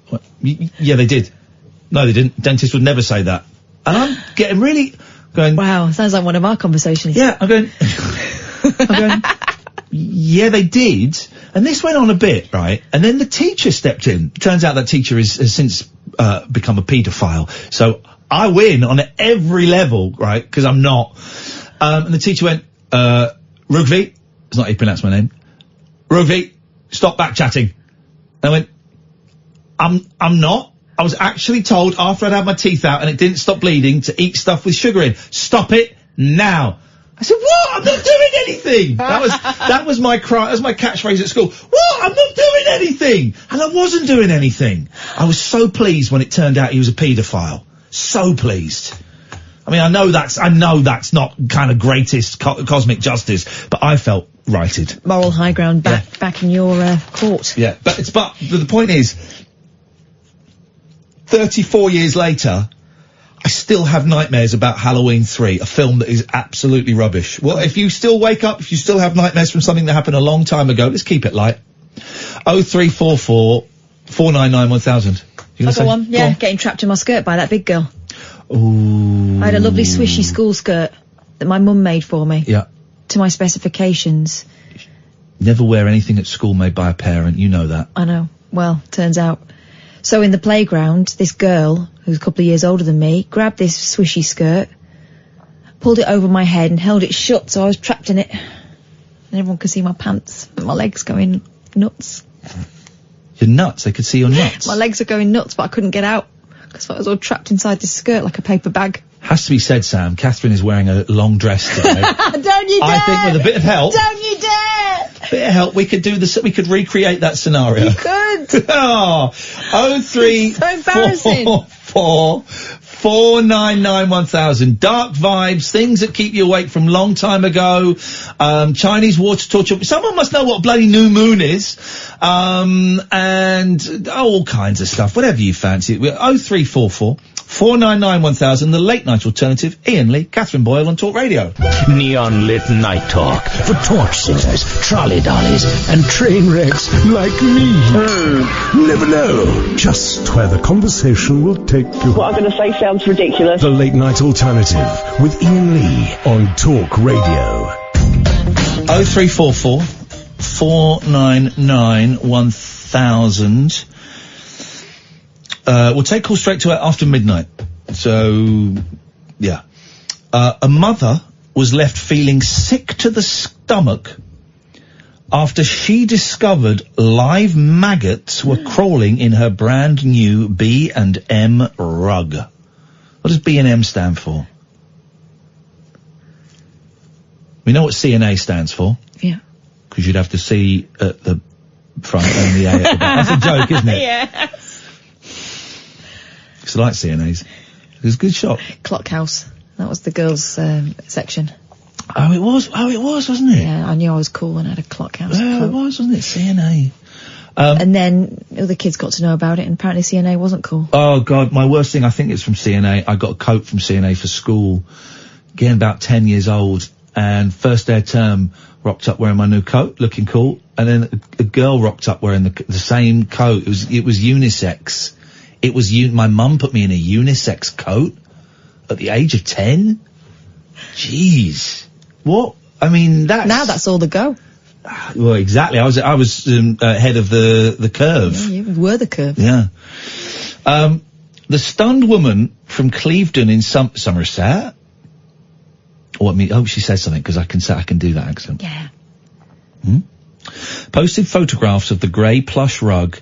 What? Yeah, they did. No, they didn't. Dentists would never say that. And I'm getting really going, wow, sounds like one of our conversations. Yeah, I'm going, yeah, they did. And this went on a bit, right? And then the teacher stepped in. Turns out that teacher has since become a paedophile. So I win on every level, right? Because I'm not. And the teacher went, Rugvi, it's not how you pronounce my name. Rugvi, stop back chatting. And I went, I'm not. I was actually told after I'd had my teeth out and it didn't stop bleeding to eat stuff with sugar in. Stop it now. I said, what? I'm not doing anything. That was my cry. That was my catchphrase at school. What? I'm not doing anything. And I wasn't doing anything. I was so pleased when it turned out he was a paedophile. So pleased. I mean, I know that's not kind of greatest cosmic justice, but I felt righted. Moral high ground back in your court. Yeah, but the point is, 34 years later, I still have nightmares about Halloween 3, a film that is absolutely rubbish. Well, if you still wake up, if you still have nightmares from something that happened a long time ago, let's keep it light. 0344 499 1000. I'll go on. Yeah, getting trapped in my skirt by that big girl. Ooh. I had a lovely swishy school skirt that my mum made for me. Yeah. To my specifications. Never wear anything at school made by a parent, you know that. I know. Well, turns out. So in the playground, this girl, who's a couple of years older than me, grabbed this swishy skirt, pulled it over my head and held it shut, so I was trapped in it. And everyone could see my pants and my legs going nuts. Your nuts? They could see your nuts? My legs are going nuts, but I couldn't get out, because I was all trapped inside this skirt like a paper bag. Has to be said, Sam, Katherine is wearing a long dress today. Don't you dare! I think with a bit of help... Don't you dare! Bit of help, we could do this. We could recreate that scenario. You could. Oh, 03 so embarrassing. 499 1000. Dark vibes, things that keep you awake from long time ago. Chinese water torture. Someone must know what bloody new moon is. And all kinds of stuff. Whatever you fancy. 0344 499 1000. The late night alternative. Iain Lee, Katherine Boyle on Talk Radio. Neon lit night talk for torch singers, trolley dollies, and train wrecks like me. You never know just where the conversation will take you. What I'm going to say sounds ridiculous. The late night alternative with Iain Lee on Talk Radio. 0344 499 1000. We'll take calls straight to it after midnight. So, yeah. A mother was left feeling sick to the stomach after she discovered live maggots were crawling in her brand new B&M rug. What does B&M stand for? We know what C&A stands for. Yeah. Because you'd have the C at the front and the A at the back. That's a joke, isn't it? Yeah. Because I like C&A's. It was a good shop. Clock House. That was the girls' section. Oh, it was, wasn't it? Yeah, I knew I was cool when I had a clock house Yeah, coat. it was, wasn't it? CNA. And then other kids got to know about it, and apparently CNA wasn't cool. Oh, God, my worst thing, I think it's from CNA. I got a coat from CNA for school, getting about 10 years old, and first day of term, rocked up wearing my new coat, looking cool, and then a girl rocked up wearing the same coat. It was unisex. My mum put me in a unisex coat at the age of 10. Jeez. What? I mean, Now that's all the go. Well, exactly. I was ahead of the curve. Yeah, you were the curve. Yeah. The stunned woman from Clevedon in Somerset. Oh, she says something, because I can do that accent. Yeah. Posted photographs of the grey plush rug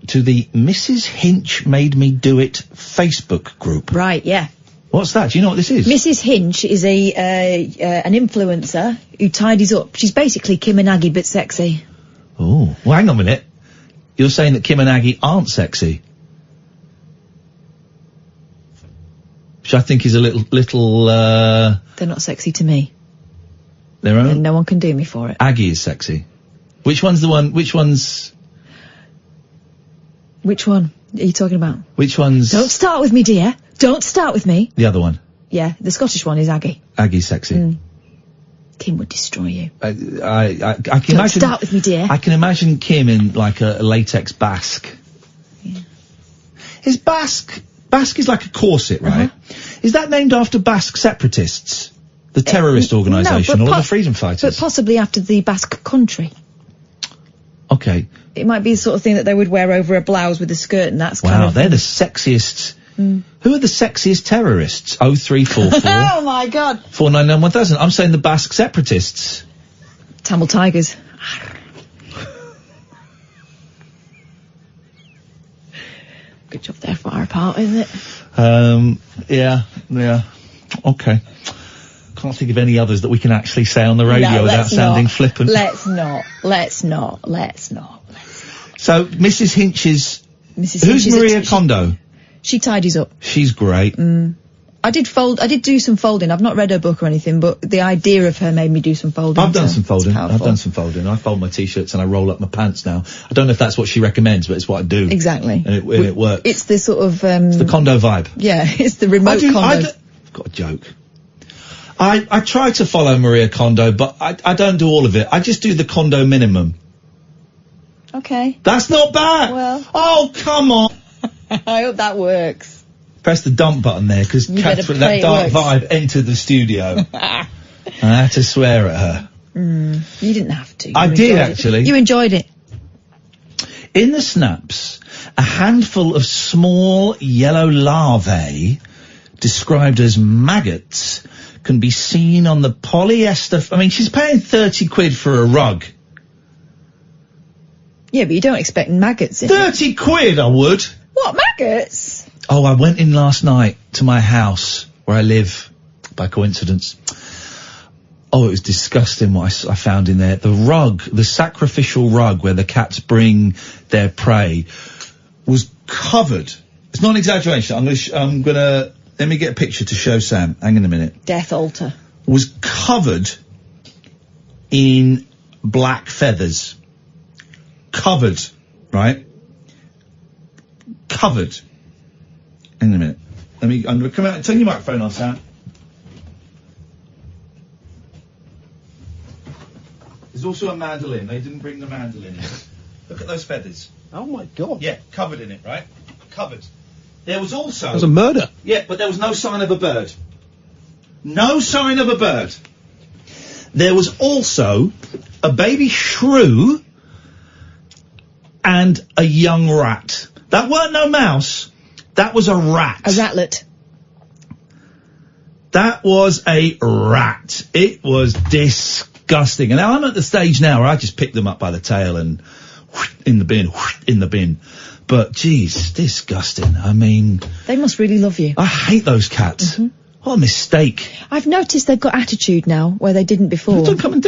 to the Mrs. Hinch Made Me Do It Facebook group. Right, yeah. What's that? Do you know what this is? Mrs. Hinch is an influencer who tidies up. She's basically Kim and Aggie, but sexy. Oh, well, hang on a minute. You're saying that Kim and Aggie aren't sexy? Which I think is a little. They're not sexy to me. Their own? And no one can do me for it. Aggie is sexy. Which one's? Which one are you talking about? Which one's? Don't start with me, dear. Don't start with me. The other one. Yeah, the Scottish one is Aggie. Aggie's sexy. Kim would destroy you. I can Don't imagine. start with me, dear. I can imagine Kim in like a latex basque. Yeah. Is Basque is like a corset, right? Is that named after Basque separatists? The terrorist organisation, no, or the freedom fighters? But possibly after the Basque country. Okay. It might be the sort of thing that they would wear over a blouse with a skirt, and that's kind Wow, of... they're the sexiest. Who are the sexiest terrorists? 0344 Oh my God. 499 1000. I'm saying the Basque separatists. Tamil Tigers. Good job they're far apart, isn't it? Yeah. Okay. Can't think of any others that we can actually say on the radio without sounding flippant. Let's not. So, Mrs. Hinch's... Mrs. Who's Hinch is Maria Kondo? She tidies up. She's great. I did do some folding. I've not read her book or anything, but the idea of her made me do some folding. I've done some folding. Powerful. I fold my t-shirts and I roll up my pants now. I don't know if that's what she recommends, but it's what I do. Exactly. And it works. It's the sort of... it's the condo vibe. Yeah, it's the remote condo. I've got a joke. I try to follow Maria Kondo, but I don't do all of it. I just do the condo minimum. Okay. That's not bad. Well. Oh, come on. I hope that works. Press the dump button there, because Catherine, that dark vibe entered the studio. I had to swear at her. You didn't have to. I did, actually. You enjoyed it. In the snaps, a handful of small yellow larvae, described as maggots, can be seen on the polyester... I mean, she's paying 30 quid for a rug. Yeah, but you don't expect maggots in 30 quid, I would. What, maggots? Oh, I went in last night to my house where I live, by coincidence. Oh, it was disgusting what I found in there. The rug, the sacrificial rug where the cats bring their prey, was covered. It's not an exaggeration. I'm gonna let me get a picture to show Sam. Hang on a minute. Death altar. Was covered in black feathers. Covered, right? Covered. Hang on a minute. I'm gonna come out and turn your microphone on, Sam. There's also a mandolin. They didn't bring the mandolin in. Look at those feathers. Oh my God. Yeah, covered in it, right? Covered. There was also... That was a murder. Yeah, but there was no sign of a bird. No sign of a bird. There was also a baby shrew and a young rat. That weren't no mouse. That was a rat. A ratlet. That was a rat. It was disgusting. And now I'm at the stage now where I just pick them up by the tail and in the bin. But, geez, disgusting. I mean... They must really love you. I hate those cats. What a mistake. I've noticed they've got attitude now where they didn't before. They don't come in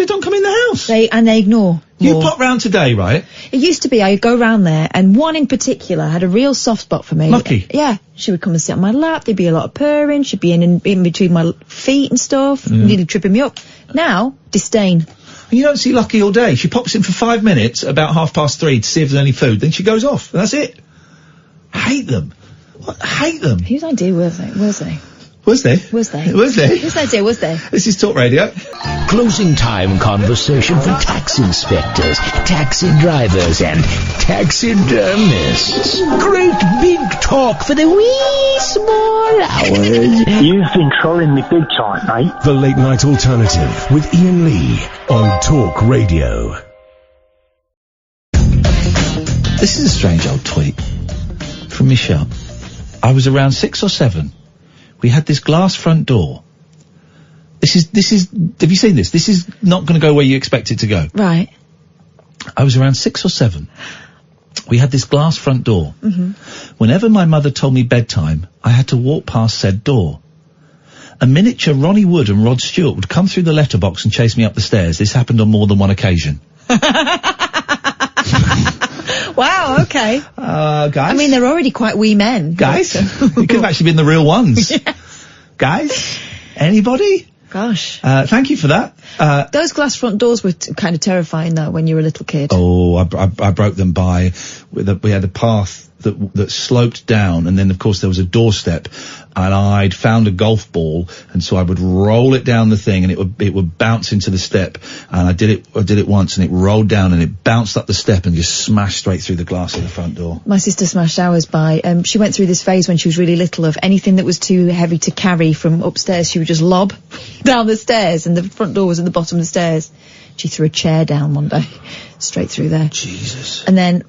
the house. They ignore. You more. pop round today, right? It used to be I'd go round there, and one in particular had a real soft spot for me. Lucky. Yeah. She would come and sit on my lap. There'd be a lot of purring. She'd be in between my feet and stuff, nearly tripping me up. Now, disdain. And you don't see Lucky all day. She pops in for 5 minutes about 3:30 to see if there's any food. Then she goes off. And that's it. I hate them. I hate them. Whose idea was they? Was they? Was they? Was they? Whose idea was they? This is Talk Radio. Closing time conversation for tax inspectors, taxi drivers, and taxidermists. Great big talk for the wee small hours. You've been trolling me big time, mate. The Late Night Alternative with Ian Lee on Talk Radio. This is a strange old tweet from Michelle. I was around 6 or 7. We had this glass front door. This is, have you seen this? This is not going to go where you expect it to go. Right. I was around 6 or 7. We had this glass front door. Mm-hmm. Whenever my mother told me bedtime, I had to walk past said door. A miniature Ronnie Wood and Rod Stewart would come through the letterbox and chase me up the stairs. This happened on more than one occasion. Wow, okay. Guys? I mean, they're already quite wee men. Guys? You could have actually been the real ones. Yeah. Guys? Anybody? Gosh. Thank you for that. Those glass front doors were kind of terrifying, though, when you were a little kid. Oh, I broke them by... We had a path that sloped down, and then, of course, there was a doorstep, and I'd found a golf ball, and so I would roll it down the thing, and it would bounce into the step, and I did it once, and it rolled down, and it bounced up the step and just smashed straight through the glass of the front door. My sister smashed ours by... she went through this phase when she was really little of anything that was too heavy to carry from upstairs, she would just lob down the stairs, and the front door was at the bottom of the stairs. She threw a chair down one day, straight through there. Jesus. And then...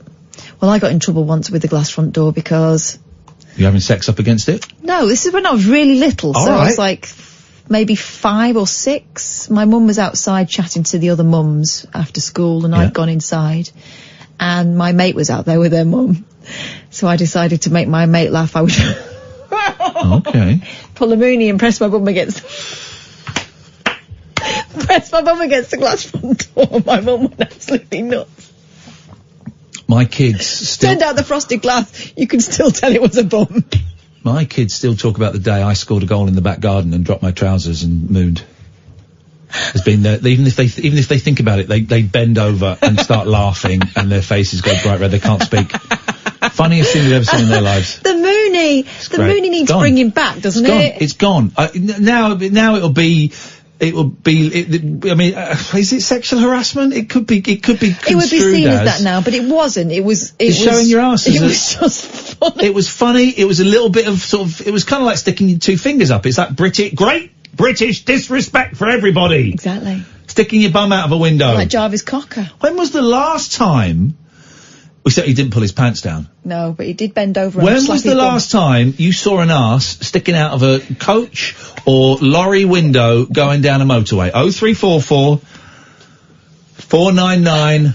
Well, I got in trouble once with the glass front door because... You having sex up against it? No, this is when I was really little. All so right. I was like maybe 5 or 6. My mum was outside chatting to the other mums after school, and I'd gone inside. And my mate was out there with their mum. So I decided to make my mate laugh. I would Okay. pull a moonie and press my bum against... press my bum against the glass front door. My mum went absolutely nuts. My kids still... Turned out the frosted glass, you can still tell it was a bum. My kids still talk about the day I scored a goal in the back garden and dropped my trousers and mooned. Has been there. Even if they think about it, they bend over and start laughing, and their faces go bright red. They can't speak. Funniest thing they've ever seen in their lives. The Mooney! The great. Mooney needs Gone. bringing back, doesn't it? It's gone. Now it'll be... I mean, is it sexual harassment? It could be It would be seen as that now, but it wasn't. It was showing your ass. It was just funny. It was funny. It was a little bit of sort of... It was kind of like sticking your 2 fingers up. It's that great British disrespect for everybody. Exactly. Sticking your bum out of a window. Like Jarvis Cocker. When was the last time... Except he didn't pull his pants down. No, but he did bend over and When slap was his the bum. last time you saw an arse sticking out of a coach or lorry window going down a motorway? 0344 499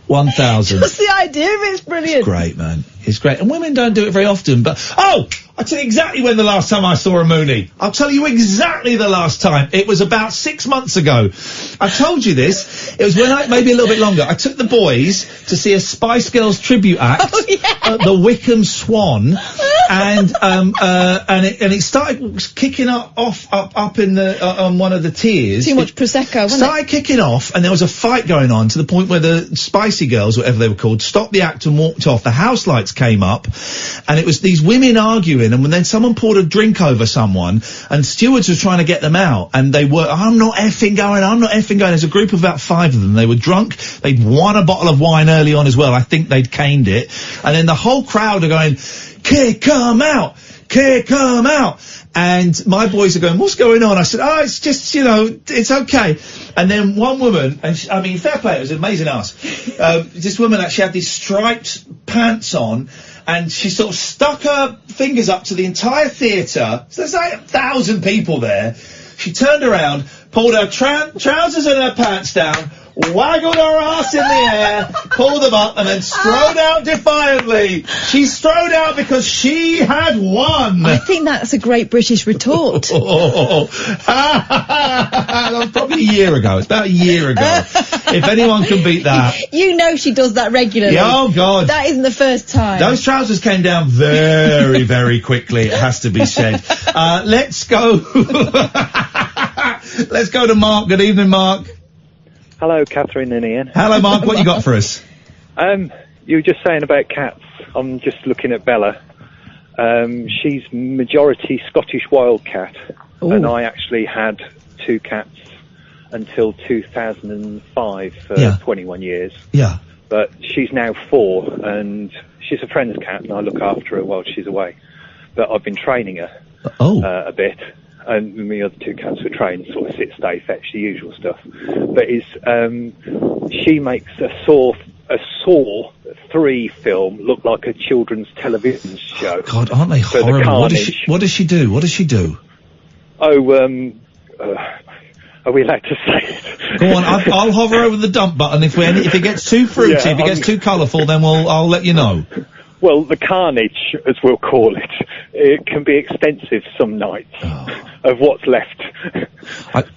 1000. Just the idea of it's brilliant. Great, man. It's great. And women don't do it very often, but... Oh! I'll tell you exactly when the last time I saw a Mooney. I'll tell you exactly the last time. It was about 6 months ago. I told you this. It was when maybe a little bit longer. I took the boys to see a Spice Girls tribute act at the Wickham Swan. And it started kicking up in the, on one of the tiers. Too much Prosecco, wasn't Started kicking off, and there was a fight going on to the point where the Spicy Girls, whatever they were called, stopped the act and walked off. The house lights came up, and it was these women arguing, and then someone poured a drink over someone, and stewards were trying to get them out, and they were, I'm not effing going. There's a group of about 5 of them. They were drunk. They'd won a bottle of wine early on as well. I think they'd caned it. And then the whole crowd are going, kick 'em out! Kick 'em out! And my boys are going, what's going on? I said, oh, it's just, it's okay. And then one woman, and I mean, fair play, it was an amazing ass. This woman actually had these striped pants on, and she sort of stuck her fingers up to the entire theatre. So there's like 1,000 people there. She turned around, pulled her trousers and her pants down, waggled her ass in the air, pulled them up, and then strode out defiantly. She strode out because she had won. I think that's a great British retort. That was probably a year ago. It's about a year ago. If anyone can beat that. You know she does that regularly. Yeah, oh, God. That isn't the first time. Those trousers came down very, very quickly, it has to be said. Let's go. Let's go to Mark. Good evening, Mark. Hello, Katherine and Ian. Hello, Mark. What you got for us? You were just saying about cats. I'm just looking at Bella. She's majority Scottish wildcat, and I actually had 2 cats until 2005 for 21 years. Yeah. But she's now 4, and she's a friend's cat, and I look after her while she's away. But I've been training her a bit, and the other 2 cats were trained, sort of sit, stay, fetch, the usual stuff. But she makes a Saw 3 film look like a children's television show. God, aren't they For horrible? the What does she do? What does she do? Are we allowed to say it? Go on, I'll hover over the dump button if it gets too fruity, if it gets too colourful, then I'll let you know. Well, the carnage, as we'll call it, it can be extensive some nights of what's left.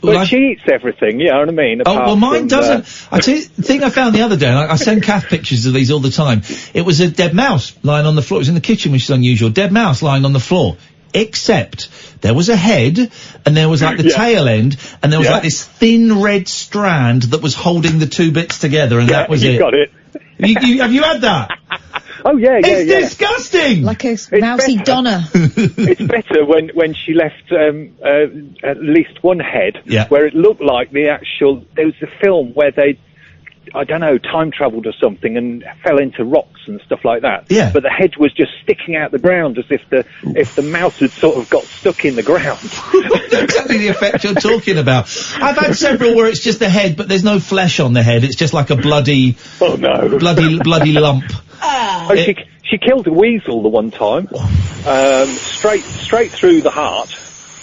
But she eats everything, you know what I mean? Oh, well, mine doesn't. I tell you, the thing I found the other day, and I send Kath pictures of these all the time, it was a dead mouse lying on the floor. It was in the kitchen, which is unusual. Dead mouse lying on the floor. Except there was a head, and there was like the tail end, and there was like this thin red strand that was holding the 2 bits together, and that was it. You got it. Have you had that? Oh, yeah. It's disgusting! Like a mousy Donna. It's better when she left at least one head, where it looked like there was a film where they, I don't know, time travelled or something and fell into rocks and stuff like that. Yeah. But the head was just sticking out the ground as if the mouse had sort of got stuck in the ground. Exactly the effect you're talking about. I've had several where it's just the head, but there's no flesh on the head. It's just like a bloody... Oh, no. Bloody lump. She killed a weasel the one time, straight through the heart.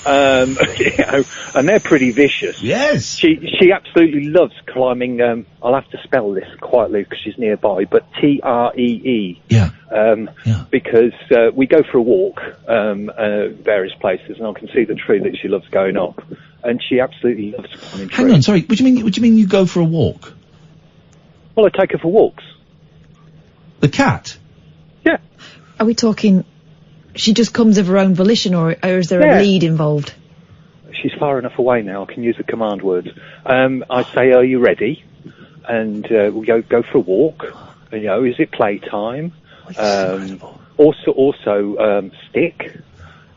You know, and they're pretty vicious. Yes. She absolutely loves climbing. I'll have to spell this quietly because she's nearby, but Tree. Yeah. Because we go for a walk various places, and I can see the tree that she loves going up, and she absolutely loves climbing trees. Hang on, sorry. What do you mean you go for a walk? Well, I take her for walks. The cat? Yeah. Are we talking... She just comes of her own volition, or is there a lead involved? She's far enough away now. I can use the command words. I say, "Are you ready?" And we go for a walk. You know, is it playtime? Also, stick.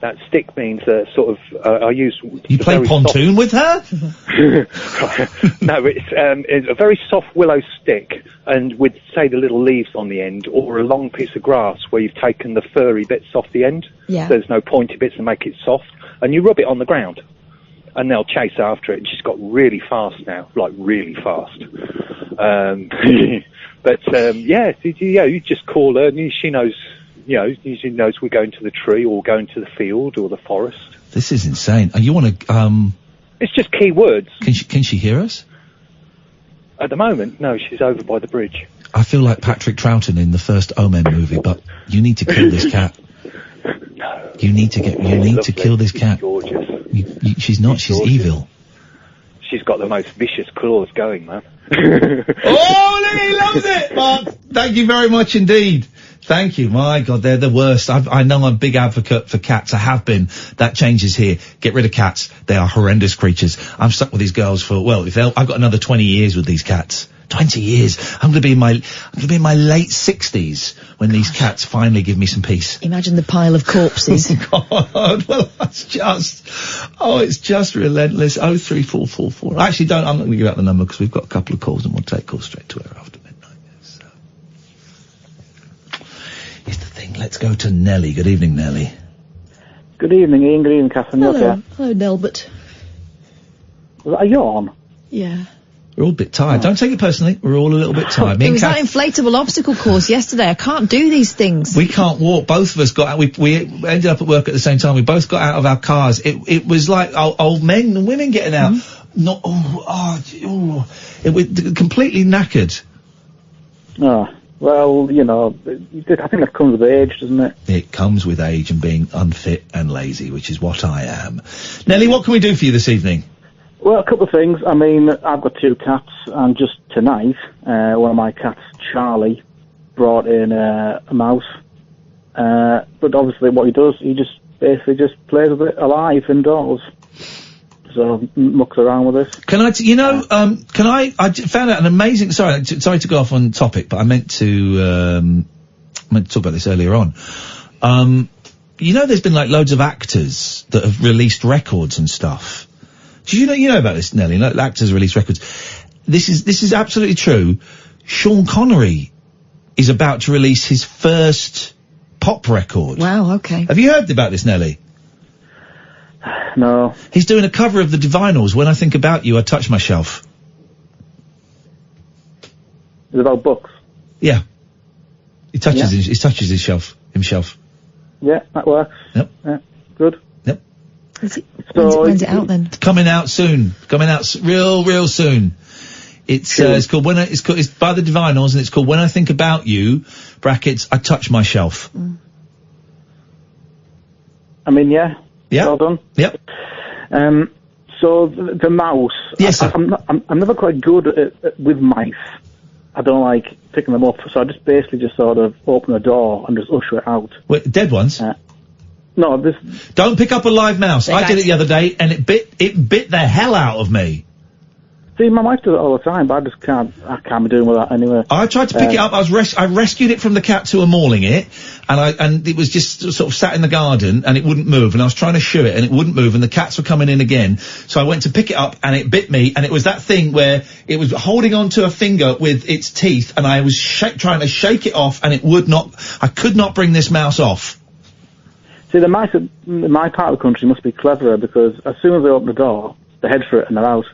That stick means sort of. I use. You play pontoon with her? No, it's a very soft willow stick, and with say the little leaves on the end, or a long piece of grass where you've taken the furry bits off the end. Yeah. So there's no pointy bits to make it soft, and you rub it on the ground, and they'll chase after it. And she's got really fast now, like really fast. You just call her, and she knows. You know, usually knows we're going to the tree or going to the field or the forest. This is insane. You want to, It's just key words. Can she hear us? At the moment, no, she's over by the bridge. I feel like Patrick Troughton in the first Omen movie, but you need to kill this cat. No. You need to kill this cat. She's gorgeous. She's not, she's evil. She's got the most vicious claws going, man. Oh, he loves it, Mark. Thank you very much indeed. Thank you. My God, they're the worst. I know I'm a big advocate for cats. I have been. That changes here. Get rid of cats. They are horrendous creatures. I'm stuck with these girls for, I've got another 20 years with these cats. 20 years. I'm going to be in my late 60s when these cats finally give me some peace. Imagine the pile of corpses. God, well, it's just relentless. 03444. Actually, I'm not going to give out the number because we've got a couple of calls and we'll take calls straight to her after midnight. So. Here's the thing. Let's go to Nellie. Good evening, Nellie. Good evening, Ian. Good evening, Katherine. Hello, Nelbert. Was that a yawn? Yeah. We're all a bit tired. Don't take it personally. We're all a little bit tired. It was that inflatable obstacle course yesterday. I can't do these things. We can't walk. Both of us got out. We ended up at work at the same time. We both got out of our cars. It was like old men and women getting out. It was completely knackered. Oh, well, you know, I think that comes with age, doesn't it? It comes with age and being unfit and lazy, which is what I am. Nelly, what can we do for you this evening? Well, a couple of things. I mean, I've got 2 cats, and just tonight, one of my cats, Charlie, brought in a mouse. But obviously what he does, he just basically just plays with it alive indoors. So mucks around with it. Can I found out an amazing, sorry to go off on topic, but I meant to talk about this earlier on. You know, there's been like loads of actors that have released records and stuff. Do you know about this, Nelly? Like, actors release records. This is absolutely true. Sean Connery is about to release his first pop record. Wow, okay. Have you heard about this, Nelly? No. He's doing a cover of the Divinals, When I Think About You, I Touch Myself. Is it about books? Yeah. He touches himself. Yeah, that works. Yep. Yeah, good. Yep. When's it out then? It's coming out soon. Real soon. It's called it's by the Divinals, and it's called When I Think About You, brackets, I Touch Myself. I mean, yeah. Yeah. Well done. Yep. So the mouse. Yes, I'm never quite good with mice. I don't like picking them up, so I just basically sort of open the door and just usher it out. Wait, dead ones? No, this. Don't pick up a live mouse. I did it the other day, and it bit the hell out of me. See, my wife does it all the time, but I can't be doing with that anyway. I tried to pick it up. I rescued it from the cats who were mauling it, and it was just sort of sat in the garden, and it wouldn't move, and I was trying to shoo it, and it wouldn't move, and the cats were coming in again. So I went to pick it up, and it bit me, and it was that thing where it was holding onto a finger with its teeth, and I was trying to shake it off, and I could not bring this mouse off. See, the mice in my part of the country must be cleverer, because as soon as they open the door, they head for it and they're out.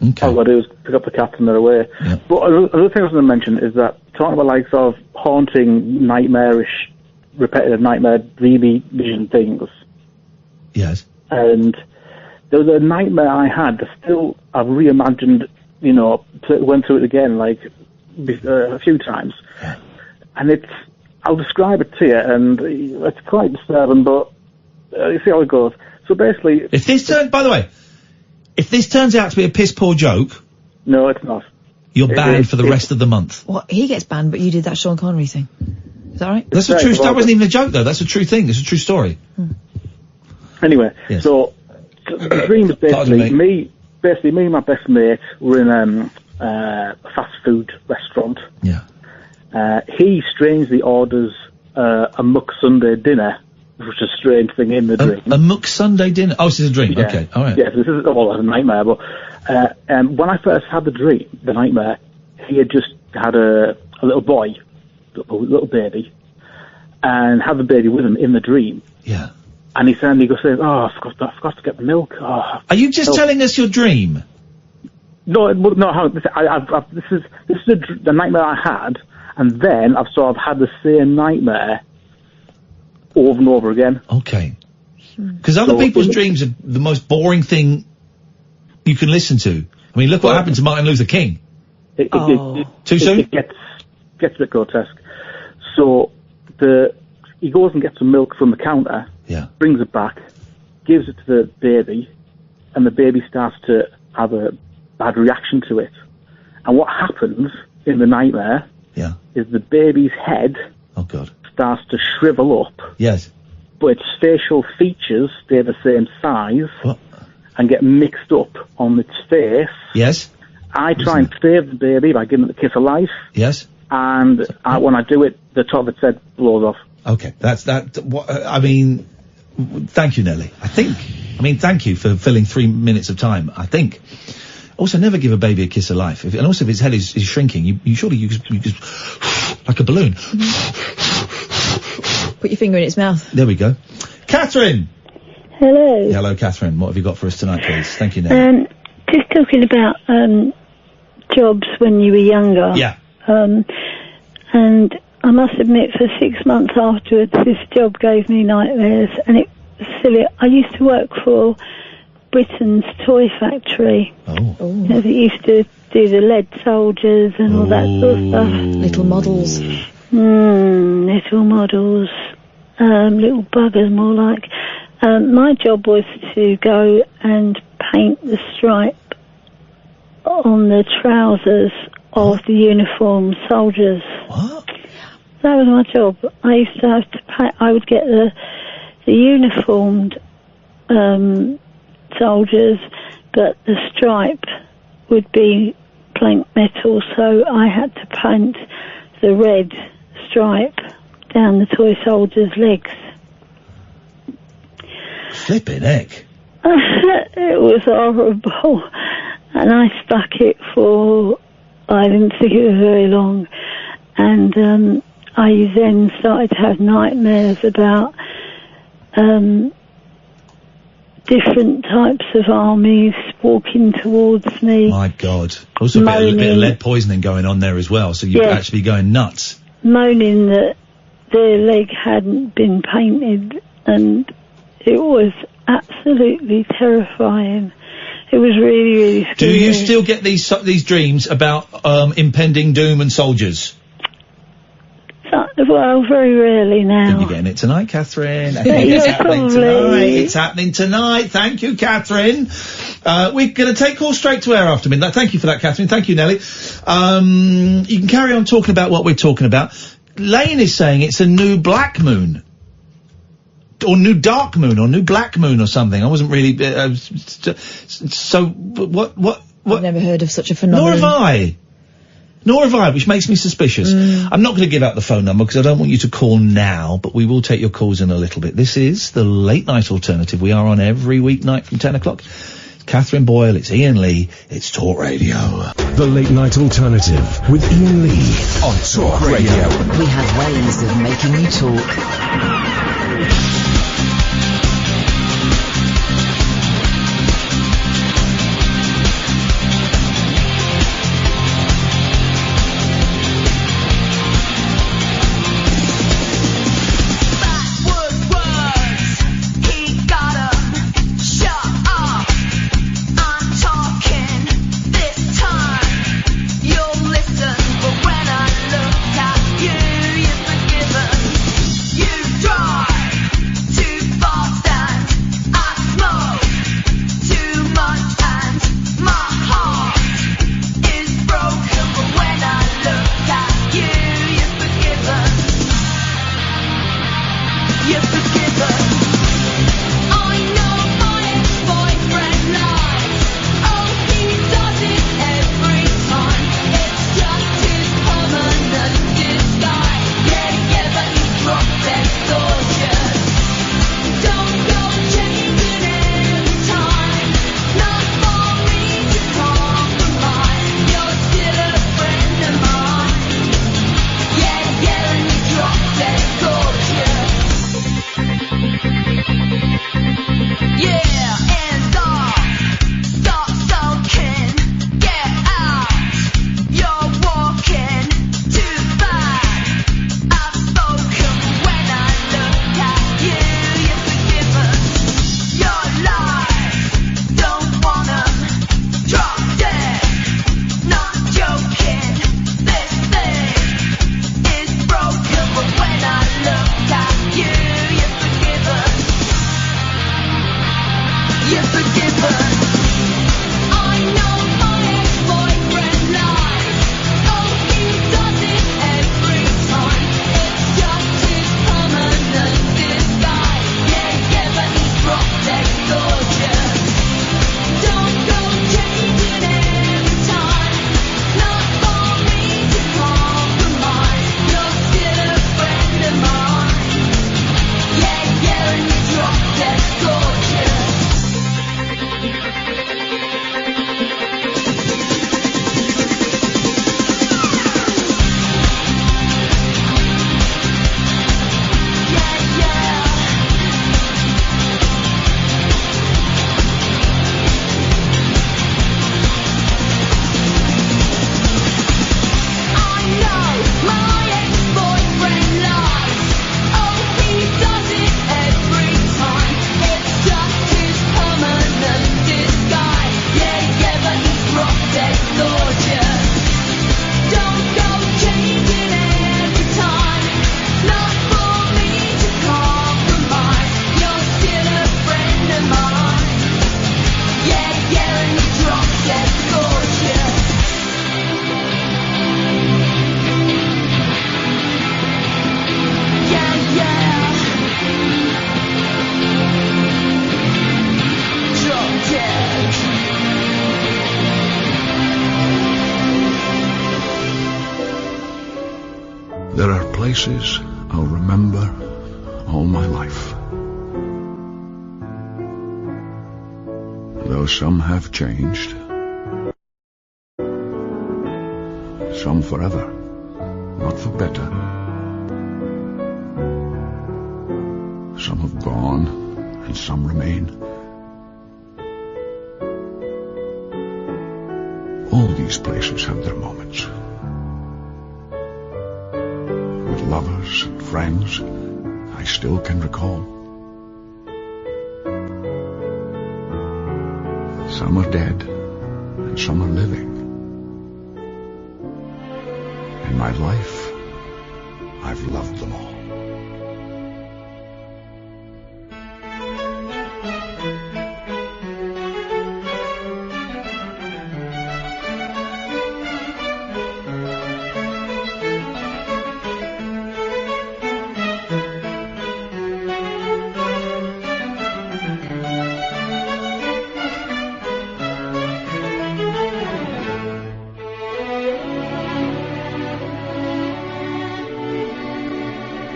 Okay. All I do is pick up the cat and they're away. Yeah. But another thing I was going to mention is that talking about like sort of haunting, nightmarish, repetitive nightmare, dreamy vision things. Yes. And there was a nightmare I had that still I've reimagined, you know, went through it again like a few times. And I'll describe it to you, and it's quite disturbing, but you see how it goes. So basically, if this turns out to be a piss poor joke, no, it's not. You're banned for the rest of the month. What? He gets banned, but you did that Sean Connery thing. Is that right? That's a true. That wasn't even a joke, though. That's a true thing. It's a true story. Anyway, yes. So the dream was basically me and my best mate were in a fast food restaurant. Yeah. He strangely orders a muck Sunday dinner, which is a strange thing in the dream. A muck Sunday dinner? Oh, this is a dream. Yeah. Okay, all right. Yeah, this is a nightmare, but when I first had the nightmare, he had just had a little boy, a little baby, and had the baby with him in the dream. Yeah. And he suddenly says, "Oh, I forgot to get the milk." Oh, are you just telling us your dream? No, this is the nightmare I had, and then I've sort of had the same nightmare over and over again. Okay. Because other people's dreams are the most boring thing you can listen to. I mean, look what happened to Martin Luther King. Too soon? It gets a bit grotesque. So he goes and gets some milk from the counter. Yeah. Brings it back, gives it to the baby, and the baby starts to have a bad reaction to it. And what happens in the nightmare is the baby's head starts to shrivel up. Yes. But its facial features stay the same size and get mixed up on its face. Yes. I try and save the baby by giving it a kiss of life. Yes. And when I do it, the top of its head blows off. Okay, that's that. I mean, thank you, Nelly. Thank you for filling 3 minutes of time. I think. Also, never give a baby a kiss of life. And also, if its head is shrinking, you surely you just like a balloon. Put your finger in its mouth. There we go. Katherine. Hello. Hello, Katherine. What have you got for us tonight, please? Thank you, Nelly. Just talking about jobs when you were younger. Yeah. And I must admit, for 6 months afterwards, this job gave me nightmares, and it was silly. I used to work for Britain's Toy Factory. Oh. They used to do the lead soldiers and all that sort of stuff. Little models. Little models. Little buggers, more like. My job was to go and paint the stripe on the trousers of the uniformed soldiers. What? That was my job. I used to have to paint. I would get the uniformed soldiers, but the stripe would be plank metal, so I had to paint the red stripe down the toy soldiers' legs. Flippin' heck. It was horrible. And I stuck it for, I didn't think it was very long. And I then started to have nightmares about different types of armies walking towards me. My God. Also a bit of lead poisoning going on there as well, so you'd actually be going nuts. Moaning that their leg hadn't been painted, and it was absolutely terrifying. It was really, really scary. Do you still get these dreams about impending doom and soldiers? Well, very rarely now. Think you're getting it tonight, Catherine. I Yeah, think it's happening probably. tonight. It's happening tonight. Thank you, Catherine. We're going to take calls straight to air after midnight. Thank you for that, Catherine. Thank you, Nelly. You can carry on talking about what we're talking about. Lane is saying it's a new black moon. Or new dark moon, or new black moon, or something. I wasn't really. So what? I've never heard of such a phenomenon. Nor have I, which makes me suspicious. I'm not going to give out the phone number because I don't want you to call now, but we will take your calls in a little bit. This is the Late Night Alternative. We are on every weeknight from 10 o'clock. It's Catherine Boyle, it's Iain Lee, it's Talk Radio. The Late Night Alternative with Iain Lee on Talk Radio. We have ways of making you talk. You drive too fast. There are places I'll remember all my life. Though some have changed, some forever, not for better. Some have gone, and some remain. All these places have their moments. With lovers and friends, I still can recall. Some are dead, and some are living. In my life, I've loved them all.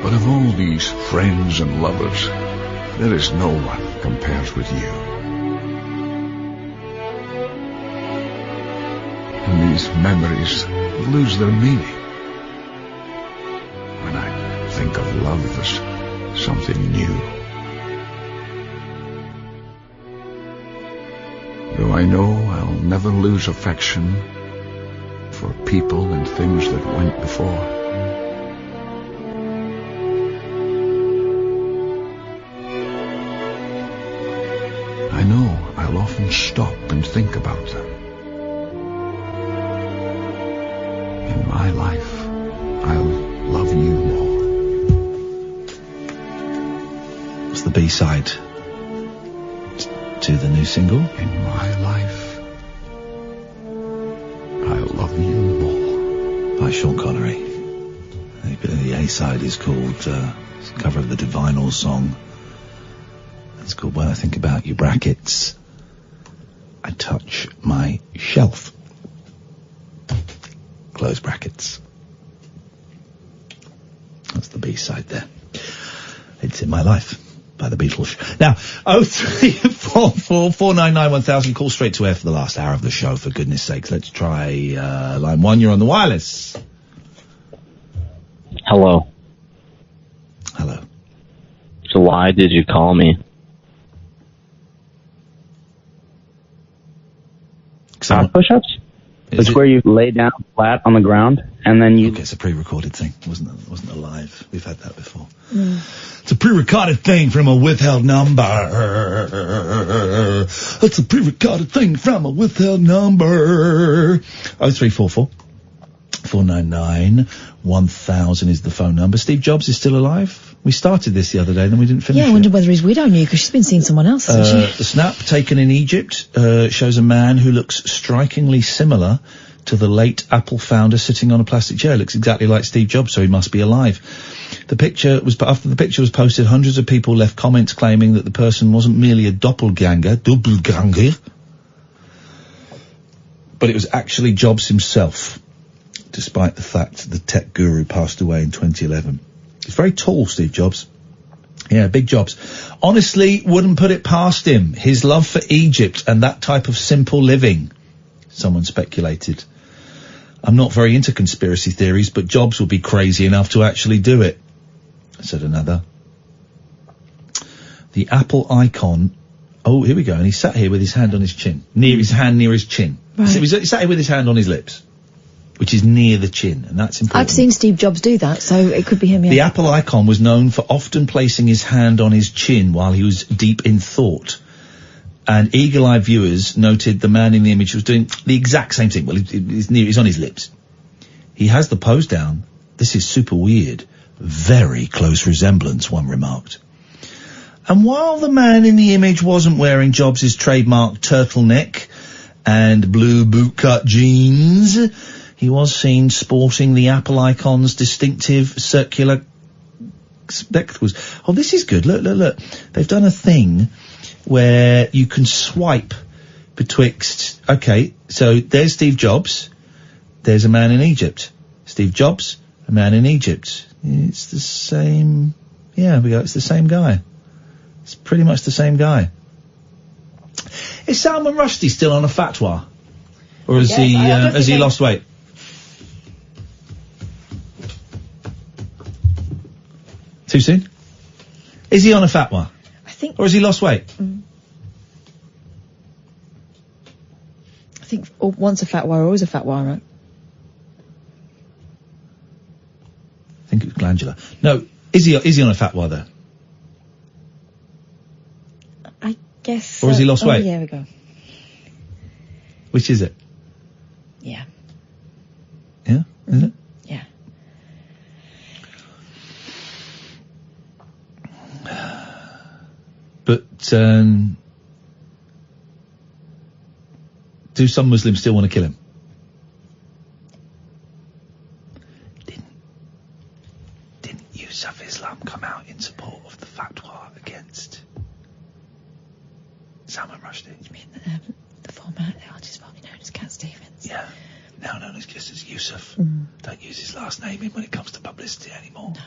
But of all these friends and lovers, there is no one compares with you. And these memories lose their meaning when I think of love as something new. Though I know I'll never lose affection for people and things that went before. I know I'll often stop and think about them. In my life, I'll love you more. It's the B-side to the new single. In my life, I'll love you more. By Sean Connery. The A-side is called, it's a cover of the Vaginal song. It's called When I Think About You, brackets, I Touch My Shelf. Close brackets. That's the B-side there. It's In My Life by the Beatles. Now, 0344 499 1000. Call straight to air for the last hour of the show, for goodness sakes. Let's try line 1. You're on the wireless. Hello. Hello. So why did you call me? Hot push-ups? It's where you lay down flat on the ground and then you... Okay, it's a pre-recorded thing. It wasn't a live. We've had that before. It's a pre-recorded thing from a withheld number. It's a pre-recorded thing from a withheld number. 0344 499 1000 is the phone number. Steve Jobs is still alive. We started this the other day, then we didn't finish Yeah, I wonder whether he's widowed you, because she's been seeing someone else, hasn't she? The snap taken in Egypt shows a man who looks strikingly similar to the late Apple founder sitting on a plastic chair. Looks exactly like Steve Jobs, so he must be alive. The picture was, after the picture was posted, hundreds of people left comments claiming that the person wasn't merely a doppelganger, but it was actually Jobs himself, despite the fact the tech guru passed away in 2011. He's very tall, Steve Jobs. Yeah, big Jobs. Honestly, wouldn't put it past him. His love for Egypt and that type of simple living, someone speculated. I'm not very into conspiracy theories, but Jobs would be crazy enough to actually do it, said another. The Apple icon. Oh, here we go. And he sat here with his hand on his chin. Near his chin. Right. So he sat here with his hand on his lips, which is near the chin, and that's important. I've seen Steve Jobs do that, so it could be him, yeah. The Apple icon was known for often placing his hand on his chin while he was deep in thought. And eagle-eyed viewers noted the man in the image was doing the exact same thing. Well, he's on his lips. He has the pose down. This is super weird. Very close resemblance, one remarked. And while the man in the image wasn't wearing Jobs' trademark turtleneck and blue bootcut jeans. He was seen sporting the Apple icon's distinctive circular spectacles. Oh, this is good. Look. They've done a thing where you can swipe betwixt... Okay, so there's Steve Jobs. There's a man in Egypt. Steve Jobs, a man in Egypt. It's the same... Yeah, we go. It's the same guy. It's pretty much the same guy. Is Salman Rushdie still on a fatwa? Or has he lost weight? Too soon? Is he on a fatwa? I think... Or has he lost weight? I think once a fatwa, always a fatwa, right? I think it was glandular. No, is he on a fatwa though? I guess... Or has he lost weight? There we go. Which is it? Yeah. Yeah? Is it? Yeah. But, do some Muslims still want to kill him? Didn't Yusuf Islam come out in support of the fatwa against Salman Rushdie? You mean the former artist formerly known as Cat Stevens? Yeah. Now known as just as Yusuf. Don't use his last name in when it comes to publicity anymore. No.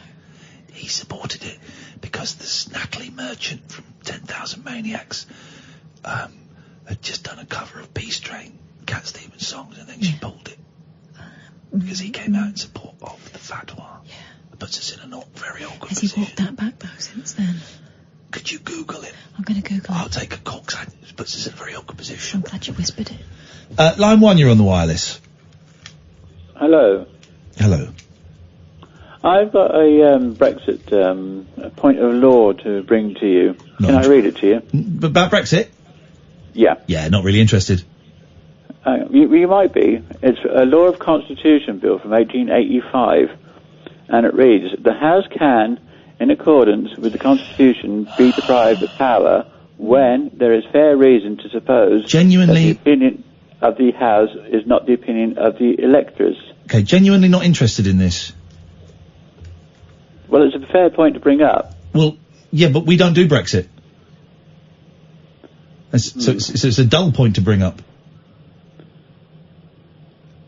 He supported it because the snackly merchant from 10,000 Maniacs had just done a cover of Peace Train, Cat Stevens songs, and then she pulled it. Because he came out in support of the fatwa. Yeah. It puts us in a not very awkward position. Has he walked that back, though, since then? Could you Google it? I'm going to Google it. I'll take a call, 'cause it puts us in a very awkward position. I'm glad you whispered it. Line 1, you're on the wireless. Hello. Hello. I've got a Brexit a point of law to bring to you. Can I read it to you? About Brexit? Yeah. Yeah, not really interested. You might be. It's a law of constitution bill from 1885, and it reads, the House can, in accordance with the Constitution, be deprived of power when there is fair reason to suppose genuinely that the opinion of the House is not the opinion of the electors. Okay, genuinely not interested in this. Well, it's a fair point to bring up. Well, yeah, but we don't do Brexit. So it's a dull point to bring up.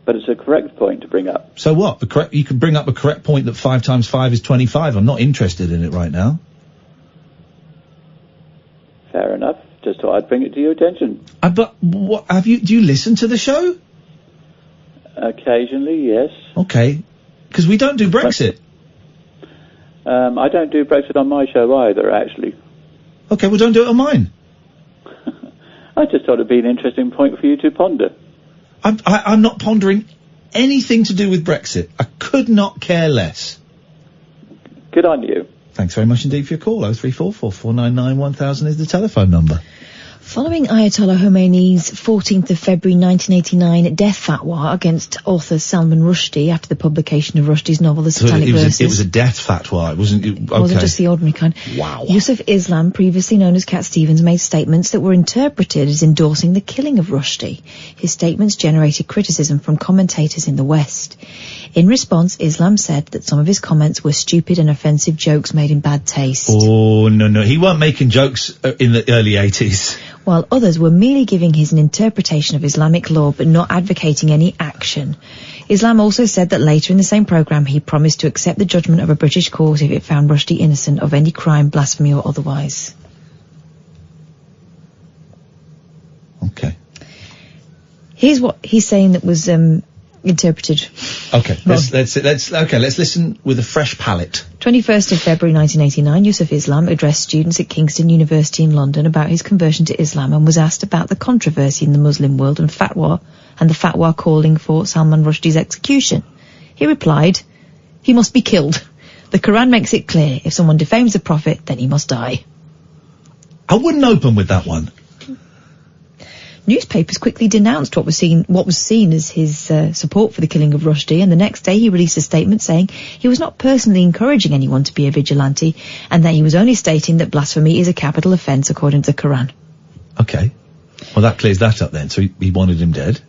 But it's a correct point to bring up. So what? You can bring up a correct point that 5 times 5 is 25. I'm not interested in it right now. Fair enough. Just thought I'd bring it to your attention. But what do you listen to the show? Occasionally, yes. Okay. Because we don't do Brexit. I don't do Brexit on my show either, actually. Okay, well don't do it on mine. I just thought it'd be an interesting point for you to ponder. I'm not pondering anything to do with Brexit. I could not care less. Good on you. Thanks very much indeed for your call. 0344 499 1000 is the telephone number. Following Ayatollah Khomeini's 14th of February 1989 death fatwa against author Salman Rushdie after the publication of Rushdie's novel The Satanic Verses. It was a death fatwa. It wasn't... It wasn't just the ordinary kind. Wow. Yusuf Islam, previously known as Cat Stevens, made statements that were interpreted as endorsing the killing of Rushdie. His statements generated criticism from commentators in the West. In response, Islam said that some of his comments were stupid and offensive jokes made in bad taste. Oh, no. He weren't making jokes in the early 80s. While others were merely giving his an interpretation of Islamic law but not advocating any action. Islam also said that later in the same programme he promised to accept the judgment of a British court if it found Rushdie innocent of any crime, blasphemy or otherwise. Okay. Here's what he's saying that was interpreted. Okay, let's listen with a fresh palate. 21st of February 1989, Yusuf Islam addressed students at Kingston University in London about his conversion to Islam and was asked about the controversy in the Muslim world and the fatwa calling for Salman Rushdie's execution. He replied, "He must be killed. The Quran makes it clear, if someone defames a prophet, then he must die." I wouldn't open with that one. Newspapers quickly denounced what was seen as his support for the killing of Rushdie, and the next day he released a statement saying he was not personally encouraging anyone to be a vigilante and that he was only stating that blasphemy is a capital offence according to the Quran. Okay. Well, that clears that up then. So he wanted him dead.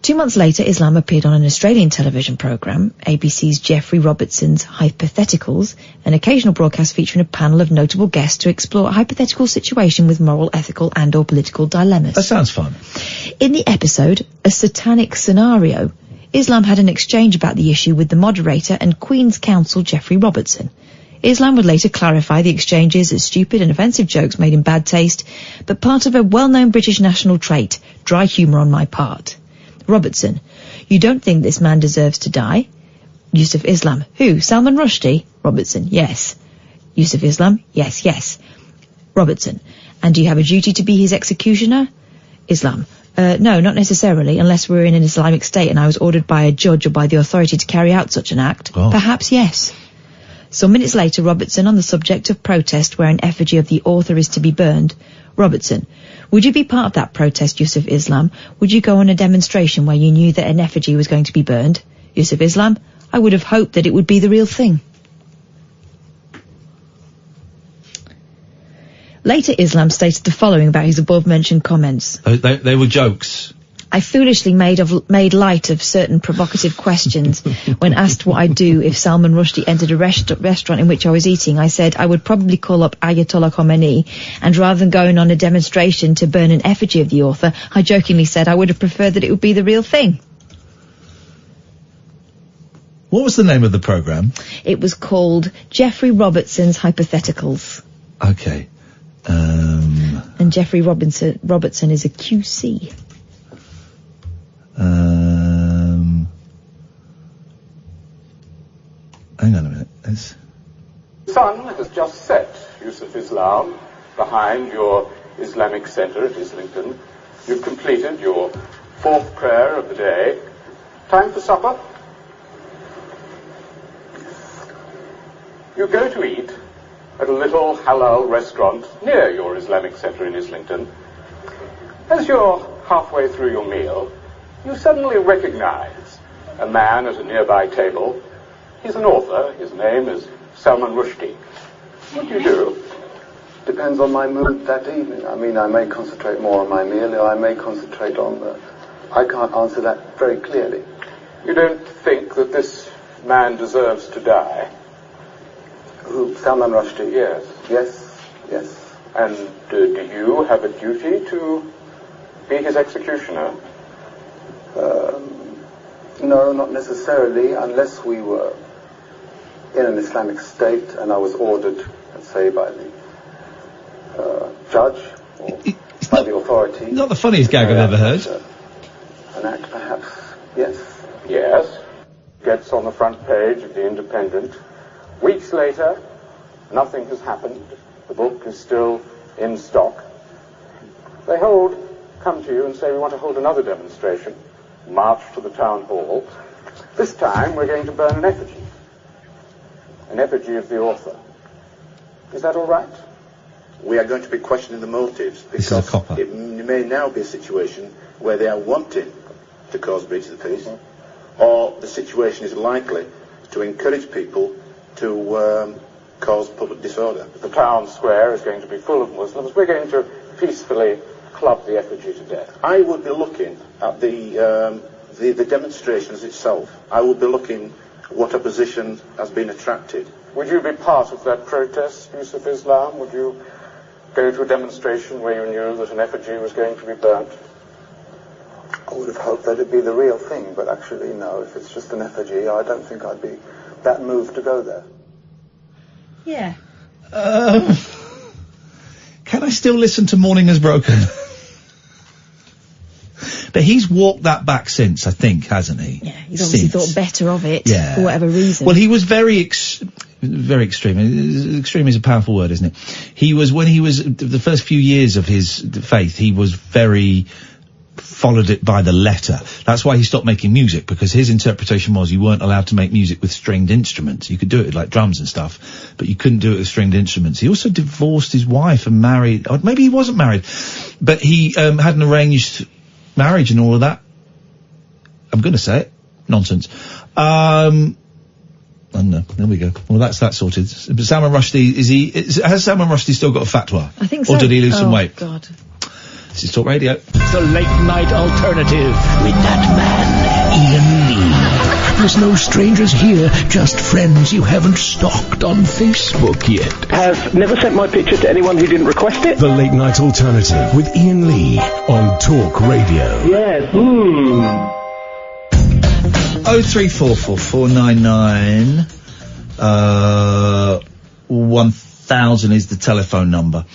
2 months later, Islam appeared on an Australian television programme, ABC's Geoffrey Robertson's Hypotheticals, an occasional broadcast featuring a panel of notable guests to explore a hypothetical situation with moral, ethical and or political dilemmas. That sounds fun. In the episode, A Satanic Scenario, Islam had an exchange about the issue with the moderator and Queen's Counsel Geoffrey Robertson. Islam would later clarify the exchanges as stupid and offensive jokes made in bad taste, but part of a well-known British national trait, dry humour on my part. Robertson: you don't think this man deserves to die? Yusuf Islam: who, Salman Rushdie? Robertson: yes. Yusuf Islam: yes, yes. Robertson: and do you have a duty to be his executioner? Islam: no, not necessarily, unless we're in an Islamic state and I was ordered by a judge or by the authority to carry out such an act. Oh. Perhaps yes. Some minutes later, Robertson, on the subject of protest where an effigy of the author is to be burned. Robertson: would you be part of that protest, Yusuf Islam? Would you go on a demonstration where you knew that an effigy was going to be burned? Yusuf Islam: I would have hoped that it would be the real thing. Later, Islam stated the following about his above-mentioned comments. They were jokes. I foolishly made light of certain provocative questions. When asked what I'd do if Salman Rushdie entered a restaurant in which I was eating, I said I would probably call up Ayatollah Khomeini, and rather than going on a demonstration to burn an effigy of the author, I jokingly said I would have preferred that it would be the real thing. What was the name of the programme? It was called Geoffrey Robertson's Hypotheticals. Okay. And Geoffrey Robertson is a QC. Hang on a minute. The sun has just set, Yusuf Islam, behind your Islamic Centre at Islington. You've completed your fourth prayer of the day. Time for supper? You go to eat at a little halal restaurant near your Islamic Centre in Islington. As you're halfway through your meal, you suddenly recognize a man at a nearby table. He's an author. His name is Salman Rushdie. What do you do? Depends on my mood that evening. I mean, I may concentrate more on my meal, or I may concentrate on I can't answer that very clearly. You don't think that this man deserves to die? Who, Salman Rushdie? Yes. Yes, yes. And do you have a duty to be his executioner? No, not necessarily, unless we were in an Islamic state and I was ordered, let's say, by the judge or by the authority. Not the funniest gag I've ever heard. An act, perhaps, yes. Yes. Gets on the front page of The Independent. Weeks later, nothing has happened. The book is still in stock. They come to you and say, we want to hold another demonstration. March to the town hall. This time we're going to burn an effigy. An effigy of the author. Is that all right? We are going to be questioning the motives, because it may now be a situation where they are wanting to cause breach of the peace, or the situation is likely to encourage people to cause public disorder. The town square is going to be full of Muslims. We're going to peacefully club the effigy to death. I would be looking at the demonstrations itself. I would be looking what opposition has been attracted. Would you be part of that protest, Yusuf Islam? Would you go to a demonstration where you knew that an effigy was going to be burnt? I would have hoped that it'd be the real thing, but actually, no. If it's just an effigy, I don't think I'd be that moved to go there. Yeah. Can I still listen to Morning Has Broken? But he's walked that back since, I think, hasn't he? Yeah, he's obviously thought better of it for whatever reason. Well, he was very extreme. Extreme is a powerful word, isn't it? When he was the first few years of his faith, he was followed it by the letter. That's why he stopped making music, because his interpretation was you weren't allowed to make music with stringed instruments. You could do it with, like, drums and stuff, but you couldn't do it with stringed instruments. He also divorced his wife and married, or maybe he wasn't married, but he had an arranged marriage and all of that. I'm going to say it. Nonsense. I don't know. There we go. Well, that's that sorted. But Salman Rushdie, has Salman Rushdie still got a fatwa? I think so. Or did he lose some weight? God. This is Talk Radio. The late night alternative with that man, Iain Lee. There's no strangers here, just friends you haven't stalked on Facebook yet. Have never sent my picture to anyone who didn't request it. The late night alternative with Iain Lee on Talk Radio. Yes. 0344499 1000 is the telephone number.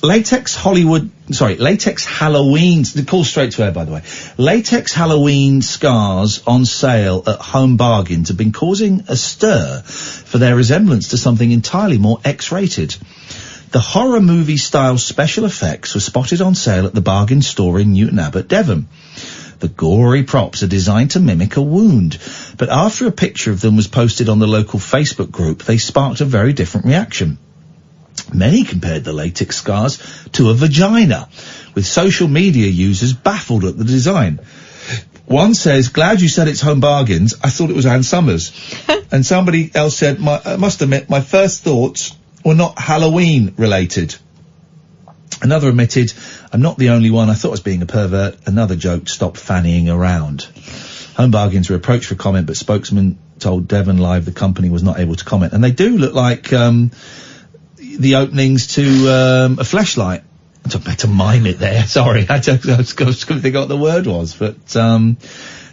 Latex Halloween, call straight to air, by the way. Latex Halloween scars on sale at Home Bargains have been causing a stir for their resemblance to something entirely more X-rated. The horror movie style special effects were spotted on sale at the Bargain store in Newton Abbot, Devon. The gory props are designed to mimic a wound, but after a picture of them was posted on the local Facebook group, they sparked a very different reaction. Many compared the latex scars to a vagina, with social media users baffled at the design. One says, glad you said it's Home Bargains, I thought it was Ann Summers. And somebody else said, I must admit, my first thoughts were not Halloween related. Another admitted, I'm not the only one, I thought I was being a pervert. Another joked, stop fannying around. Home Bargains were approached for comment, but spokesman told Devon Live the company was not able to comment. And they do look like the openings to a fleshlight. I better mime it there. Sorry, I just couldn't think what the word was, but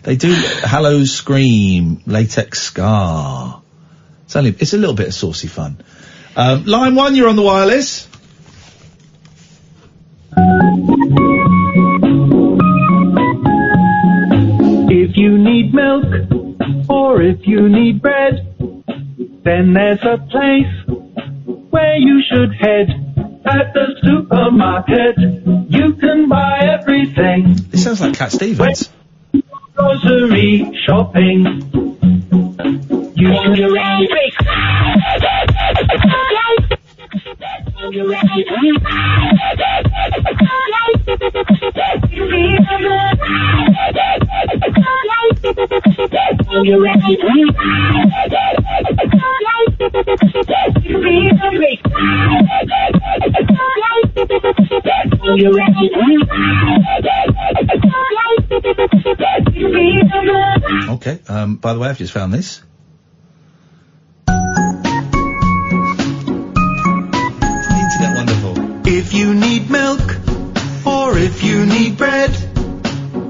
they do. Hallow Scream, Latex Scar. It's a little bit of saucy fun. Line 1, you're on the wireless. If you need milk or if you need bread, then there's a place where you should head. At the supermarket, you can buy everything. This sounds like Cat Stevens. Grocery shopping. You can do Okay, by the way, I've just found this. Internet wonderful. If you need milk or if you need bread,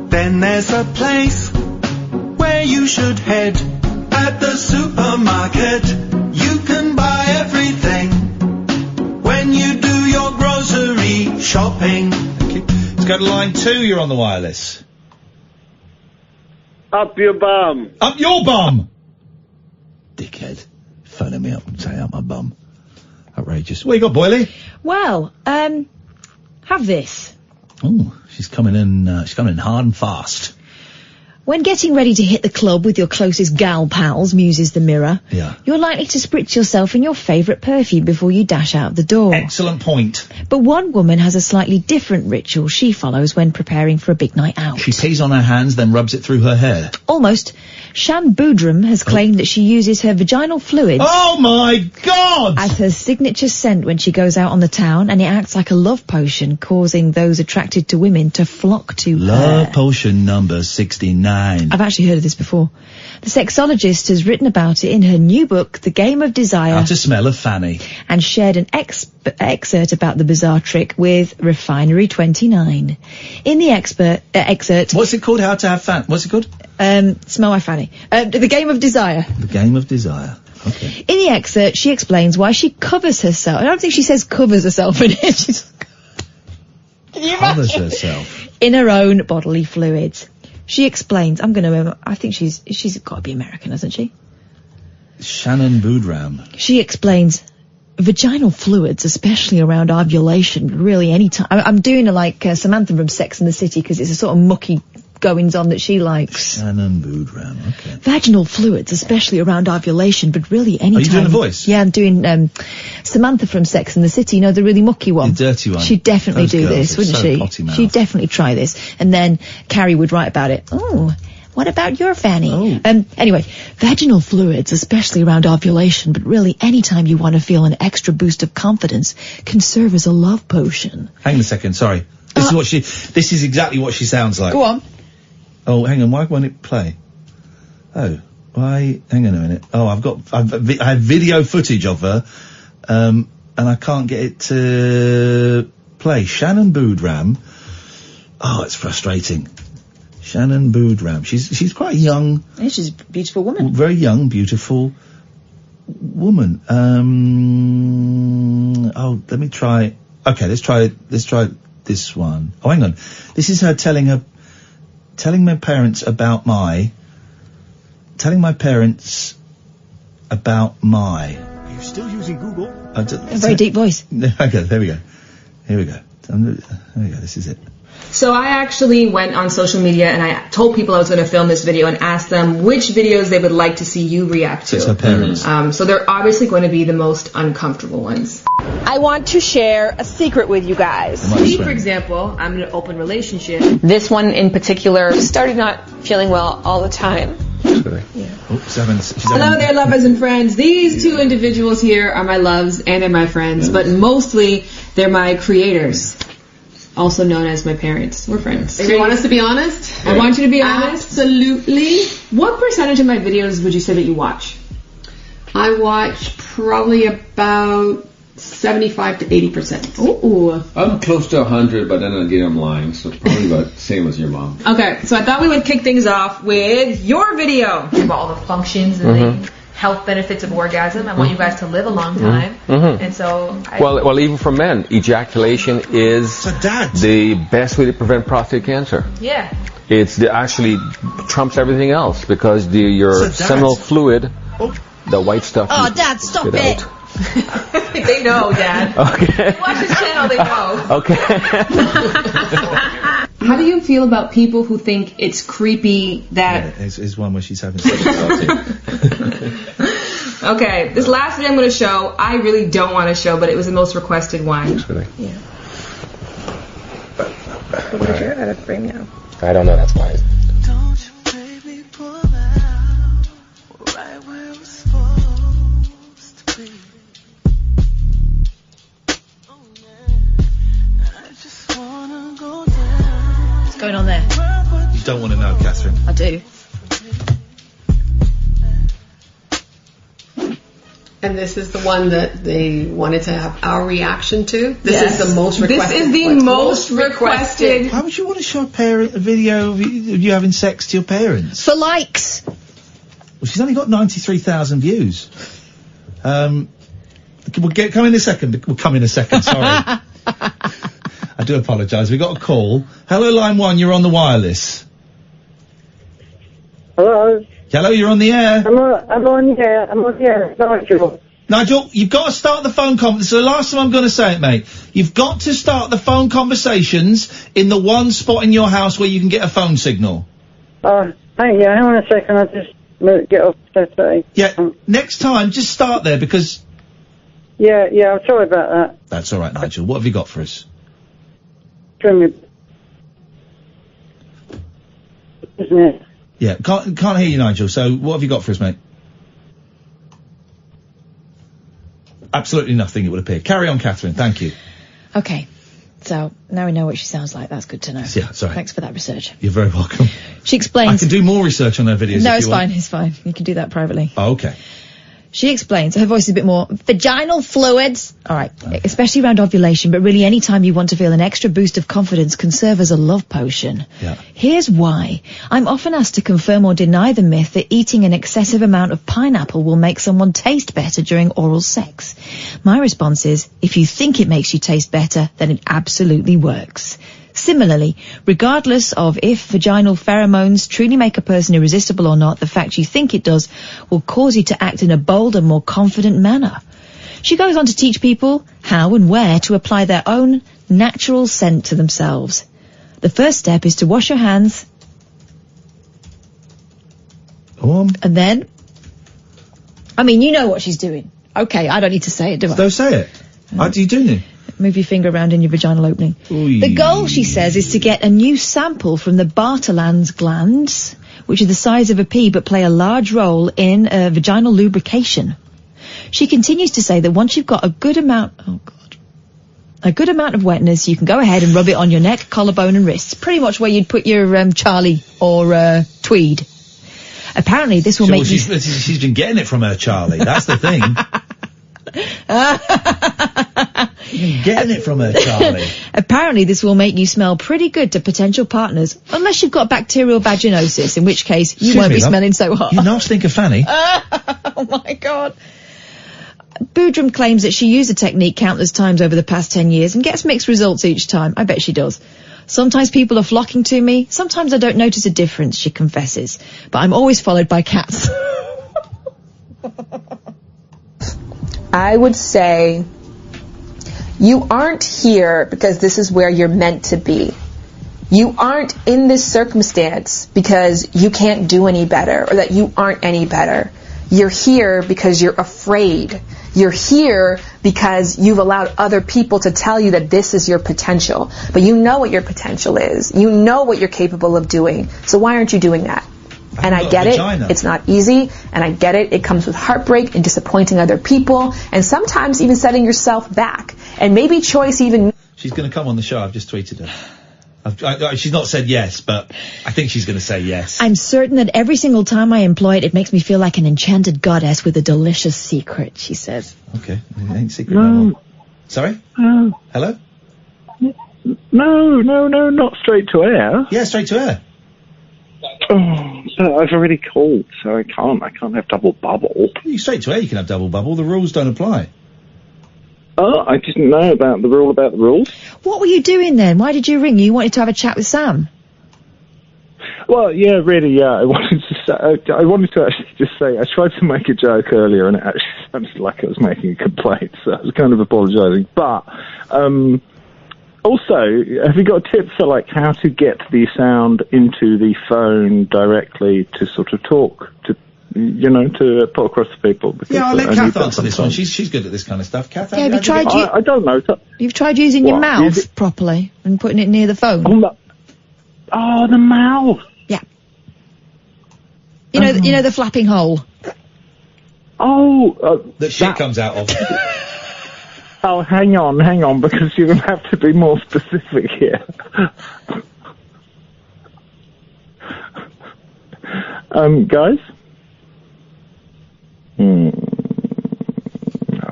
then there's a place where you should head. At the supermarket, you can buy everything when you do your grocery shopping. Thank you. Let's go to line 2, you're on the wireless. Up your bum. Up your bum! Dickhead. Phoning me up and saying up my bum. Outrageous. What you got, Boyley? Well, have this. Oh, she's coming in hard and fast. When getting ready to hit the club with your closest gal pals, muses the Mirror, you're likely to spritz yourself in your favourite perfume before you dash out the door. Excellent point. But one woman has a slightly different ritual she follows when preparing for a big night out. She pees on her hands, then rubs it through her hair. Almost. Shan Boodram has claimed that she uses her vaginal fluids... Oh my God! ...as her signature scent when she goes out on the town, and it acts like a love potion, causing those attracted to women to flock to her. Love potion number 69. I've actually heard of this before. The sexologist has written about it in her new book, The Game of Desire. How to Smell a Fanny. And shared an excerpt about the bizarre trick with Refinery29. In the excerpt... What's it called? How to have fan... What's it called? Smell my fanny. The Game of Desire. The Game of Desire. Okay. In the excerpt, she explains why she covers herself. I don't think she says covers herself in it. She's... Can you imagine? Covers herself. In her own bodily fluids. She explains, I think she's got to be American, hasn't she? Shannon Boodram. She explains, vaginal fluids, especially around ovulation, really any time. I'm doing her like Samantha from Sex and the City because it's a sort of mucky goings on that she likes. Shannon Boodram, okay. Vaginal fluids, especially around ovulation, but really any time. Are you doing a voice? Yeah, I'm doing Samantha from Sex and the City, you know, the really mucky one. The dirty one. She'd definitely Those do girls this, are wouldn't so she? potty-mouthed. She'd definitely try this. And then Carrie would write about it. Oh, What about your fanny? Anyway, vaginal fluids, especially around ovulation, but really any time you want to feel an extra boost of confidence, can serve as a love potion. Hang on a second, sorry. This is exactly what she sounds like. Go on. Oh, hang on, why won't it play? Oh, why, hang on a minute. Oh, I have video footage of her, and I can't get it to play. Shannon Boodram. Oh, it's frustrating. Shannon Boodram. She's quite a young. Yeah, she's a beautiful woman. Very young, beautiful woman. Oh, let me try. Okay, let's try this one. Oh, hang on. This is her telling my parents about my. Are you still using Google? A very deep voice. Okay, there we go. Here we go. This is it. So I actually went on social media and I told people I was going to film this video and asked them which videos they would like to see you react to. So it's her parents. So they're obviously going to be the most uncomfortable ones. I want to share a secret with you guys. Me, for example, I'm in an open relationship. This one in particular started not feeling well all the time. Hello there, lovers and friends. These two individuals here are my loves and they're my friends, but mostly they're my creators, also known as my parents. We're friends. You want us to be honest? I want you to be honest. Absolutely. What percentage of my videos would you say that you watch? I watch probably about 75 to 80%. Ooh. I'm close to 100, but then again I'm lying, so probably about the same as your mom. Okay, so I thought we would kick things off with your video. About all the functions and the health benefits of orgasm. I want you guys to live a long time. And so... Well, even for men, ejaculation is the best way to prevent prostate cancer. Yeah. It's actually trumps everything else because your seminal fluid, the white stuff... Oh, Dad, stop it! They know, Dad. Okay. They watch this channel, they know. Okay. How do you feel about people who think it's creepy that... Yeah, it's one where she's having sex party. Okay, this last video I'm going to show, I really don't want to show, but it was the most requested one. Yeah. What did you edit frame now? I don't know, that's why. What's going on there? You don't want to know, Catherine. I do. And this is the one that they wanted to have our reaction to. This is the most requested. This is the most requested. Why would you want to show a video of you having sex to your parents? For likes. Well, she's only got 93,000 views. We'll come in a second. We'll come in a second. Sorry. I do apologise. We got a call. Hello, line 1. You're on the wireless. Hello. Hello, you're on the air. I'm on the air. Nigel. Nigel, you've got to start the phone conversation. This is the last time I'm going to say it, mate. You've got to start the phone conversations in the one spot in your house where you can get a phone signal. Hang on a second. I'll just get off the Yeah, next time, just start there because... Yeah, I'm sorry about that. That's all right, Nigel. What have you got for us? Isn't it? Yeah, can't hear you, Nigel. So what have you got for us, mate? Absolutely nothing, it would appear. Carry on, Catherine. Thank you. Okay. So, now we know what she sounds like. That's good to know. Yeah, sorry. Thanks for that research. You're very welcome. She explains... I can do more research on her videos No, if it's you want. fine. It's fine. You can do that privately. Oh, okay. She explains, her voice is a bit more vaginal fluids. All right, especially around ovulation, but really any time you want to feel an extra boost of confidence can serve as a love potion. Yeah. Here's why. I'm often asked to confirm or deny the myth that eating an excessive amount of pineapple will make someone taste better during oral sex. My response is, if you think it makes you taste better, then it absolutely works. Similarly, regardless of if vaginal pheromones truly make a person irresistible or not, the fact you think it does will cause you to act in a bolder, more confident manner. She goes on to teach people how and where to apply their own natural scent to themselves. The first step is to wash your hands. And then... I mean, you know what she's doing. Okay, I don't need to say it, do I? Don't say it. How do you do it? Move your finger around in your vaginal opening. Oy. The goal, she says, is to get a new sample from the Bartholin's glands, which are the size of a pea but play a large role in vaginal lubrication. She continues to say that once you've got a good amount of wetness, you can go ahead and rub it on your neck, collarbone and wrists. Pretty much where you'd put your Charlie or Tweed. Apparently this will make you... She's been getting it from her Charlie, that's the thing. She's been getting it from her Charlie. Apparently this will make you smell pretty good to potential partners, unless you've got bacterial vaginosis, in which case you won't be smelling so hot. You not stinker Fanny. Oh my God. Boodram claims that she used the technique countless times over the past 10 years and gets mixed results each time. I bet she does. Sometimes people are flocking to me. Sometimes I don't notice a difference, she confesses. But I'm always followed by cats. I would say you aren't here because this is where you're meant to be. You aren't in this circumstance because you can't do any better or that you aren't any better. You're here because you're afraid. You're here because you've allowed other people to tell you that this is your potential. But you know what your potential is. You know what you're capable of doing. So why aren't you doing that? And I get it. It's not easy. And I get it. It comes with heartbreak and disappointing other people. And sometimes even setting yourself back. And maybe choice even... She's going to come on the show. I've just tweeted her. She's not said yes, but I think she's going to say yes. I'm certain that every single time I employ it, it makes me feel like an enchanted goddess with a delicious secret, she says. Okay. It ain't secret no. Sorry? Hello? No, not straight to air. Yeah, straight to air. Oh, I've already called, so I can't have double bubble. Straight to air, you can have double bubble. The rules don't apply. Oh, I didn't know about the rules. What were you doing then? Why did you ring? You wanted to have a chat with Sam? Well, yeah, really, yeah. I wanted to actually just say, I tried to make a joke earlier and it actually sounded like I was making a complaint, so I was kind of apologising. But, also, have you got a tip for, like, how to get the sound into the phone directly to sort of talk to, to put across to people? Yeah, I'll let Kath answer this one. She's good at this kind of stuff. Kath, yeah, have you tried... I don't know. You've tried using your mouth properly and putting it near the phone? Oh, the mouth. Yeah. You know the flapping hole. Oh, that shit comes out of. Oh, hang on, because you're going to have to be more specific here. Guys?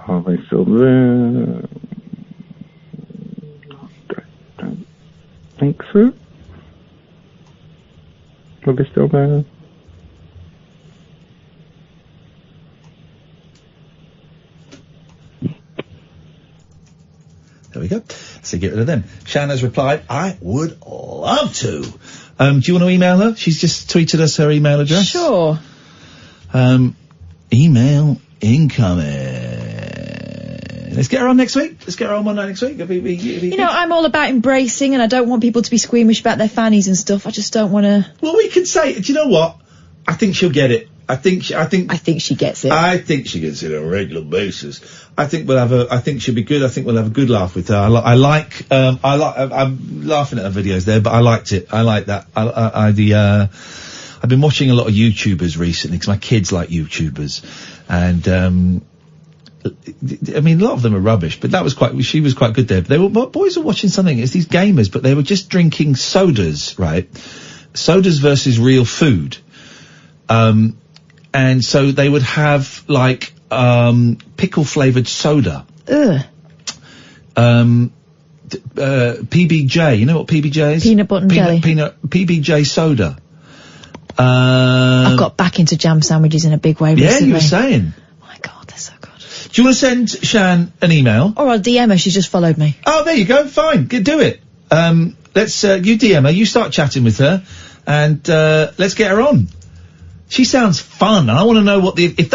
Are they still there? Don't think so. Are they still there? There we go. So get rid of them. Shanna's replied, I would love to. Do you want to email her? She's just tweeted us her email address. Sure. Email incoming. Let's get her on next week. Let's get her on one night next week. It'll be I'm all about embracing, and I don't want people to be squeamish about their fannies and stuff. I just don't want to... Well, we can say, do you know what? I think she'll get it. I think she gets it. I think she gets it on a regular basis. I think I think she'll be good. I think we'll have a good laugh with her. I'm laughing at her videos there, but I liked it. I like that. I've been watching a lot of YouTubers recently because my kids like YouTubers, and I mean a lot of them are rubbish, but she was quite good there. But boys were watching something. It's these gamers, but they were just drinking sodas, right? Sodas versus real food. And so they would have like pickle flavored soda. Ugh. PBJ, you know what PBJ is? Peanut butter and jelly. PBJ soda. I've got back into jam sandwiches in a big way recently. Yeah, you were saying. Oh my God, they're so good. Do you want to send Shan an email? Or I'll DM her, she's just followed me. Oh, there you go, fine, do it. Let's, you DM her, you start chatting with her, and, let's get her on. She sounds fun, and I want to know if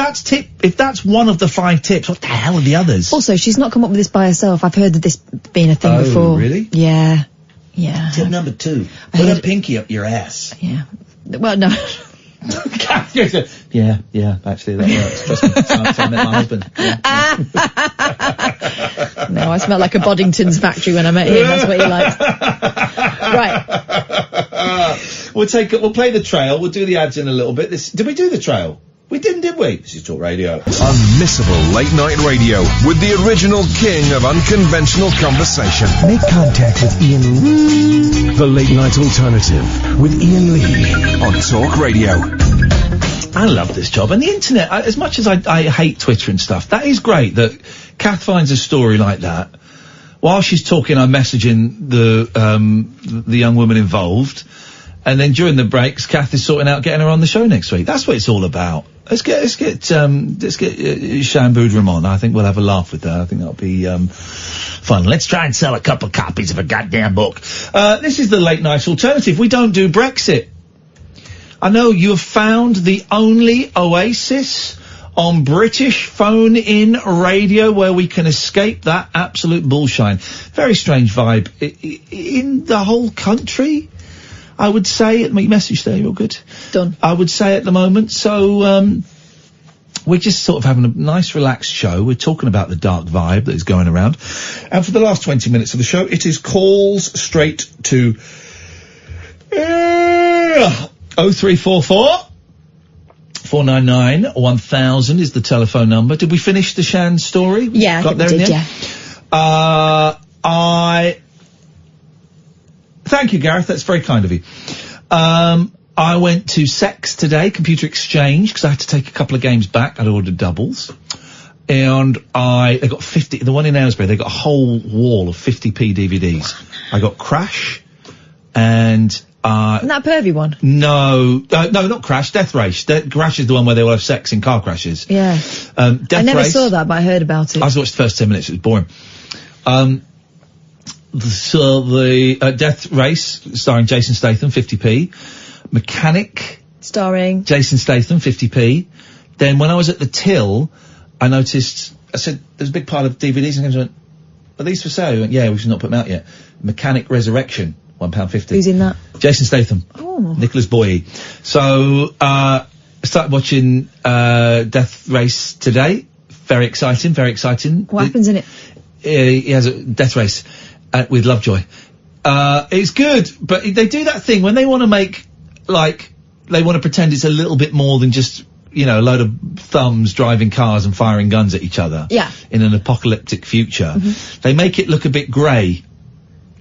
that's one of the 5 tips, what the hell are the others? Also, she's not come up with this by herself. I've heard of this being a thing before. Oh, really? Yeah. Tip number 2, put a pinky up your ass. Yeah. Well, no. yeah, actually that works. Trust me, so I met my husband. Yeah. No, I smell like a Boddington's factory when I met him, that's what he likes. Right. We'll play the trail. We'll do the ads in a little bit. Did we do the trail? We didn't, did we? This is Talk Radio. Unmissable late night radio with the original king of unconventional conversation. Make contact with Ian Lee. The Late Night Alternative with Ian Lee on Talk Radio. I love this job. And the internet, as much as I hate Twitter and stuff, that is great that Kath finds a story like that. While she's talking, I'm messaging the young woman involved. And then during the breaks, Kath is sorting out getting her on the show next week. That's what it's all about. Let's get Shan Boodram on. I think we'll have a laugh with her. I think that'll be fun. Let's try and sell a couple of copies of a goddamn book. This is the Late Night Alternative. We don't do Brexit. I know you have found the only oasis on British phone-in radio where we can escape that absolute bullshine. Very strange vibe in the whole country. I would say, message there, you're good. Done. I would say at the moment, so, we're just sort of having a nice relaxed show. We're talking about the dark vibe that is going around. And for the last 20 minutes of the show, it is calls straight to, 0344 499 1000 is the telephone number. Did we finish the Shan story? Yeah, I think we did, yeah. Thank you, Gareth. That's very kind of you. I went to Sex today, Computer Exchange, because I had to take a couple of games back. I'd ordered doubles. And they got 50, the one in Aylesbury, they got a whole wall of 50p DVDs. I got Crash, and, Isn't that a pervy one? No, not Crash, Death Race. Crash is the one where they all have sex in car crashes. Yeah. Death I never Race, saw that, but I heard about it. I watched the first 10 minutes, it was boring. So the Death Race, starring Jason Statham, 50p. Mechanic, starring Jason Statham, 50p. Then when I was at the till, I noticed, I said, there's a big pile of DVDs, and I went, are these for sale? He went, yeah, we should not put them out yet. Mechanic Resurrection, £1.50. Who's in that? Jason Statham. Oh. Nicholas Boye. So, I started watching, Death Race today. Very exciting, very exciting. What happens in it? He has a Death Race. With Lovejoy. It's good, but they do that thing when they want to make, like, they want to pretend it's a little bit more than just, a load of thumbs driving cars and firing guns at each other. Yeah. In an apocalyptic future. Mm-hmm. They make it look a bit grey.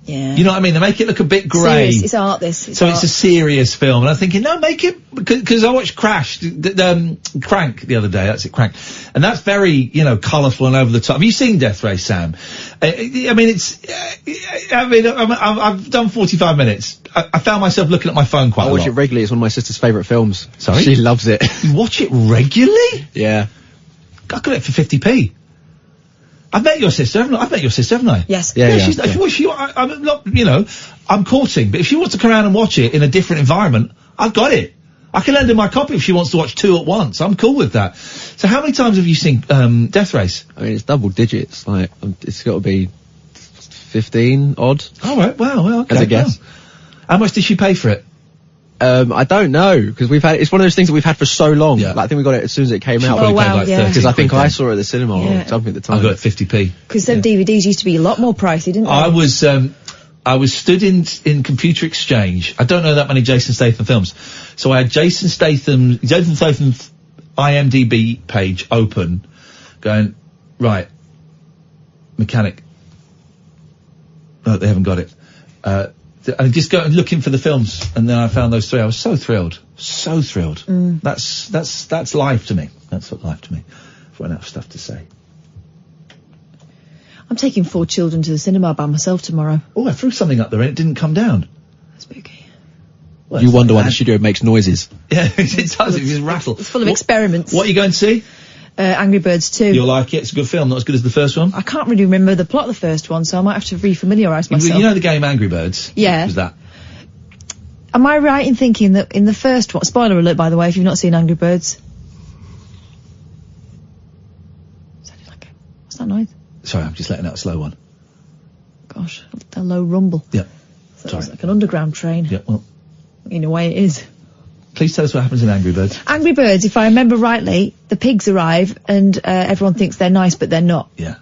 Yeah. You know what I mean? They make it look a bit grey. Serious. It's art, this. It's a serious film. And I'm thinking, no, make it, because I watched Crash, Crank the other day. That's it, Crank. And that's very, colourful and over the top. Have you seen Death Race, Sam? I've done 45 minutes. I found myself looking at my phone quite a lot. I watch it regularly. It's one of my sister's favourite films. Sorry? She loves it. You watch it regularly? Yeah. I got it for 50p. I've met your sister, haven't I? Yes. Yeah. I'm not, I'm courting, but if she wants to come around and watch it in a different environment, I've got it. I can lend her my copy if she wants to watch two at once. I'm cool with that. So how many times have you seen, Death Race? I mean, it's double digits. Like, it's got to be 15 odd. All right. Wow. Well, okay. As a guess. Wow. How much did she pay for it? I don't know, because it's one of those things that we've had for so long. Yeah. Like, I think we got it as soon as it came out. Oh, wow, yeah. Because I think I saw it at the cinema or something at the time. I got it 50p. Because them DVDs used to be a lot more pricey, didn't they? I was stood in Computer Exchange. I don't know that many Jason Statham films. So I had Jason Statham's IMDb page open, going, right, Mechanic. No, they haven't got it. And just go and looking for the films, and then I found those three. I was so thrilled. So thrilled. Mm. That's life to me. That's what life to me. I've run out of stuff to say. I'm taking 4 children to the cinema by myself tomorrow. Oh, I threw something up there and it didn't come down. Spooky. Well, you wonder why the studio makes noises. Yeah, it does. It just rattles. It's full of experiments. What are you going to see? Angry Birds 2. You'll like it. It's a good film. Not as good as the first one. I can't really remember the plot of the first one, so I might have to refamiliarise myself. You know the game Angry Birds? Yeah. What was that? Am I right in thinking that in the first one, spoiler alert by the way, if you've not seen Angry Birds. What's that noise? Sorry, I'm just letting out a slow one. Gosh, a low rumble. Yeah. So it's like an underground train. Yeah, well. In a way it is. Please tell us what happens in Angry Birds. Angry Birds, if I remember rightly, the pigs arrive and everyone thinks they're nice, but they're not. Yeah.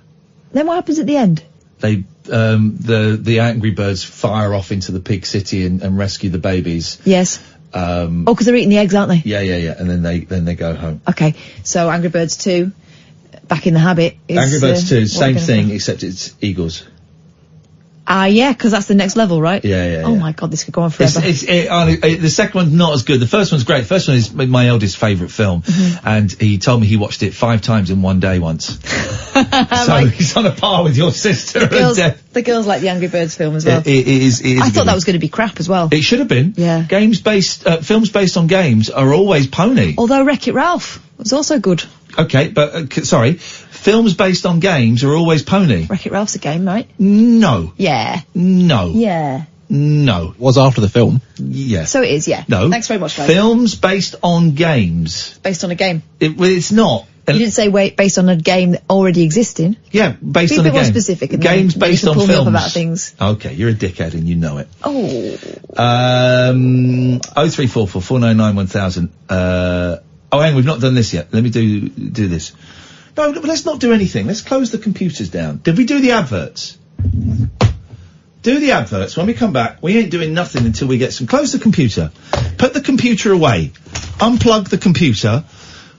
Then what happens at the end? They the Angry Birds fire off into the pig city and rescue the babies. Yes. Because they're eating the eggs, aren't they? Yeah. And then they go home. Okay. So Angry Birds 2, Back in the Habit. Angry Birds 2, same thing, do. except it's eagles. Yeah, because that's the next level, right? Yeah. Oh my God, this could go on forever. The second one's not as good. The first one's great. The first one is my eldest favourite film, and he told me he watched it 5 times in one day once. So he's on a par with your sister. The girls like the Angry Birds film as well. It is I thought that was going to be crap as well. It should have been. Yeah. Films based on games are always pony. Although Wreck-It Ralph was also good. Okay, but sorry, films based on games are always pony. Wreck-It Ralph's a game, right? No. Yeah. No. Yeah. No. Was after the film. Yeah. So it is, yeah. No. Thanks very much, guys. Films based on games. Based on a game. It's not. You didn't say based on a game that already existing. Yeah, based on a game. Be a bit more specific. And games then based you can on pull films. Me up about things. Okay, you're a dickhead and you know it. Oh. 0344 499 1000. Oh, hang on, we've not done this yet. Let me do this. No, but let's not do anything. Let's close the computers down. Did we do the adverts? Do the adverts. When we come back, we ain't doing nothing until we get some. Close the computer. Put the computer away. Unplug the computer.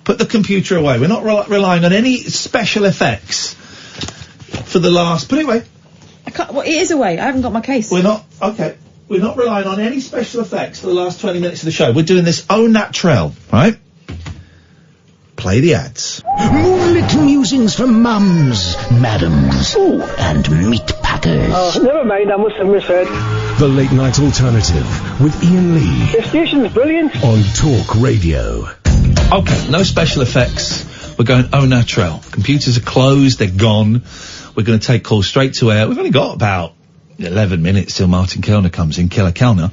Put the computer away. We're not relying on any special effects for the last. Put it away. I can't. Well, it is away. I haven't got my case. We're not. Okay. We're not relying on any special effects for the last 20 minutes of the show. We're doing this au naturel, right? Play the ads. Moonlit musings from mums, madams, and meat packers. Oh, never mind, I must have misheard. The Late Night Alternative with Ian Lee. The station's brilliant. On Talk Radio. Okay, no special effects. We're going au naturel. Computers are closed, they're gone. We're going to take calls straight to air. We've only got about 11 minutes till Martin Kellner comes in, Killer Kellner.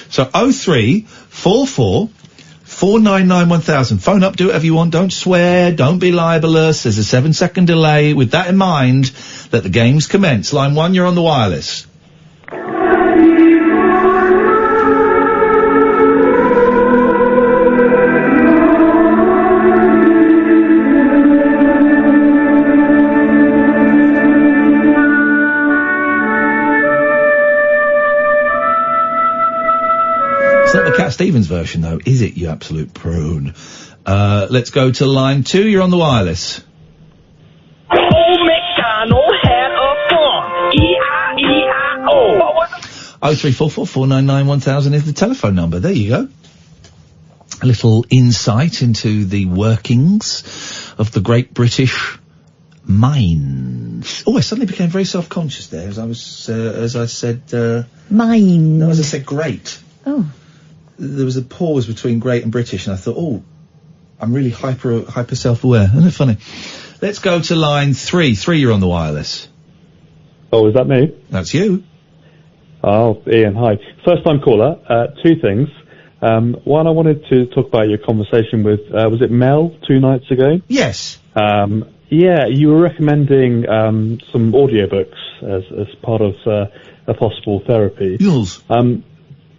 So 0344 499 1000. Phone up, do whatever you want. Don't swear, don't be libelous. There's a 7-second delay. With that in mind, let the games commence. Line 1, you're on the wireless. It's not the Cat Stevens version, though, is it, you absolute prune? Let's go to line 2. You're on the wireless. Old MacDonald had a farm. E-I-E-I-O. 0344 499 1000 is the telephone number. There you go. A little insight into the workings of the Great British Mines. Oh, I suddenly became very self-conscious there as I said... Mines. No, as I said great. Oh. There was a pause between great and British, and I thought, oh, I'm really hyper self-aware. Isn't it funny? Let's go to line 3. 3, you're on the wireless. Oh, is that me? That's you. Oh, Ian, hi. First time caller. 2 things. One, I wanted to talk about your conversation with, was it Mel 2 nights ago? Yes. Yeah, you were recommending some audiobooks as part of a possible therapy. Yes.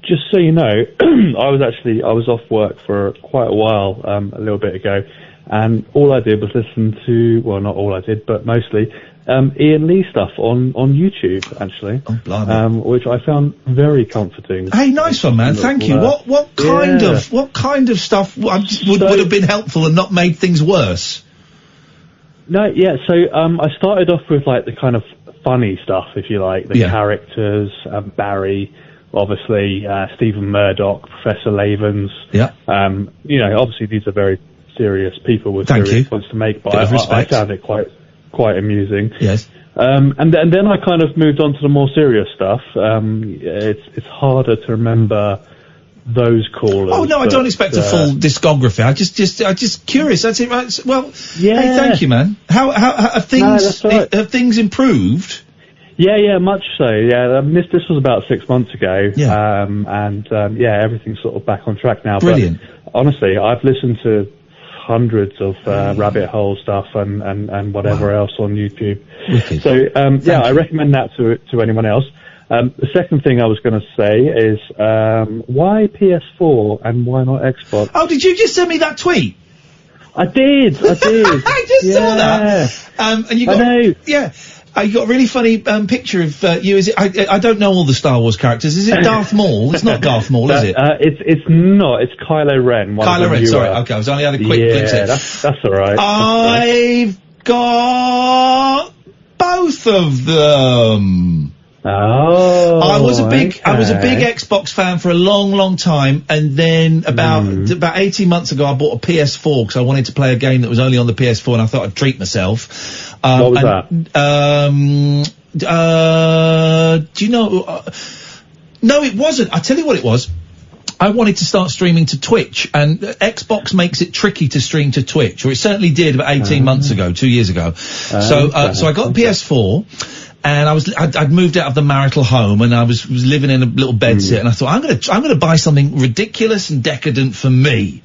Just so you know, I was off work for quite a while a little bit ago, and all I did was listen to, well, not all I did, but mostly Ian Lee stuff on YouTube, actually, which I found very comforting. Hey, nice one, man. Thank you. What kind of stuff would have been helpful and not made things worse? No, yeah. So I started off with like the kind of funny stuff, if you like, the characters, Barry. Obviously, Stephen Murdoch, Professor Lavens. Yeah. Obviously these are very serious people with serious points to make, but I found it quite amusing. Yes. And then I kind of moved on to the more serious stuff. It's harder to remember those callers. Oh no, I don't expect a full discography. I just curious. That's it, right? Well, yeah. Hey, thank you, man. How have things have things improved? Yeah, much so. Yeah, I mean, this was about 6 months ago. Yeah. Everything's sort of back on track now. Brilliant. But honestly, I've listened to hundreds of rabbit hole stuff and whatever else on YouTube. Wicked. So I recommend that to anyone else. The second thing I was going to say is why PS4 and why not Xbox? Oh, did you just send me that tweet? I did. I just saw that. And you got, I know. Yeah. You got a really funny picture of you. Is it? I don't know all the Star Wars characters. Is it Darth Maul? It's not Darth Maul, is it? It's not. It's Kylo Ren. Kylo Ren. Sorry. Okay, I was only had a quick glimpse. Yeah, that's all right. I've got both of them. Oh, I was a big Xbox fan for a long time, and then about 18 months ago, I bought a PS4 because I wanted to play a game that was only on the PS4, and I thought I'd treat myself. What was that? Do you know? No, it wasn't. I tell you what it was. I wanted to start streaming to Twitch, and Xbox makes it tricky to stream to Twitch, or it certainly did about 18 months ago, 2 years ago. So I got a PS4. And I'd moved out of the marital home, and I was living in a little bedsit, and I thought, I'm gonna buy something ridiculous and decadent for me.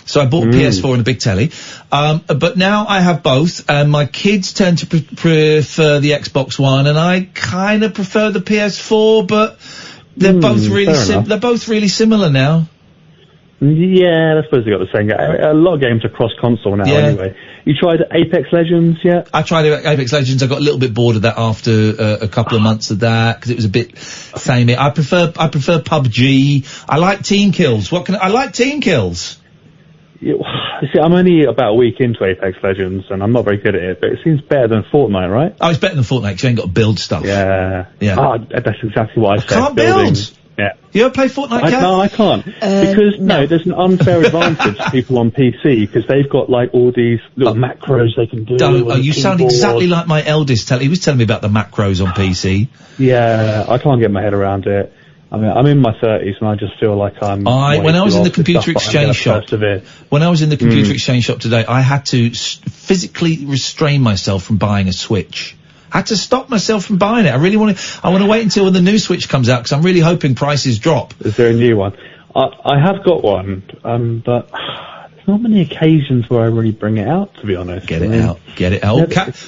So I bought a PS4 and a big telly. But now I have both, and my kids tend to prefer the Xbox One, and I kind of prefer the PS4, but they're both really similar now. Yeah, I suppose they got the same. A lot of games are cross-console now, anyway. You tried Apex Legends yet? I tried Apex Legends. I got a little bit bored of that after a couple of months of that because it was a bit samey. I prefer PUBG. I like team kills. I like team kills. You see, I'm only about a week into Apex Legends, and I'm not very good at it, but it seems better than Fortnite, right? Oh, it's better than Fortnite because you ain't got to build stuff. Yeah. Oh, that's exactly what I said. Can't build. Yeah. You ever play Fortnite, Kat? No, I can't. Because, there's an unfair advantage to people on PC, because they've got, like, all these little macros they can do. You sound exactly like my eldest. He was telling me about the macros on PC. Yeah, I can't get my head around it. I mean, I'm in my 30s, and I just feel like when I was in the computer exchange shop, today, I had to physically restrain myself from buying a Switch. I had to stop myself from buying it. I want to wait until when the new Switch comes out, because I'm really hoping prices drop. Is there a new one? I have got one, but there's not many occasions where I really bring it out, to be honest. Get it out.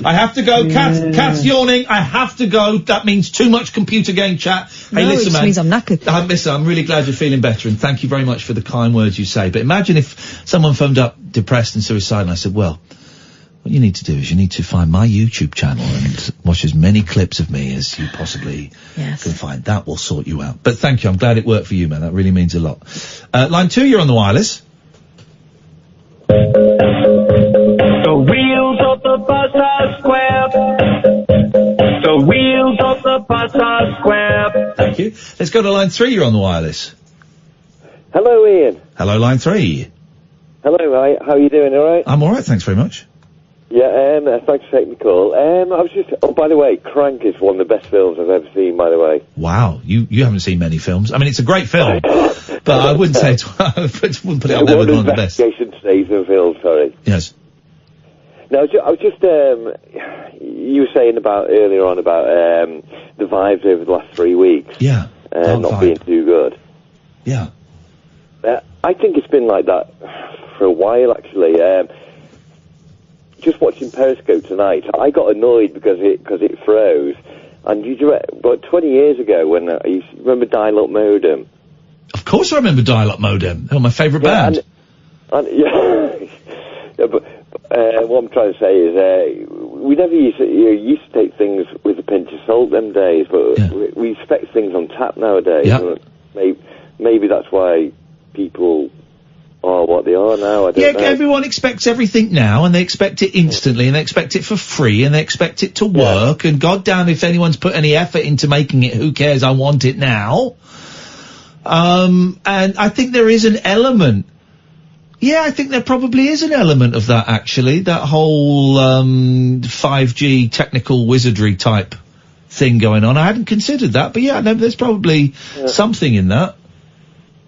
I have to go. Kat's yawning. I have to go. That means too much computer game chat. Hey, listen, it just means I'm knackered. Listen, I'm really glad you're feeling better, and thank you very much for the kind words you say. But imagine if someone phoned up depressed and suicidal, and I said, well, what you need to do is you need to find my YouTube channel and watch as many clips of me as you possibly can find. That will sort you out. But thank you. I'm glad it worked for you, man. That really means a lot. Line 2, you're on the wireless. The wheels of the bus are square. The wheels of the bus are square. Thank you. Let's go to line 3, you're on the wireless. Hello, Ian. Hello, line 3. Hello, how are you doing, alright? I'm alright, thanks very much. Yeah, thanks for taking the call. I was just, by the way, Crank is one of the best films I've ever seen, by the way. Wow, you haven't seen many films. I mean, it's a great film, but I wouldn't say I wouldn't put it up there with one of the best. Jason Statham film, sorry. Yes. No, I was just, you were saying earlier on about the vibes over the last 3 weeks. Yeah. Not being too good. Yeah. I think it's been like that for a while, actually. Just watching Periscope tonight, I got annoyed because it froze. And but 20 years ago, when you remember dial-up modem? Of course, I remember dial-up modem. They're my favourite band. But what I'm trying to say is, we never used to take things with a pinch of salt them days, but we expect things on tap nowadays. Yeah. Maybe that's why people are what they are now. I don't know. Everyone expects everything now, and they expect it instantly, and they expect it for free, and they expect it to work, and goddamn if anyone's put any effort into making it, who cares, I want it now. And I think there is an element. Yeah, I think there probably is an element of that, actually, that whole 5G technical wizardry type thing going on. I hadn't considered that, but there's probably something in that.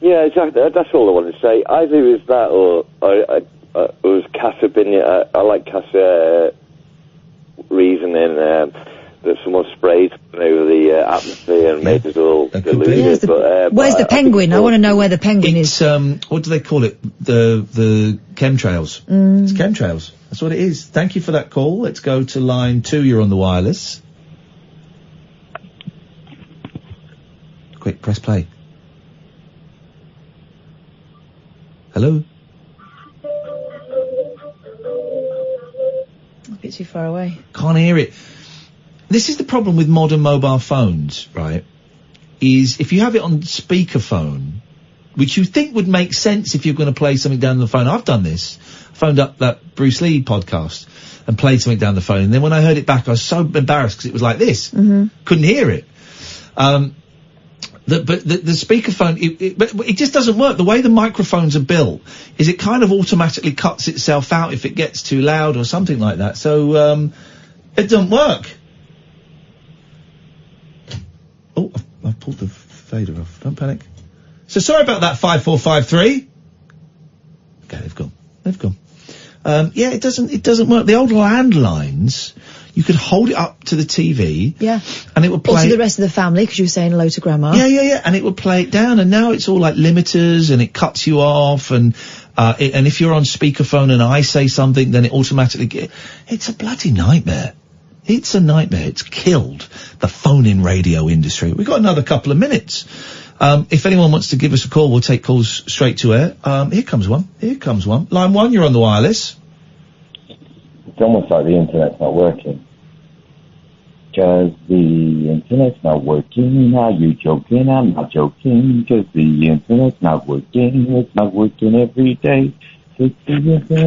Yeah, exactly. That's all I wanted to say. Either it was that, or it was Cass' opinion. I like Cass' reasoning that someone sprayed over the atmosphere and made us all deluded. Where's the penguin? I want to know where the penguin is. What do they call it? The chemtrails. It's chemtrails. That's what it is. Thank you for that call. Let's go to line 2. You're on the wireless. Quick, press play. Hello? A bit too far away. Can't hear it. this is the problem with modern mobile phones, right? Is if you have it on speakerphone, which you think would make sense if you're going to play something down the phone. I've done this. Phoned up that Bruce Lee podcast and played something down the phone. And then when I heard it back, I was so embarrassed because it was like this. Couldn't hear it. But the speakerphone, but it just doesn't work. The way the microphones are built is it kind of automatically cuts itself out if it gets too loud or something like that. So, it doesn't work. Oh, I've pulled the fader off. Don't panic. So sorry about that, 5453. Okay, they've gone. Yeah, it doesn't work. The old landlines, you could hold it up to the TV. Yeah. And it would play. Or to the rest of the family, because you were saying hello to Grandma. Yeah. And it would play it down, and now it's all like limiters, and it cuts you off, and if you're on speakerphone and I say something, then it automatically it's a bloody nightmare. It's a nightmare. It's killed the phone-in radio industry. We've got another couple of minutes. If anyone wants to give us a call, we'll take calls straight to air. Here comes one. Line 1, you're on the wireless. It's almost like the internet's not working. Because the internet's not working. Are you joking? I'm not joking. Because the internet's not working. It's not working every day.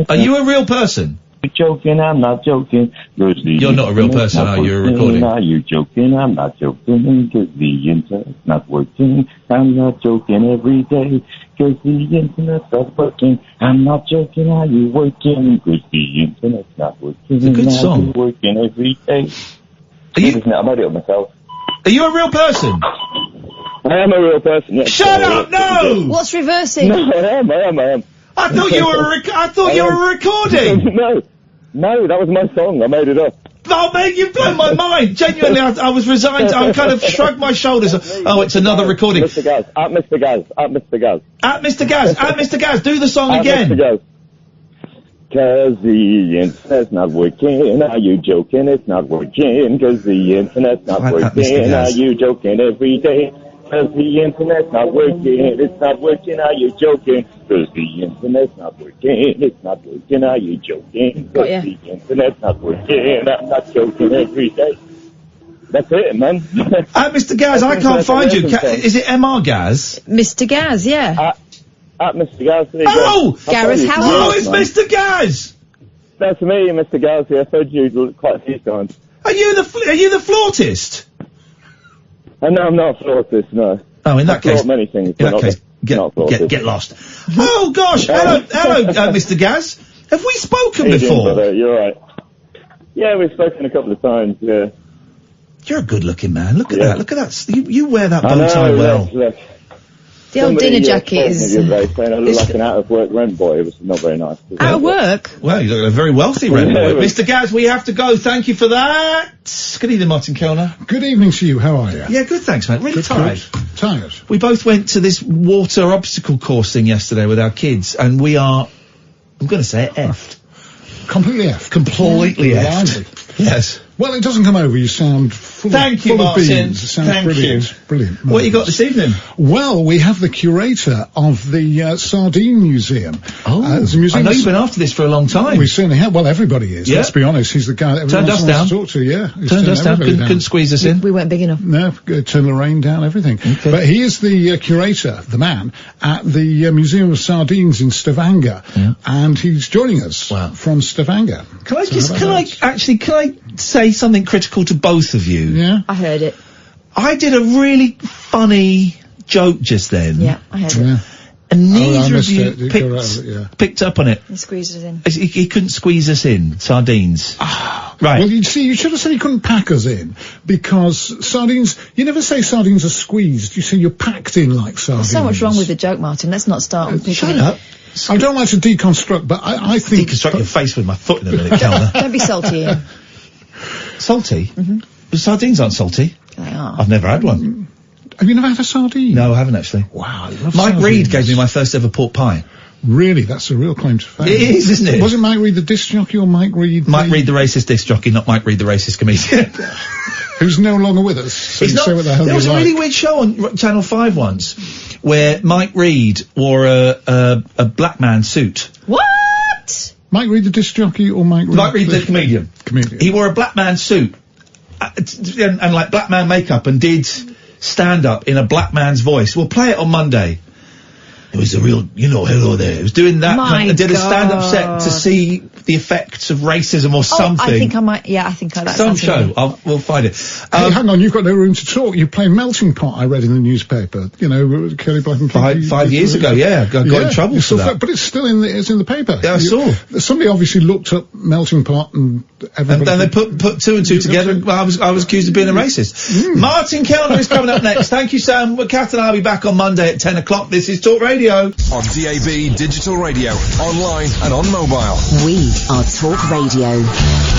Are you a real person? Joking, I'm not joking. You're not a real person, are you? You're recording. Are you joking? I'm not joking. Because the internet's not working. I'm not joking every day. Because the internet's not working. I'm not joking. Are you working? Because the internet's not working. It's a good song. Are you working every day? I made it up myself. Are you a real person? I am a real person, yes. Shut up, no! What's reversing? No, I am. I thought you were recording. No, that was my song. I made it up. Oh, man, you've blown my mind. Genuinely, I was resigned. I kind of shrugged my shoulders. Oh, it's another recording. Mr. Gaz. At Mr. Gaz. At Mr. Gaz. At Mr. Gaz. At Mr. Gaz. Do the song again. Mr. Gaz. Cause the internet's not working. Are you joking? It's not working. Cause the internet's not working. Are you joking every day? Cause the internet's not working. It's not working. Are you joking? Cause the internet's not working. It's not working. Are you joking? Cause the internet's not working. I'm not joking every day. That's it, man. Mr. Gaz, I can't find you. Is it MR Gaz? Mr. Gaz, yeah. At Mr. Gaz. Gareth Howard. It's Mr. Gaz. That's me, Mr. Gaz. Yeah, I've heard you quite a few times. Are you the flautist? No, I'm not a flautist, no. Oh, in that case, many things. In that case, get lost. Oh gosh, hello, Mr. Gaz. Have we spoken before? Brother, you're right. Yeah, we've spoken a couple of times. Yeah. You're a good-looking man. Look at that. You wear that bow tie well. Yes. The old dinner jacket is... saying I look like an out-of-work rent boy. It was not very nice. Out of work? Well, you look like a very wealthy rent boy. Mr. Gaz, we have to go. Thank you for that. Good evening, Martin Kellner. Good evening to you. How are you? Yeah, good, thanks, mate. Really tired. Tired. We both went to this water obstacle course thing yesterday with our kids, and we are, I'm going to say it, effed. Completely effed. Completely effed. Yes. Well, it doesn't come over. You sound full of beans. It sounds brilliant. Brilliant. What you got this evening? Well, we have the curator of the Sardine Museum. Oh, I know you've been after this for a long time. We certainly have. Well, everybody is. Yeah. Let's be honest. He's the guy that everyone wants to talk to. Yeah. Turned us down. Couldn't squeeze us in. We weren't big enough. No. Turn Lorraine down. Everything. Okay. But he is the curator, the man, at the Museum of Sardines in Stavanger, and he's joining us from Stavanger. Can I say something critical to both of you? Yeah. I heard it. I did a really funny joke just then. Yeah, I heard it. And neither of you picked up on it. He squeezed us in. He couldn't squeeze us in. Sardines. Right. Well, you see, you should have said he couldn't pack us in, because sardines, you never say sardines are squeezed, you say you're packed in like sardines. There's so much wrong with the joke, Martin. Let's not start. Shut up. I don't like to deconstruct, but I think... Deconstruct your face with my foot in a minute, Kellner. Don't be salty, Ian. Salty? Mm-hmm. But sardines aren't salty. They are. I've never had one. Have you never had a sardine? No, I haven't actually. Wow, I love Mike sardines. Reed gave me my first ever pork pie. Really? That's a real claim to fame. It is, isn't it? Was it Mike Reed the disc jockey or Mike Reed Mike Reed the racist disc jockey, not Mike Reed the racist comedian. Who's no longer with us. So He's not, say what the hell there was you a like. really weird show on Channel 5 once where Mike Reed wore a black man suit. What? Mike Reed the disc jockey or Mike Reed? Mike Reed the comedian. Comedian. He wore a black man suit. and like black man makeup and did stand up in a black man's voice. We'll play it on Monday. It was a real, hello there. It was doing that did a stand-up set to see the effects of racism or something. I think I might, I think that Some sounds show. familiar. We'll find it. Hey, hang on, you've got no room to talk. You play Melting Pot, I read in the newspaper. Kelly Black and Kinky. 5 years ago, I got in trouble for that. But it's still in the paper. Yeah, I saw. Somebody obviously looked up Melting Pot and everybody... And they put two and two together. And I was accused of being a racist. Martin Kellner is coming up next. Thank you, Sam. Kath and I will be back on Monday at 10 o'clock. This is Talk Radio. On DAB, digital radio, online and on mobile. We are Talk Radio.